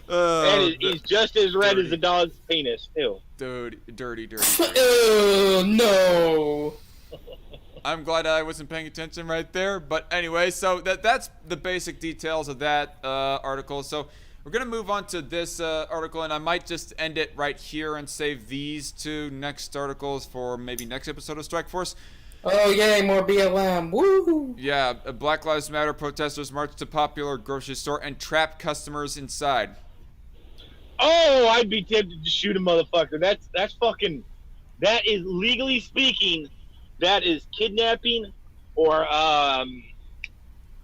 Speaker 5: And he's just as red as a dog's penis, too.
Speaker 1: Dude, dirty.
Speaker 4: Oh, no.
Speaker 1: I'm glad I wasn't paying attention right there. But anyway, so that's the basic details of that article. So we're going to move on to this article, and I might just end it right here and save these two next articles for maybe next episode of Strike Force.
Speaker 4: Oh, yay, more BLM. Woo!
Speaker 1: Yeah, Black Lives Matter protesters marched to popular grocery store and trapped customers inside.
Speaker 5: Oh, I'd be tempted to shoot a motherfucker. That's fucking... That is, legally speaking, that is kidnapping or,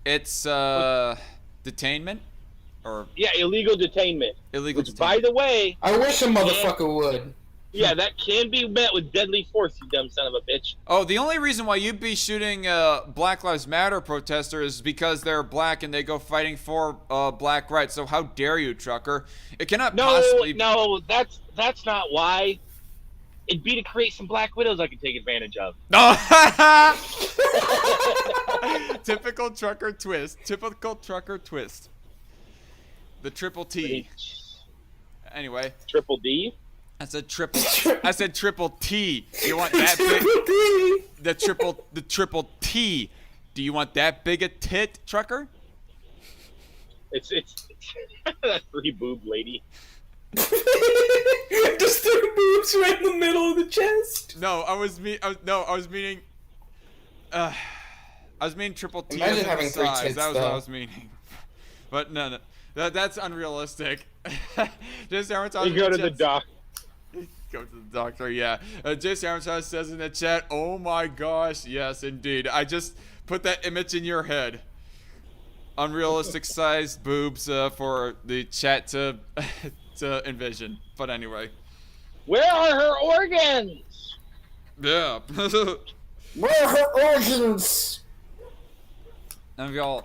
Speaker 1: It's, detainment? Or
Speaker 5: yeah, illegal detainment. Which, by the way...
Speaker 4: I wish a motherfucker would.
Speaker 5: Yeah, that can be met with deadly force, you dumb son of a bitch.
Speaker 1: Oh, the only reason why you'd be shooting Black Lives Matter protesters is because they're black and they go fighting for black rights. So how dare you, trucker? It cannot possibly...
Speaker 5: No, that's not why. It'd be to create some black widows I could take advantage of.
Speaker 1: Typical trucker twist. The triple T. Anyway.
Speaker 5: Triple D?
Speaker 1: I said triple T. You want that big? The triple T. Do you want that big a tit, trucker?
Speaker 5: It's that 3 boob lady.
Speaker 4: Just 3 boobs right in the middle of the chest.
Speaker 1: No, I was meaning triple T.
Speaker 4: Imagine having 3 tits,
Speaker 1: that was what I was meaning. But no, that's unrealistic. Just every time
Speaker 5: you go to the doc.
Speaker 1: Go to the doctor, yeah. Jason Armstrong says in the chat, oh my gosh, yes, indeed. I just put that image in your head. Unrealistic sized boobs for the chat to envision. But anyway.
Speaker 5: Where are her organs?
Speaker 1: Yeah.
Speaker 4: Where are her organs?
Speaker 1: None of y'all...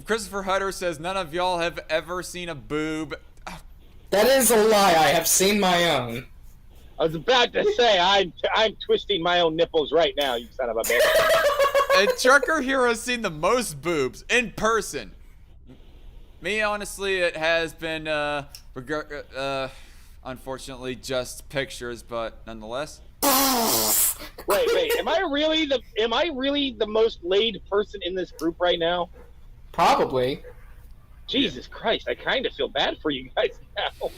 Speaker 1: Christopher Hutter says, none of y'all have ever seen a boob.
Speaker 4: That is a lie. I have seen my own.
Speaker 5: I was about to say, I'm twisting my own nipples right now, you son of a bitch.
Speaker 1: A trucker here has seen the most boobs in person. Me, honestly, it has been, unfortunately, just pictures, but nonetheless.
Speaker 5: Wait, am I really the most laid person in this group right now?
Speaker 4: Probably.
Speaker 5: Jesus Christ, I kind of feel bad for you guys now.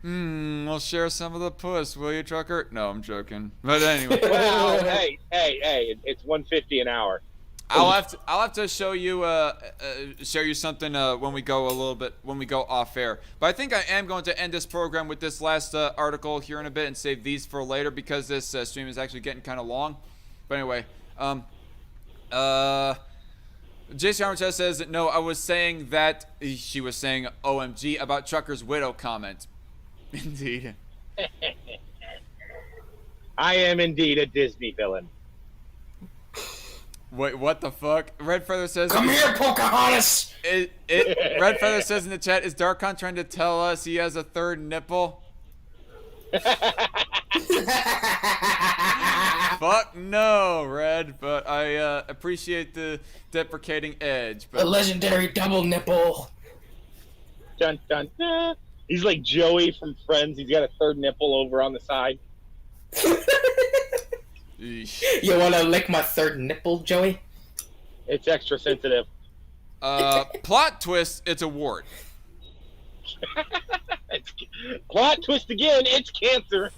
Speaker 1: We'll share some of the puss, will you, trucker? No, I'm joking. But anyway.
Speaker 5: Well, hey, it's $150 an hour.
Speaker 1: I'll have to show you something when we go off air. But I think I am going to end this program with this last article here in a bit and save these for later because this stream is actually getting kind of long. But anyway, Jason Armitage says that no, I was saying that she was saying OMG about Trucker's widow comment. Indeed.
Speaker 5: I am indeed a Disney villain.
Speaker 1: Wait, what the fuck? Red Feather says...
Speaker 4: Come here, Pocahontas!
Speaker 1: Red Feather says in the chat, is DarkCon trying to tell us he has a third nipple? Fuck no, Red, but I appreciate the deprecating edge. But...
Speaker 4: A legendary double nipple.
Speaker 5: Dun, dun, dun. He's like Joey from Friends. He's got a third nipple over on the side.
Speaker 1: Eesh.
Speaker 4: You wanna lick my third nipple, Joey?
Speaker 5: It's extra sensitive.
Speaker 1: Plot twist, it's a wart.
Speaker 5: It's, plot twist again. It's cancer.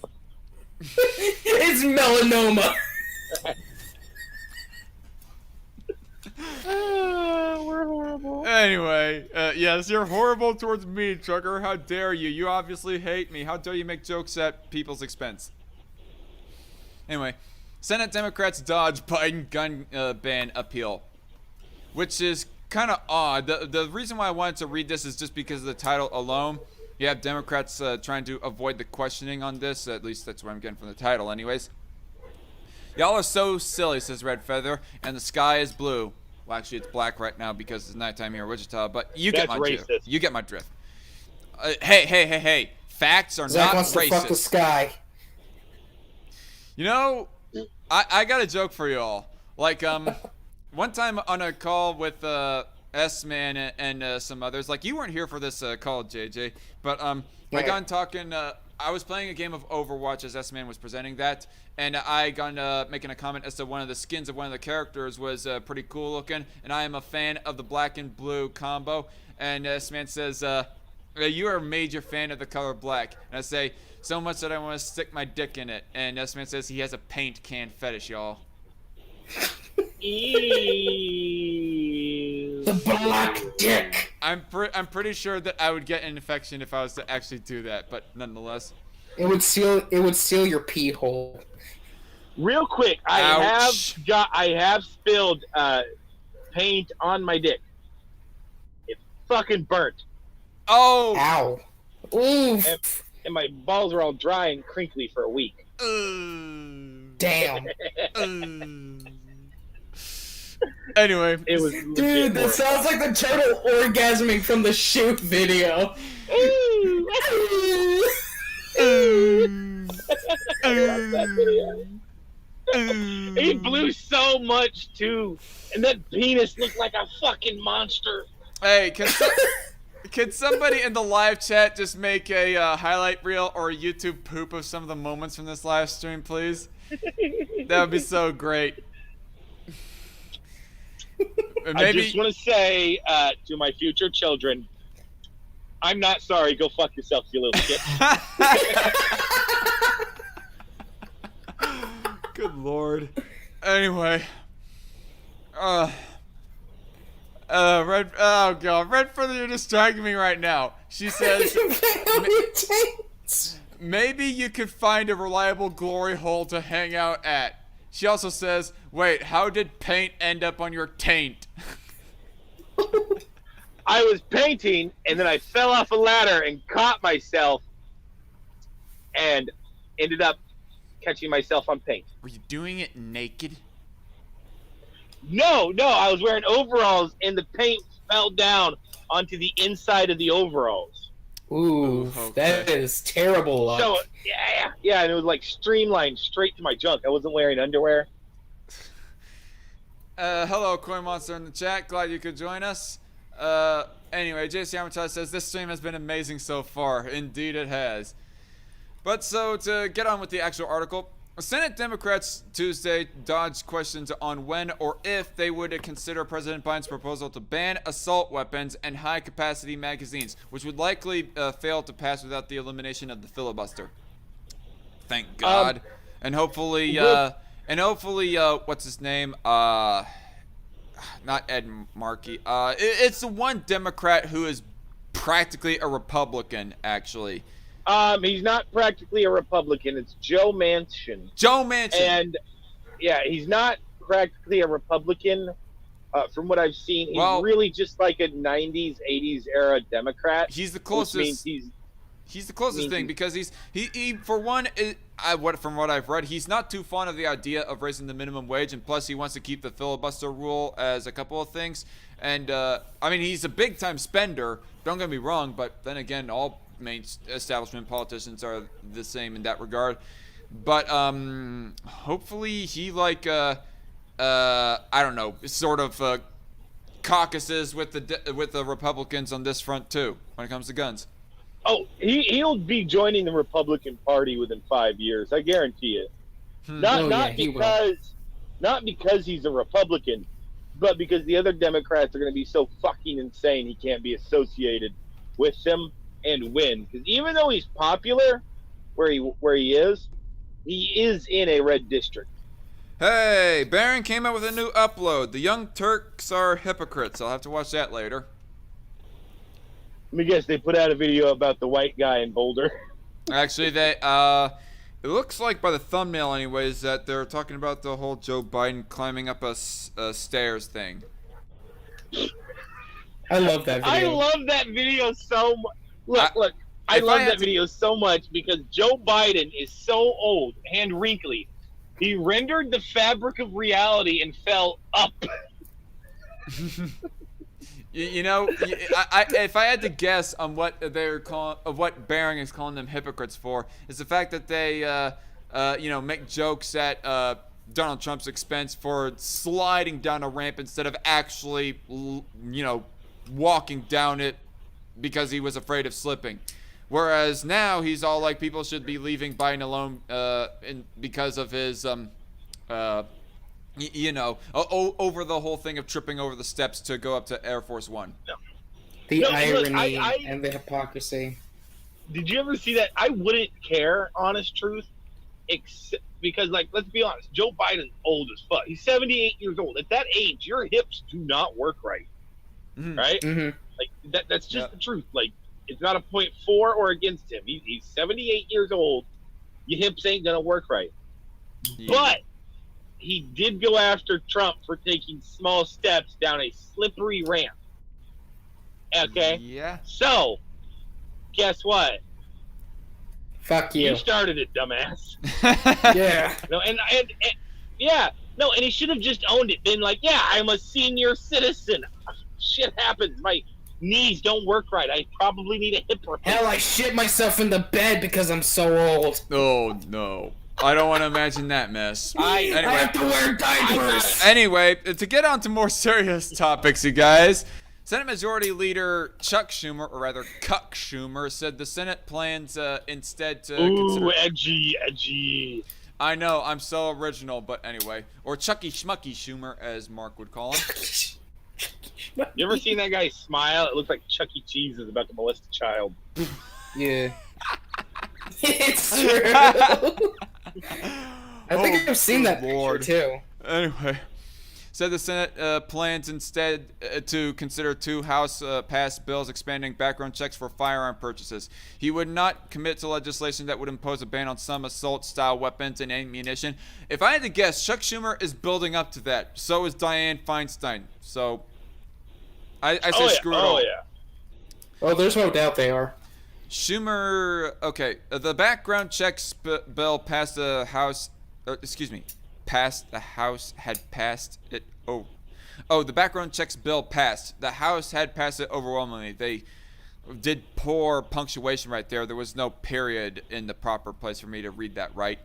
Speaker 4: It's melanoma.
Speaker 5: We're horrible.
Speaker 1: Anyway, yes, you're horrible towards me, Trucker. How dare you? You obviously hate me. How dare you make jokes at people's expense? Anyway, Senate Democrats dodge Biden gun ban appeal, which is kind of odd. The reason why I wanted to read this is just because of the title alone. You have Democrats trying to avoid the questioning on this. At least that's what I'm getting from the title anyways. Y'all are so silly, says Red Feather, and the sky is blue. Well, actually, it's black right now because it's nighttime here in Wichita, but you get my drift. You get my drift. Hey. Facts are
Speaker 4: Zach
Speaker 1: not
Speaker 4: wants
Speaker 1: racist.
Speaker 4: to fuck the sky.
Speaker 1: You know, I got a joke for y'all. Like, one time on a call with S-Man and some others, like, you weren't here for this call, JJ, but I got on talking, I was playing a game of Overwatch as S-Man was presenting that, and I got making a comment as to one of the skins of one of the characters was pretty cool looking, and I am a fan of the black and blue combo, and S-Man says, you are a major fan of the color black, and I say, so much that I want to stick my dick in it, and S-Man says he has a paint can fetish, y'all.
Speaker 4: The black dick.
Speaker 1: I'm pretty sure that I would get an infection if I was to actually do that, but nonetheless.
Speaker 4: It would seal your pee hole.
Speaker 5: Real quick,
Speaker 1: Ouch.
Speaker 5: I have spilled paint on my dick. It fucking burnt.
Speaker 1: Oh!
Speaker 4: Ow. Oof.
Speaker 5: And my balls are all dry and crinkly for a week.
Speaker 4: Damn.
Speaker 1: Anyway.
Speaker 5: It was
Speaker 4: Dude, that sounds like the turtle orgasming from the shoot video.
Speaker 5: I love that video. He blew so much too, and that penis looked like a fucking monster.
Speaker 1: Hey, can somebody in the live chat just make a highlight reel or a YouTube poop of some of the moments from this live stream, please? That would be so great.
Speaker 5: I just want to say to my future children, I'm not sorry. Go fuck yourself, you little shit.
Speaker 1: Good lord. Anyway. Red Feather, you're distracting me right now. She says, maybe you could find a reliable glory hole to hang out at. She also says, wait, how did paint end up on your taint?
Speaker 5: I was painting, and then I fell off a ladder and caught myself, and ended up catching myself on paint.
Speaker 1: Were you doing it naked?
Speaker 5: No, I was wearing overalls, and the paint fell down onto the inside of the overalls.
Speaker 4: Ooh,
Speaker 1: okay.
Speaker 4: That is terrible luck.
Speaker 5: So, yeah, and it was like streamlined straight to my junk. I wasn't wearing underwear.
Speaker 1: Hello, Koi Monster in the chat. Glad you could join us. Anyway, JC Amatage says, this stream has been amazing so far. Indeed it has. But so, to get on with the actual article, Senate Democrats Tuesday dodged questions on when or if they would consider President Biden's proposal to ban assault weapons and high-capacity magazines, which would likely fail to pass without the elimination of the filibuster. Thank God. And hopefully, what's his name? Not Ed Markey. It's the one Democrat who is practically a Republican, actually.
Speaker 5: He's not practically a Republican. It's Joe Manchin.
Speaker 1: Joe Manchin.
Speaker 5: And, yeah, he's not practically a Republican. From what I've seen, he's really just like a 90s, 80s era Democrat.
Speaker 1: He's the closest. He's the closest thing because he for one, from what I've read, he's not too fond of the idea of raising the minimum wage, and plus he wants to keep the filibuster rule as a couple of things. And I mean, he's a big time spender. Don't get me wrong, but then again, all main establishment politicians are the same in that regard. But hopefully he I don't know, sort of caucuses with the Republicans on this front too when it comes to guns.
Speaker 5: Oh, he'll be joining the Republican Party within 5 years. I guarantee it. Not
Speaker 4: Oh,
Speaker 5: not
Speaker 4: yeah, he will.
Speaker 5: not because he's a Republican, but because the other Democrats are going to be so fucking insane he can't be associated with them and win. Because even though he's popular where he is in a red district.
Speaker 1: Hey, Baron came out with a new upload. The Young Turks are hypocrites. I'll have to watch that later.
Speaker 5: Let me guess, they put out a video about the white guy in Boulder.
Speaker 1: Actually, it looks like by the thumbnail anyways that they're talking about the whole Joe Biden climbing up a stairs thing.
Speaker 4: I love that
Speaker 5: I
Speaker 4: video.
Speaker 5: love that video so much. Look, I
Speaker 1: if I
Speaker 5: love
Speaker 1: had
Speaker 5: that
Speaker 1: to-
Speaker 5: video so much because Joe Biden is so old and wrinkly. He rendered the fabric of reality and fell up.
Speaker 1: You know, if I had to guess on what they're calling, what Baron is calling them hypocrites for, is the fact that they, make jokes at Donald Trump's expense for sliding down a ramp instead of actually, walking down it because he was afraid of slipping. Whereas now he's all like, people should be leaving Biden alone, because of his, over the whole thing of tripping over the steps to go up to Air Force One.
Speaker 4: The
Speaker 5: No, look,
Speaker 4: irony
Speaker 5: I-
Speaker 4: and the hypocrisy.
Speaker 5: Did you ever see that? I wouldn't care, honest truth, because, like, let's be honest, Joe Biden's old as fuck. He's 78 years old. At that age, your hips do not work right, right?
Speaker 4: Mm-hmm.
Speaker 5: Like that's just
Speaker 1: Yeah.
Speaker 5: the truth. Like, it's not a point for or against him. He's 78 years old. Your hips ain't gonna work right.
Speaker 1: Yeah.
Speaker 5: But he did go after Trump for taking small steps down a slippery ramp. Okay?
Speaker 1: Yeah.
Speaker 5: So, guess what?
Speaker 4: Fuck
Speaker 5: You
Speaker 4: you.
Speaker 5: started it, dumbass.
Speaker 4: Yeah.
Speaker 5: No, and yeah, no, and he should have just owned it. Been like, yeah, I'm a senior citizen. Shit happens. My knees don't work right. I probably need a hip replacement.
Speaker 4: Hell, I shit myself in the bed because I'm so old.
Speaker 1: Oh no. I don't want to imagine that mess.
Speaker 4: I have to wear diapers.
Speaker 1: Anyway, to get on to more serious topics, you guys. Senate Majority Leader Chuck Schumer, or rather Cuck Schumer, said the Senate plans instead to
Speaker 5: Ooh,
Speaker 1: consider...
Speaker 5: edgy.
Speaker 1: I know, I'm so original, but anyway. Or Chucky Schmucky Schumer, as Mark would call him.
Speaker 5: You ever seen that guy smile? It looks like Chuck E. Cheese is about to molest a child.
Speaker 4: Yeah. It's true. I think I've seen that
Speaker 1: Lord.
Speaker 4: picture too.
Speaker 1: Anyway, said the Senate plans instead to consider two House passed bills expanding background checks for firearm purchases. He would not commit to legislation that would impose a ban on some assault-style weapons and ammunition. If I had to guess, Chuck Schumer is building up to that. So is Dianne Feinstein. So I say screw it all.
Speaker 5: yeah.
Speaker 4: Oh, there's no doubt they are.
Speaker 1: Schumer, okay, the background checks bill passed the House, passed the House, had passed it, the background checks bill passed. The House had passed it overwhelmingly. They did poor punctuation right there. There was no period in the proper place for me to read that right.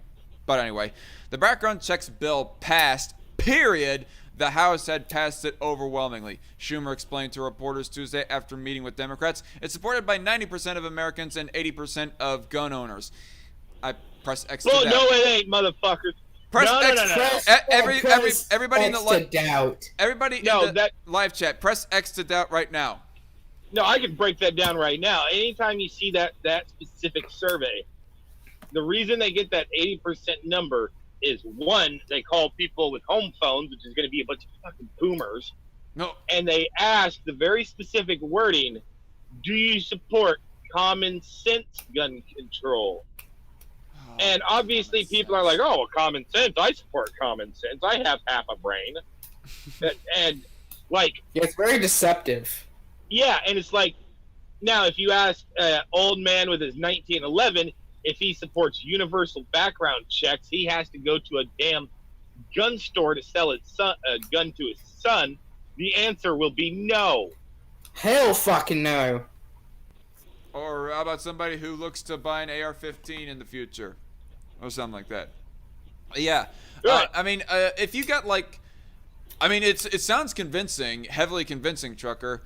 Speaker 1: But anyway, the background checks bill passed, period. The House had passed it overwhelmingly. Schumer explained to reporters Tuesday after meeting with Democrats. It's supported by 90% of Americans and 80% of gun owners. I press X to
Speaker 5: Well,
Speaker 1: doubt.
Speaker 5: no, it ain't, motherfuckers.
Speaker 1: Press
Speaker 5: No.
Speaker 1: X. Everybody in the
Speaker 4: to doubt.
Speaker 1: everybody in
Speaker 5: No,
Speaker 1: the live chat, press X to doubt right now.
Speaker 5: No, I can break that down right now. Anytime you see that specific survey, the reason they get that 80% number is, one, they call people with home phones, which is going to be a bunch of fucking boomers,
Speaker 1: No.
Speaker 5: and they ask the very specific wording, do you support common sense gun control? And obviously people are like, oh, well, common sense, I support common sense. I have half a brain. and like,
Speaker 4: Yeah, it's very deceptive.
Speaker 5: yeah, and it's like, now if you ask an old man with his 1911 if he supports universal background checks, he has to go to a damn gun store to sell his son, a gun to his son. The answer will be no.
Speaker 4: Hell fucking no.
Speaker 1: Or how about somebody who looks to buy an AR-15 in the future, or something like that? Yeah.
Speaker 5: Right.
Speaker 1: If you got it sounds convincing, heavily convincing, Trucker.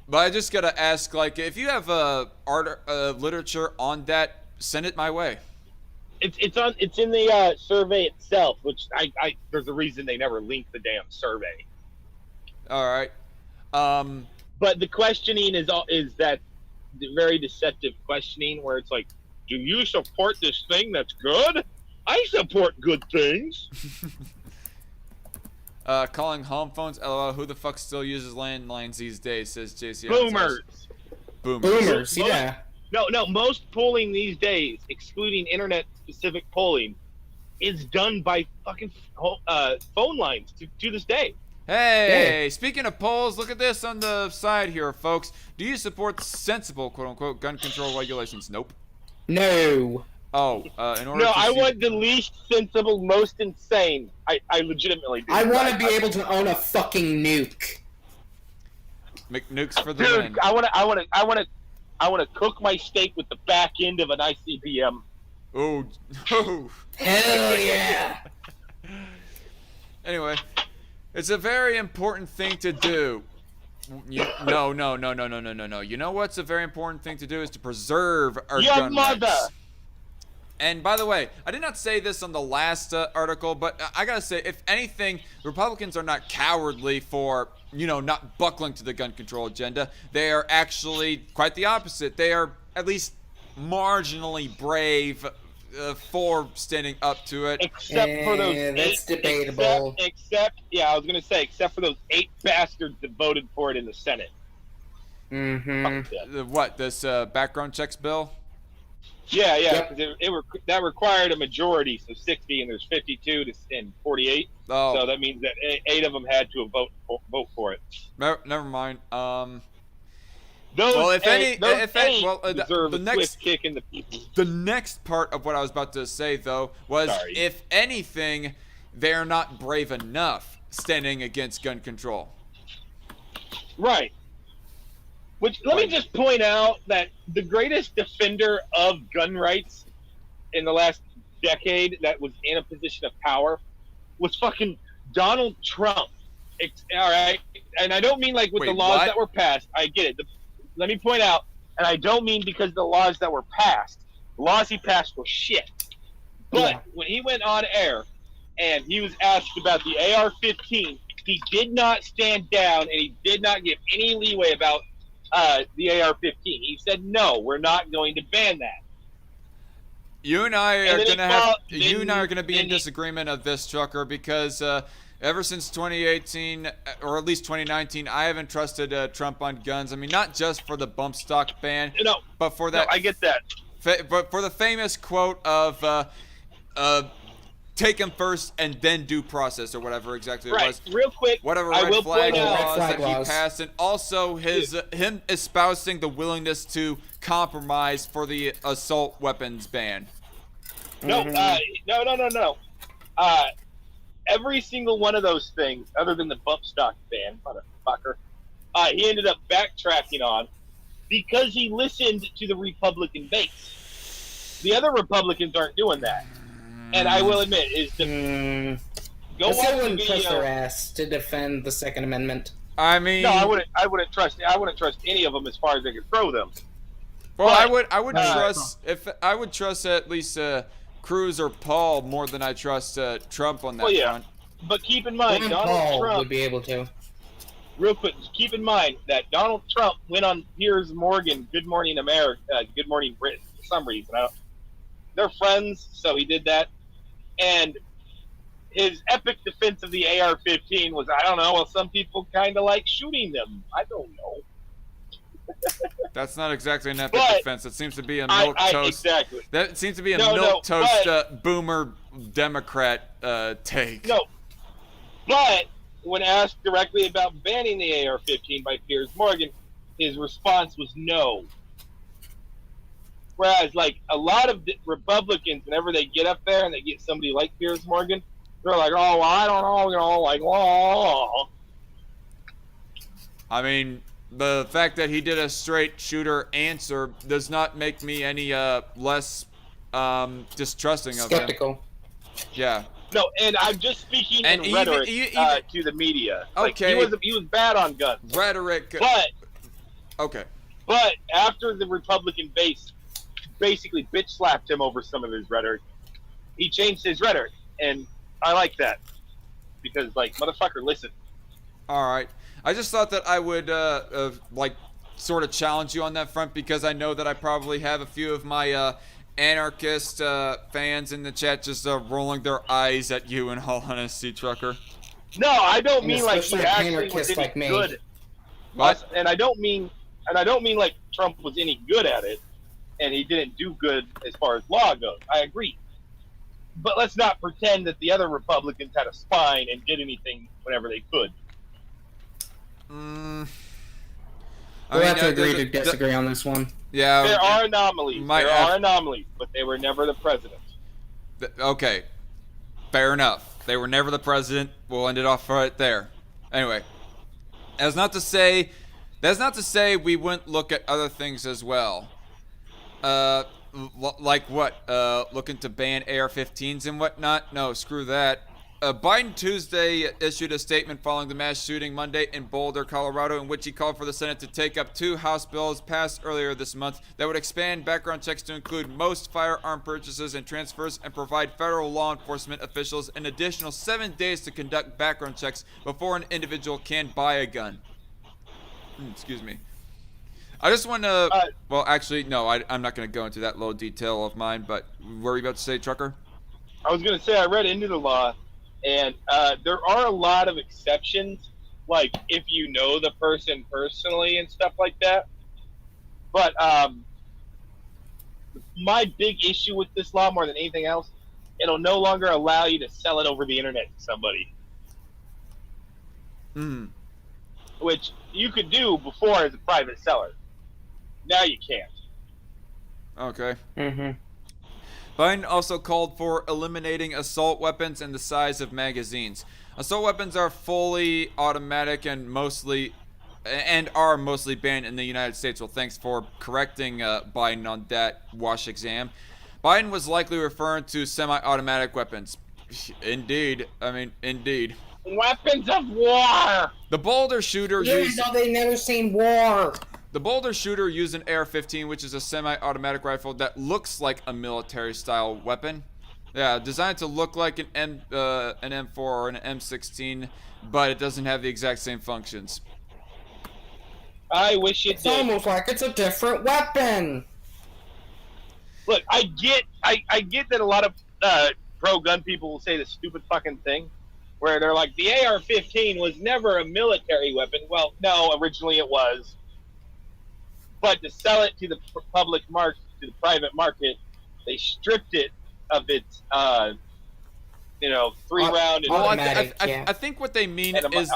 Speaker 1: But I just gotta ask, if you have literature on that, send it my way.
Speaker 5: It's in the survey itself, which I there's a reason they never linked the damn survey.
Speaker 1: All right.
Speaker 5: But the questioning is that very deceptive questioning where it's like, do you support this thing that's good? I support good things.
Speaker 1: Calling home phones. LOL. Who the fuck still uses landlines these days? Says JC.
Speaker 5: Boomers.
Speaker 4: Boomers, yeah.
Speaker 5: No. Most polling these days, excluding internet-specific polling, is done by fucking phone lines to this day.
Speaker 1: Hey, speaking of polls, look at this on the side here, folks. Do you support sensible, quote-unquote, gun control regulations? Nope.
Speaker 4: No.
Speaker 1: Oh, in order
Speaker 5: No,
Speaker 1: to
Speaker 5: I
Speaker 1: see-
Speaker 5: want the least sensible, most insane. I legitimately do.
Speaker 4: I want to be able to own a fucking nuke.
Speaker 1: McNukes for the
Speaker 5: Dude,
Speaker 1: win.
Speaker 5: I want to cook my steak with the back end of an ICBM.
Speaker 1: Oh.
Speaker 4: Hell yeah.
Speaker 1: Anyway, it's a very important thing to do. No. You know what's a very important thing to do is to preserve our
Speaker 5: Your
Speaker 1: gun
Speaker 5: mother.
Speaker 1: rights. And by the way, I did not say this on the last article, but I gotta say, if anything, Republicans are not cowardly for, not buckling to the gun control agenda. They are actually quite the opposite. They are at least marginally brave for standing up to it.
Speaker 5: Except for those
Speaker 4: that's
Speaker 5: eight,
Speaker 4: debatable.
Speaker 5: Except for those 8 bastards that voted for it in the Senate.
Speaker 4: Mm-hmm.
Speaker 5: Fuck them.
Speaker 1: What, this background checks bill?
Speaker 5: Yeah,
Speaker 4: Yep.
Speaker 5: because that required a majority, so 60, and there's 52 and 48.
Speaker 1: Oh,
Speaker 5: So that means that 8 of them had to vote for it.
Speaker 1: never mind.
Speaker 5: Those
Speaker 1: Well, if any-
Speaker 5: eight, those
Speaker 1: if any-
Speaker 5: eight
Speaker 1: well,
Speaker 5: deserve
Speaker 1: the
Speaker 5: a
Speaker 1: next-
Speaker 5: swift kick in the people.
Speaker 1: The next part of what I was about to say, though, was
Speaker 5: Sorry.
Speaker 1: if anything, they're not brave enough standing against gun control.
Speaker 5: Right. Which let me just point out that the greatest defender of gun rights in the last decade that was in a position of power was fucking Donald Trump. All right, and I don't mean like with the
Speaker 1: Wait,
Speaker 5: laws
Speaker 1: what?
Speaker 5: that were passed. I get it. Let me point out, and I don't mean because the laws that were passed. The laws he passed were shit. But
Speaker 4: Yeah.
Speaker 5: when he went on air and he was asked about the AR-15, he did not stand down and he did not give any leeway about the AR-15. He said, "No, we're not going to ban that."
Speaker 1: You and I
Speaker 5: And
Speaker 1: are
Speaker 5: then he
Speaker 1: gonna have.
Speaker 5: fought-
Speaker 1: You and I are gonna be
Speaker 5: then
Speaker 1: in
Speaker 5: he-
Speaker 1: disagreement of this, Trucker, because ever since 2018 or at least 2019, I haven't trusted Trump on guns. I mean, not just for the bump stock ban,
Speaker 5: No,
Speaker 1: but for
Speaker 5: no,
Speaker 1: that.
Speaker 5: I get that.
Speaker 1: But for the famous quote of take him first and then due process or whatever exactly it
Speaker 5: Right,
Speaker 1: was.
Speaker 5: real quick.
Speaker 1: Whatever
Speaker 5: I
Speaker 1: red
Speaker 5: will
Speaker 1: flag
Speaker 5: point out-
Speaker 1: laws
Speaker 4: Red flag
Speaker 1: that he
Speaker 4: laws.
Speaker 1: passed, and also him espousing the willingness to compromise for the assault weapons ban.
Speaker 5: No, no. Every single one of those things, other than the bump stock ban, motherfucker, he ended up backtracking on because he listened to the Republican base. The other Republicans aren't doing that. And I will admit, is to go
Speaker 4: I
Speaker 5: watch
Speaker 4: still
Speaker 5: the
Speaker 4: wouldn't trust their
Speaker 5: video.
Speaker 4: ass to defend the Second Amendment.
Speaker 1: I mean,
Speaker 5: No, I wouldn't trust any of them as far as they could throw them.
Speaker 1: well,
Speaker 5: but-
Speaker 1: I would trust at least Cruz or Paul more than I trust Trump on that
Speaker 5: Well, yeah.
Speaker 1: front.
Speaker 5: But keep in mind,
Speaker 4: Ron
Speaker 5: Donald
Speaker 4: Paul
Speaker 5: Trump.
Speaker 4: would be able to.
Speaker 5: Real quick, keep in mind that Donald Trump went on Piers Morgan, Good Morning America, Good Morning Britain, for some reason. They're friends, so he did that. And his epic defense of the AR-15 was, I don't know, well, some people kind of like shooting them. I don't know.
Speaker 1: That's not exactly an epic
Speaker 5: But
Speaker 1: defense. It seems to be a milk toast.
Speaker 5: Exactly.
Speaker 1: That seems to be a
Speaker 5: No,
Speaker 1: milk toast
Speaker 5: but-
Speaker 1: boomer Democrat take.
Speaker 5: No. But when asked directly about banning the AR-15 by Piers Morgan, his response was no. Whereas, like, a lot of Republicans, whenever they get up there and they get somebody like Piers Morgan, they're like, oh, well, I don't know, like, oh.
Speaker 1: I mean, the fact that he did a straight shooter answer does not make me any less distrusting of him.
Speaker 4: Skeptical.
Speaker 1: Yeah.
Speaker 5: No, and I'm just speaking
Speaker 1: And
Speaker 5: in
Speaker 1: even-
Speaker 5: rhetoric
Speaker 1: even-
Speaker 5: to the media. Like,
Speaker 1: Okay.
Speaker 5: he was bad on guns.
Speaker 1: Rhetoric.
Speaker 5: But
Speaker 1: Okay.
Speaker 5: But after the Republican base basically bitch slapped him over some of his rhetoric, he changed his rhetoric, and I like that because, like, motherfucker, listen.
Speaker 1: All right. I just thought that I would like sort of challenge you on that front because I know that I probably have a few of my anarchist fans in the chat just rolling their eyes at you in all honesty, Trucker.
Speaker 5: No, I don't
Speaker 4: And
Speaker 5: mean like he
Speaker 4: especially
Speaker 5: actually
Speaker 4: anarchists
Speaker 5: was any
Speaker 4: like me.
Speaker 5: good.
Speaker 1: What?
Speaker 5: And I don't mean like Trump was any good at it, and he didn't do good as far as law goes. I agree. But let's not pretend that the other Republicans had a spine and did anything whenever they could.
Speaker 1: I
Speaker 4: We'll
Speaker 1: mean,
Speaker 4: have to agree to disagree on this one.
Speaker 1: Yeah.
Speaker 5: There are anomalies.
Speaker 1: might
Speaker 5: There
Speaker 1: have-
Speaker 5: are anomalies, but they were never the president.
Speaker 1: Okay. Fair enough. They were never the president. We'll end it off right there. Anyway, that's not to say we wouldn't look at other things as well. Like what? Looking to ban AR-15s and whatnot? No, screw that. Biden Tuesday issued a statement following the mass shooting Monday in Boulder, Colorado, in which he called for the Senate to take up 2 House bills passed earlier this month that would expand background checks to include most firearm purchases and transfers and provide federal law enforcement officials an additional 7 days to conduct background checks before an individual can buy a gun. Excuse me. I just want to... well, actually, no, I'm not going to go into that little detail of mine, but what were you about to say, Trucker?
Speaker 5: I was going to say I read into the law, and there are a lot of exceptions, like if you know the person personally and stuff like that. But my big issue with this law, more than anything else, it'll no longer allow you to sell it over the internet to somebody. Which you could do before as a private seller. Now you can't.
Speaker 1: Okay.
Speaker 4: Mm-hmm.
Speaker 1: Biden also called for eliminating assault weapons and the size of magazines. Assault weapons are fully automatic and are mostly banned in the United States. Well, thanks for correcting Biden on that wash exam. Biden was likely referring to semi-automatic weapons. Indeed. I mean, indeed.
Speaker 5: Weapons of war!
Speaker 1: The Boulder shooter used...
Speaker 4: they never seen war.
Speaker 1: The Boulder shooter used an AR-15, which is a semi-automatic rifle that looks like a military-style weapon. Yeah, designed to look like an M4 or an M16, but it doesn't have the exact same functions.
Speaker 5: I wish it
Speaker 4: It's
Speaker 5: did.
Speaker 4: almost like it's a different weapon.
Speaker 5: Look, I get that a lot of pro-gun people will say the stupid fucking thing, where they're like, the AR-15 was never a military weapon. Well, no, originally it was. But to sell it to the public market, to the private market, they stripped it of its, 3-round.
Speaker 1: Well,
Speaker 4: Automatic,
Speaker 1: I think what they mean is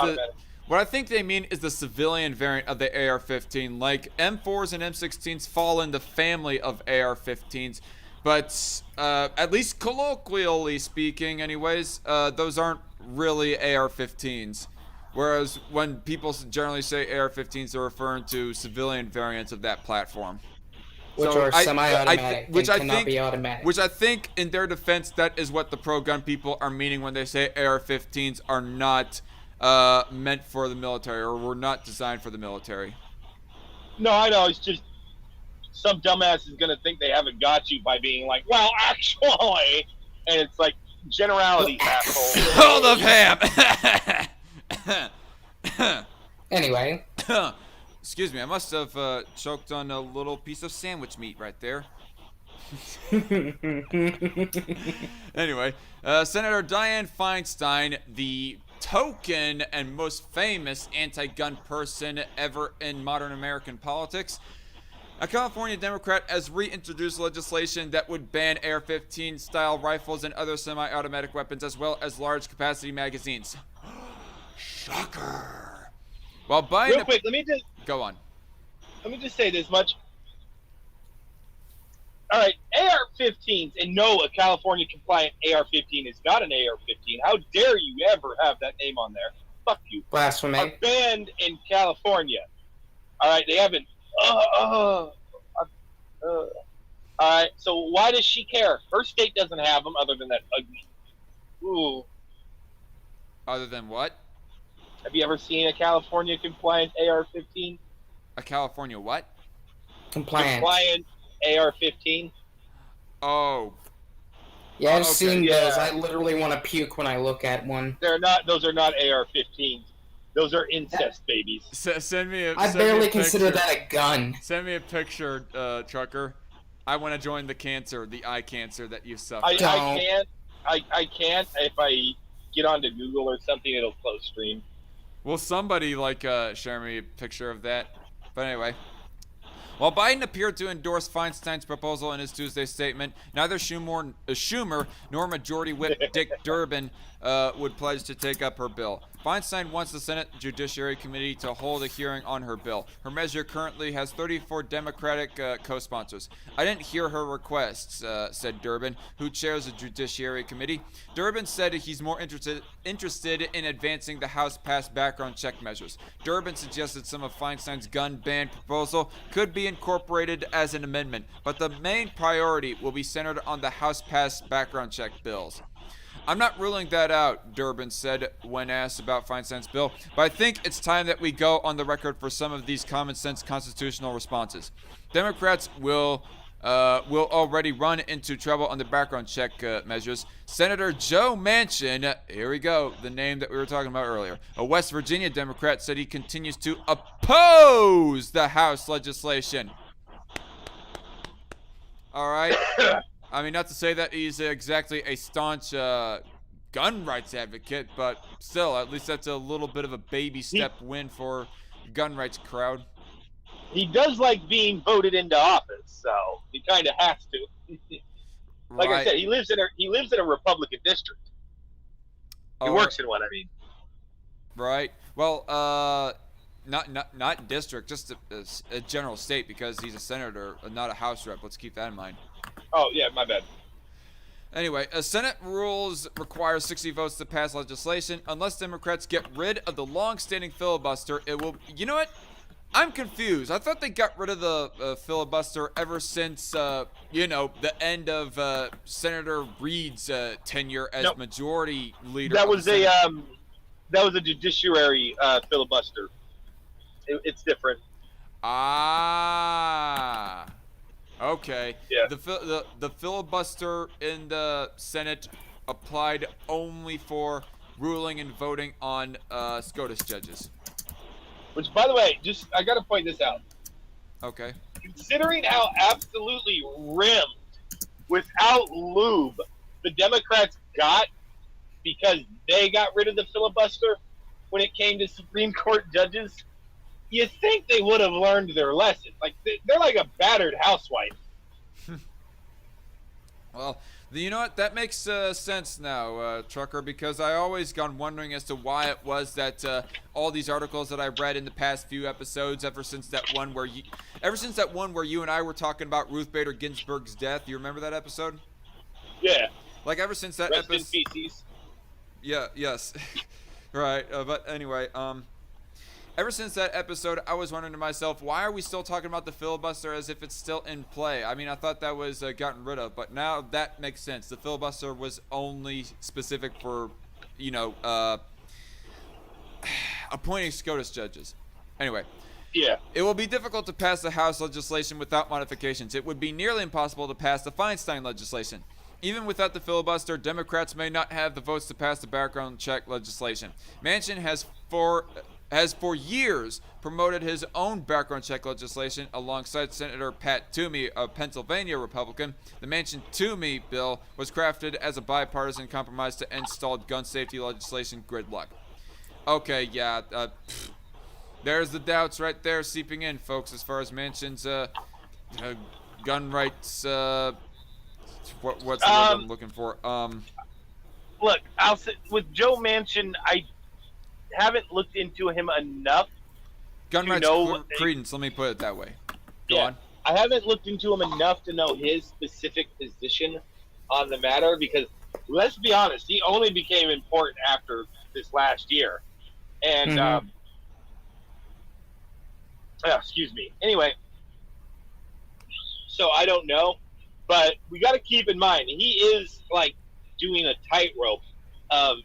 Speaker 1: what I think they mean is the civilian variant of the AR-15. Like M4s and M16s fall in the family of AR-15s, but at least colloquially speaking, anyways, those aren't really AR-15s. Whereas when people generally say AR-15s, they're referring to civilian variants of that platform.
Speaker 4: Which
Speaker 1: So
Speaker 4: are semi-automatic
Speaker 1: which
Speaker 4: and
Speaker 1: I
Speaker 4: cannot
Speaker 1: think,
Speaker 4: be automatic.
Speaker 1: Which I think, in their defense, that is what the pro-gun people are meaning when they say AR-15s are not meant for the military or were not designed for the military.
Speaker 5: No, I know. It's just some dumbass is going to think they haven't got you by being like, well, actually. And it's like, generalities, asshole.
Speaker 1: Hold up, ham!
Speaker 4: Anyway.
Speaker 1: Excuse me, I must have choked on a little piece of sandwich meat right there. Anyway, Senator Dianne Feinstein, the token and most famous anti-gun person ever in modern American politics, a California Democrat, has reintroduced legislation that would ban AR-15 style rifles and other semi-automatic weapons as well as large capacity magazines. Shocker. Well, Biden...
Speaker 5: Real quick, let me just say this much. All right, AR-15s, and no, a California compliant AR-15 is not an AR-15. How dare you ever have that name on there? Fuck you.
Speaker 4: Blasphemy.
Speaker 5: Are banned in California. All right, they haven't. All right, so why does she care? Her state doesn't have them, other than that ugly. Ooh.
Speaker 1: Other than what?
Speaker 5: Have you ever seen a California compliant AR-15?
Speaker 1: A California what?
Speaker 4: Compliant.
Speaker 5: Compliant AR-15.
Speaker 1: Oh.
Speaker 4: Yeah, I've
Speaker 1: okay,
Speaker 4: seen
Speaker 5: yeah.
Speaker 4: those. I literally want to puke when I look at one.
Speaker 5: They're not. Those are not AR-15s. Those are incest babies.
Speaker 1: Send me a.
Speaker 4: I
Speaker 1: send me
Speaker 4: barely
Speaker 1: a
Speaker 4: consider
Speaker 1: picture.
Speaker 4: that a gun.
Speaker 1: Send me a picture, Trucker. I want to join the cancer, the eye cancer that you suffer.
Speaker 5: I
Speaker 4: Don't.
Speaker 5: can't. I can't. If I get onto Google or something, it'll close stream.
Speaker 1: Will somebody share me a picture of that? But anyway. While Biden appeared to endorse Feinstein's proposal in his Tuesday statement, neither Schumer nor Majority Whip Dick Durbin would pledge to take up her bill. Feinstein wants the Senate Judiciary Committee to hold a hearing on her bill. Her measure currently has 34 Democratic co-sponsors. I didn't hear her requests, said Durbin, who chairs the Judiciary Committee. Durbin said he's more interested in advancing the House-passed background check measures. Durbin suggested some of Feinstein's gun ban proposal could be incorporated as an amendment, but the main priority will be centered on the House-passed background check bills. I'm not ruling that out, Durbin said when asked about Feinstein's bill, but I think it's time that we go on the record for some of these common-sense constitutional responses. Democrats will already run into trouble on the background check measures. Senator Joe Manchin, here we go, the name that we were talking about earlier, a West Virginia Democrat, said he continues to oppose the House legislation. All right. I mean, not to say that he's exactly a staunch gun rights advocate, but still, at least that's a little bit of a baby step win for gun rights crowd.
Speaker 5: He does like being voted into office, so he kind of has to. Like I said, he lives in a Republican district. He works in one. I mean,
Speaker 1: right. Well, not district, just a general state, because he's a senator, not a House rep. Let's keep that in mind.
Speaker 5: Oh yeah, my bad.
Speaker 1: Anyway, Senate rules require 60 votes to pass legislation. Unless Democrats get rid of the long-standing filibuster, it will. You know what? I'm confused. I thought they got rid of the filibuster ever since, the end of Senator Reid's tenure as majority leader.
Speaker 5: That was a judiciary filibuster. It's different.
Speaker 1: Ah. Okay.
Speaker 5: Yeah.
Speaker 1: The filibuster in the Senate applied only for ruling and voting on SCOTUS judges.
Speaker 5: Which, by the way, I got to point this out.
Speaker 1: Okay.
Speaker 5: Considering how absolutely rimmed, without lube, the Democrats got because they got rid of the filibuster when it came to Supreme Court judges, you think they would have learned their lesson. Like, they're like a battered housewife.
Speaker 1: Well, you know what? That makes sense now, Trucker, because I always gone wondering as to why it was that all these articles that I've read in the past few episodes, ever since that one where you and I were talking about Ruth Bader Ginsburg's death. You remember that episode?
Speaker 5: Yeah.
Speaker 1: Like ever since that
Speaker 5: Rest in
Speaker 1: episode.
Speaker 5: pieces.
Speaker 1: Yeah. Yes. Right. But anyway, ever since that episode, I was wondering to myself, why are we still talking about the filibuster as if it's still in play? I mean, I thought that was gotten rid of, but now that makes sense. The filibuster was only specific for, appointing SCOTUS judges. Anyway.
Speaker 5: Yeah.
Speaker 1: It will be difficult to pass the House legislation without modifications. It would be nearly impossible to pass the Feinstein legislation. Even without the filibuster, Democrats may not have the votes to pass the background check legislation. Manchin has for years promoted his own background check legislation alongside Senator Pat Toomey, a Pennsylvania Republican. The Manchin-Toomey bill was crafted as a bipartisan compromise to end stalled gun safety legislation gridlock. Okay, yeah, there's the doubts right there seeping in, folks, as far as Manchin's gun rights. What's the word I'm looking for?
Speaker 5: Look, I'll say with Joe Manchin, I haven't looked into him enough.
Speaker 1: Gun rights credence. Let me put it that way. Go on.
Speaker 5: I haven't looked into him enough to know his specific position on the matter because, let's be honest, he only became important after this last year. And, excuse me. Anyway, so I don't know, but we got to keep in mind, he is like doing a tightrope of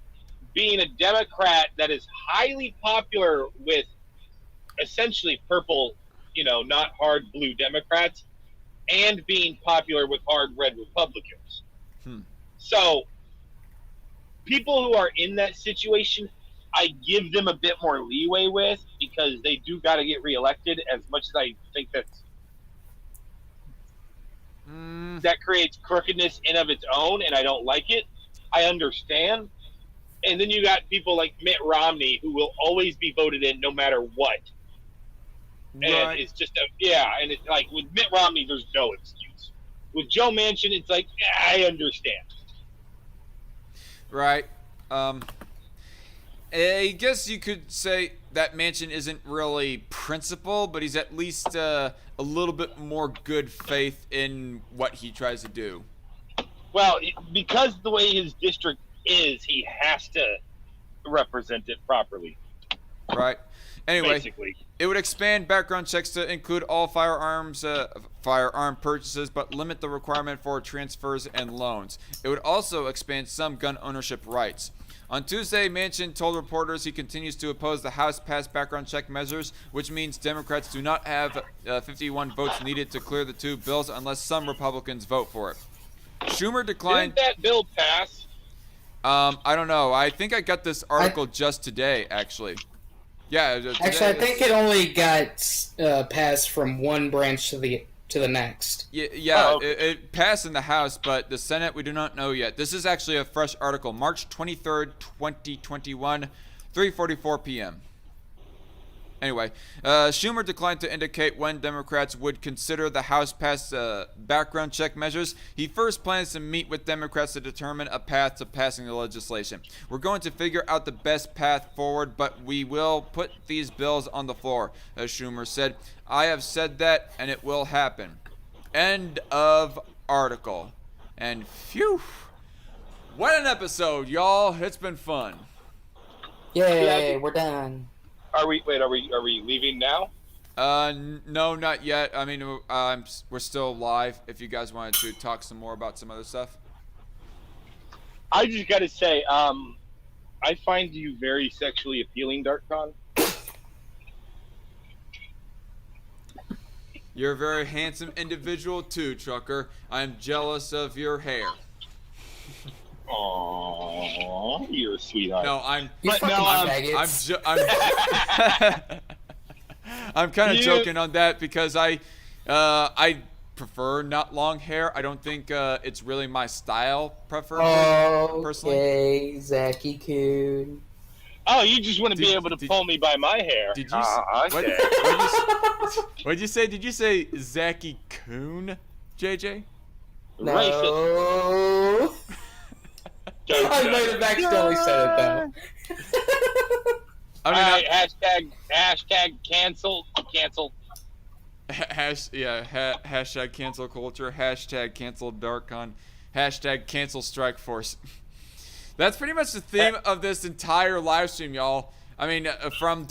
Speaker 5: being a Democrat that is highly popular with essentially purple, not hard blue Democrats, and being popular with hard red Republicans.
Speaker 2: So people who are in that situation, I give them a bit more leeway with, because they do got to get reelected. As much as I think that creates crookedness in of its own, and I don't like it, I understand. And then you got people like Mitt Romney, who will always be voted in no matter what.
Speaker 1: Right.
Speaker 2: And it's just and it's like with Mitt Romney, there's no excuse. With Joe Manchin, it's like, I understand.
Speaker 1: Right. I guess you could say that Manchin isn't really principled, but he's at least a little bit more good faith in what he tries to do.
Speaker 2: Well, because the way his district is, he has to represent it properly.
Speaker 1: Right. Anyway,
Speaker 2: Basically.
Speaker 1: it would expand background checks to include all firearm purchases, but limit the requirement for transfers and loans. It would also expand some gun ownership rights. On Tuesday, Manchin told reporters he continues to oppose the House-passed background check measures, which means Democrats do not have 51 votes needed to clear the two bills unless some Republicans vote for it. Schumer declined.
Speaker 2: Didn't that bill pass?
Speaker 1: I don't know. I think I got this article just today, actually. Yeah. Today,
Speaker 4: Actually, I think it only got passed from one branch to the next.
Speaker 1: Yeah,
Speaker 2: Oh, okay.
Speaker 1: it passed in the House, but the Senate, we do not know yet. This is actually a fresh article, March 23rd, 2021, 3:44 p.m. Anyway, Schumer declined to indicate when Democrats would consider the House-passed background check measures. He first plans to meet with Democrats to determine a path to passing the legislation. We're going to figure out the best path forward, but we will put these bills on the floor, as Schumer said. I have said that, and it will happen. End of article. And phew, what an episode, y'all. It's been fun.
Speaker 4: Yay, we're done.
Speaker 2: Are we leaving now?
Speaker 1: No, not yet. I mean, we're still live. If you guys wanted to talk some more about some other stuff.
Speaker 2: I just got to say, I find you very sexually appealing, DarkCon.
Speaker 1: You're a very handsome individual too, Trucker. I'm jealous of your hair.
Speaker 2: Aww, you're a sweetheart.
Speaker 1: No, I'm.
Speaker 4: You
Speaker 2: But
Speaker 4: fucking
Speaker 2: no,
Speaker 1: I'm kind of
Speaker 2: You-
Speaker 1: joking on that because I prefer not long hair. I don't think it's really my style, personally.
Speaker 4: Okay, Zachy Coon.
Speaker 2: Oh, you just want to be able to
Speaker 1: did-
Speaker 2: pull me by my hair.
Speaker 1: Did you?
Speaker 2: Okay.
Speaker 1: What'd you say? Did you say Zachy Coon, JJ?
Speaker 2: Racist.
Speaker 4: No. I might have accidentally said it though.
Speaker 1: I mean,
Speaker 2: Alright, hashtag cancel.
Speaker 1: hashtag cancel culture, hashtag cancel DarkCon, hashtag cancel Strike Force. That's pretty much the theme of this entire live stream, y'all. I mean, from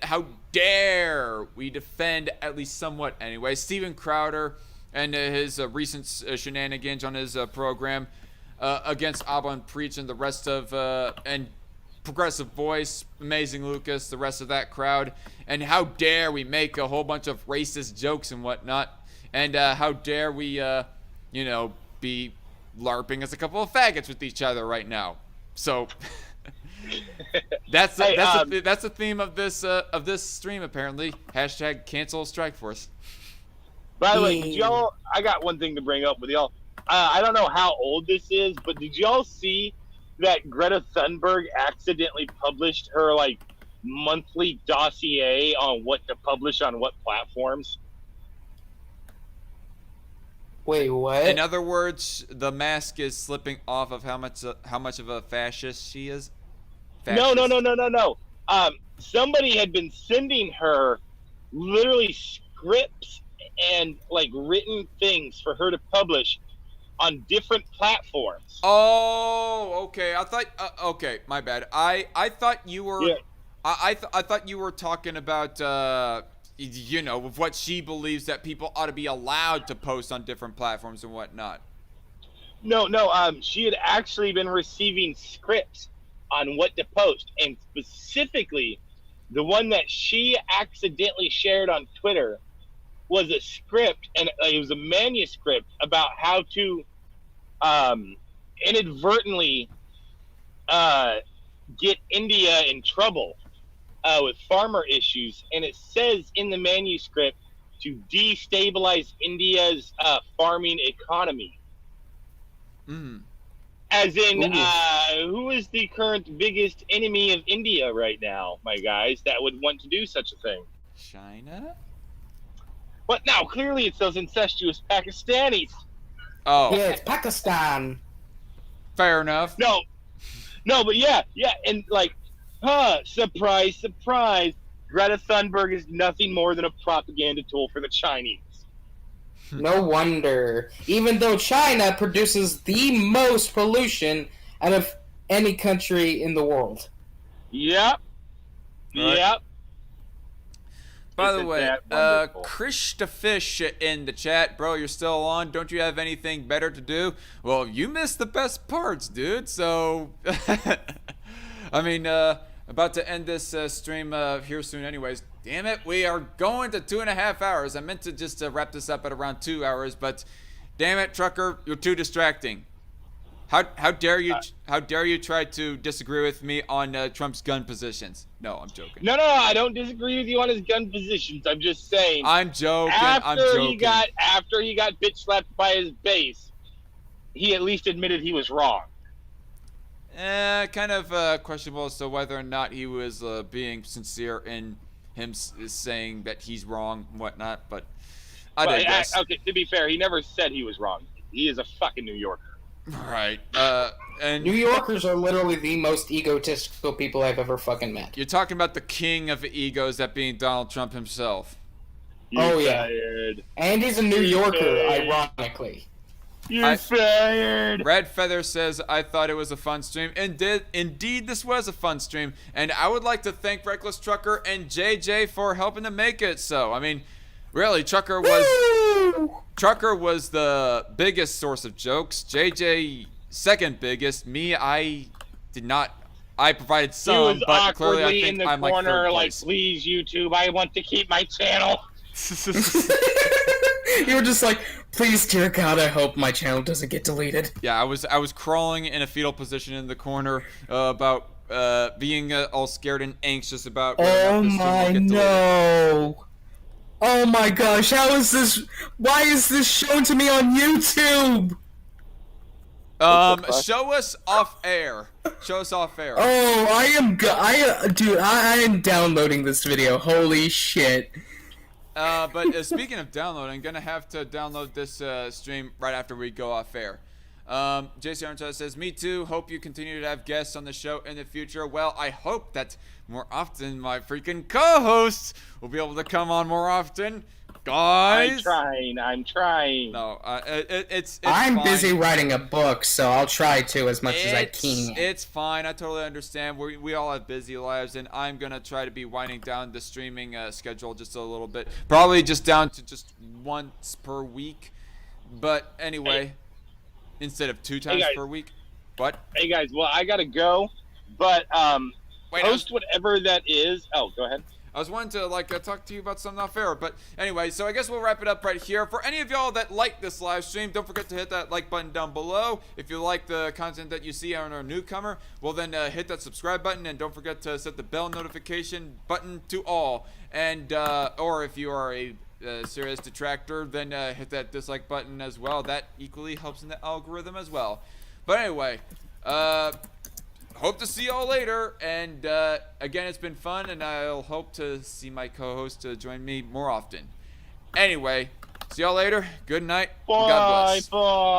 Speaker 1: how dare we defend, at least somewhat anyway, Steven Crowwder and his recent shenanigans on his program against Abba Preach and the rest of, and Progressive Voice, Amazing Lucas, the rest of that crowd, and how dare we make a whole bunch of racist jokes and whatnot, and how dare we, be LARPing as a couple of faggots with each other right now. So that's the theme of this stream apparently. Hashtag cancel Strike Force.
Speaker 2: By the way, did y'all? I got one thing to bring up with y'all. I don't know how old this is, but did y'all see that Greta Thunberg accidentally published her monthly dossier on what to publish on what platforms?
Speaker 4: Wait, what?
Speaker 1: In other words, the mask is slipping off of how much of a fascist she is.
Speaker 2: No. Somebody had been sending her literally scripts and written things for her to publish on different platforms.
Speaker 1: Oh, okay. I thought. Okay, my bad. I thought you were.
Speaker 2: Yeah.
Speaker 1: I thought you were talking about. With what she believes that people ought to be allowed to post on different platforms and whatnot.
Speaker 2: No. She had actually been receiving scripts on what to post, and specifically, the one that she accidentally shared on Twitter was a script, and it was a manuscript about how to
Speaker 5: inadvertently get India in trouble with farmer issues, and it says in the manuscript to destabilize India's farming economy.
Speaker 1: Mm.
Speaker 5: As in, who is the current biggest enemy of India right now, my guys, that would want to do such a thing?
Speaker 1: China?
Speaker 5: But now, clearly it's those incestuous Pakistanis.
Speaker 1: Oh,
Speaker 4: Yeah, it's Pakistan.
Speaker 1: fair enough.
Speaker 5: No, but yeah, and like, surprise, surprise, Greta Thunberg is nothing more than a propaganda tool for the Chinese.
Speaker 4: No wonder. Even though China produces the most pollution out of any country in the world.
Speaker 5: Yep.
Speaker 1: Right.
Speaker 5: Yep.
Speaker 1: By the
Speaker 5: Isn't
Speaker 1: way,
Speaker 5: that wonderful?
Speaker 1: Krish the Fish in the chat, bro, you're still on. Don't you have anything better to do? Well, you missed the best parts, dude. So, I mean, about to end this stream here soon anyways. Damn it, we are going to 2.5 hours. I meant to just wrap this up at around 2 hours, but damn it, Trucker, you're too distracting. How dare you try to disagree with me on Trump's gun positions? No, I'm joking.
Speaker 5: No, I don't disagree with you on his gun positions. I'm just saying.
Speaker 1: I'm joking.
Speaker 5: After he got bitch slapped by his base, he at least admitted he was wrong.
Speaker 1: Kind of questionable as to whether or not he was being sincere in him saying that he's wrong and whatnot, but I digress.
Speaker 5: Okay, to be fair, he never said he was wrong. He is a fucking New Yorker.
Speaker 1: Right. And
Speaker 4: New Yorkers are literally the most egotistical people I've ever fucking met.
Speaker 1: you're talking about the king of egos, that being Donald Trump himself.
Speaker 4: Oh, yeah.
Speaker 5: Fired.
Speaker 4: And he's a New Yorker, ironically.
Speaker 5: You're fired.
Speaker 1: Red Feather says, I thought it was a fun stream. Indeed, this was a fun stream. And I would like to thank Reckless Trucker and JJ for helping to make it so. I mean, really, Trucker was the biggest source of jokes. JJ, second biggest. Me, I provided some,
Speaker 5: He was
Speaker 1: but clearly I
Speaker 5: awkwardly
Speaker 1: think
Speaker 5: in the
Speaker 1: I'm like
Speaker 5: corner,
Speaker 1: third
Speaker 5: like,
Speaker 1: place.
Speaker 5: please, YouTube, I want to keep my channel.
Speaker 4: You were just like, please, dear God, I hope my channel doesn't get deleted.
Speaker 1: Yeah, I was crawling in a fetal position in the corner about being all scared and anxious about whether or
Speaker 4: Oh
Speaker 1: not this stream will
Speaker 4: my
Speaker 1: get deleted.
Speaker 4: no! Oh my gosh, how is this? Why is this shown to me on YouTube?
Speaker 1: Show us off air. Show us off air.
Speaker 4: Oh, I am I am downloading this video. Holy shit!
Speaker 1: But speaking of downloading, I'm gonna have to download this stream right after we go off air. JC Armstrong says, me too. Hope you continue to have guests on the show in the future. Well, I hope that more often my freaking co-hosts will be able to come on more often. Guys!
Speaker 5: I'm trying.
Speaker 1: No, it's
Speaker 4: I'm
Speaker 1: fine.
Speaker 4: busy writing a book, so I'll try to as much as I can.
Speaker 1: It's fine. I totally understand. We all have busy lives, and I'm going to try to be winding down the streaming schedule just a little bit. Probably just down to just once per week. But anyway, instead of 2 times per week. What?
Speaker 5: Hey, guys, well, I gotta go, but
Speaker 1: Wait,
Speaker 5: post whatever that is. Oh, go ahead.
Speaker 1: I was wanting to talk to you about something off air, but anyway, so I guess we'll wrap it up right here. For any of y'all that like this live stream, don't forget to hit that like button down below. If you like the content that you see on our newcomer, well then hit that subscribe button, and don't forget to set the bell notification button to all. And or if you are a serious detractor, then hit that dislike button as well. That equally helps in the algorithm as well. But anyway, hope to see y'all later, and again, it's been fun, and I'll hope to see my co-host join me more often. Anyway, see y'all later. Good night. God bless.
Speaker 5: Bye.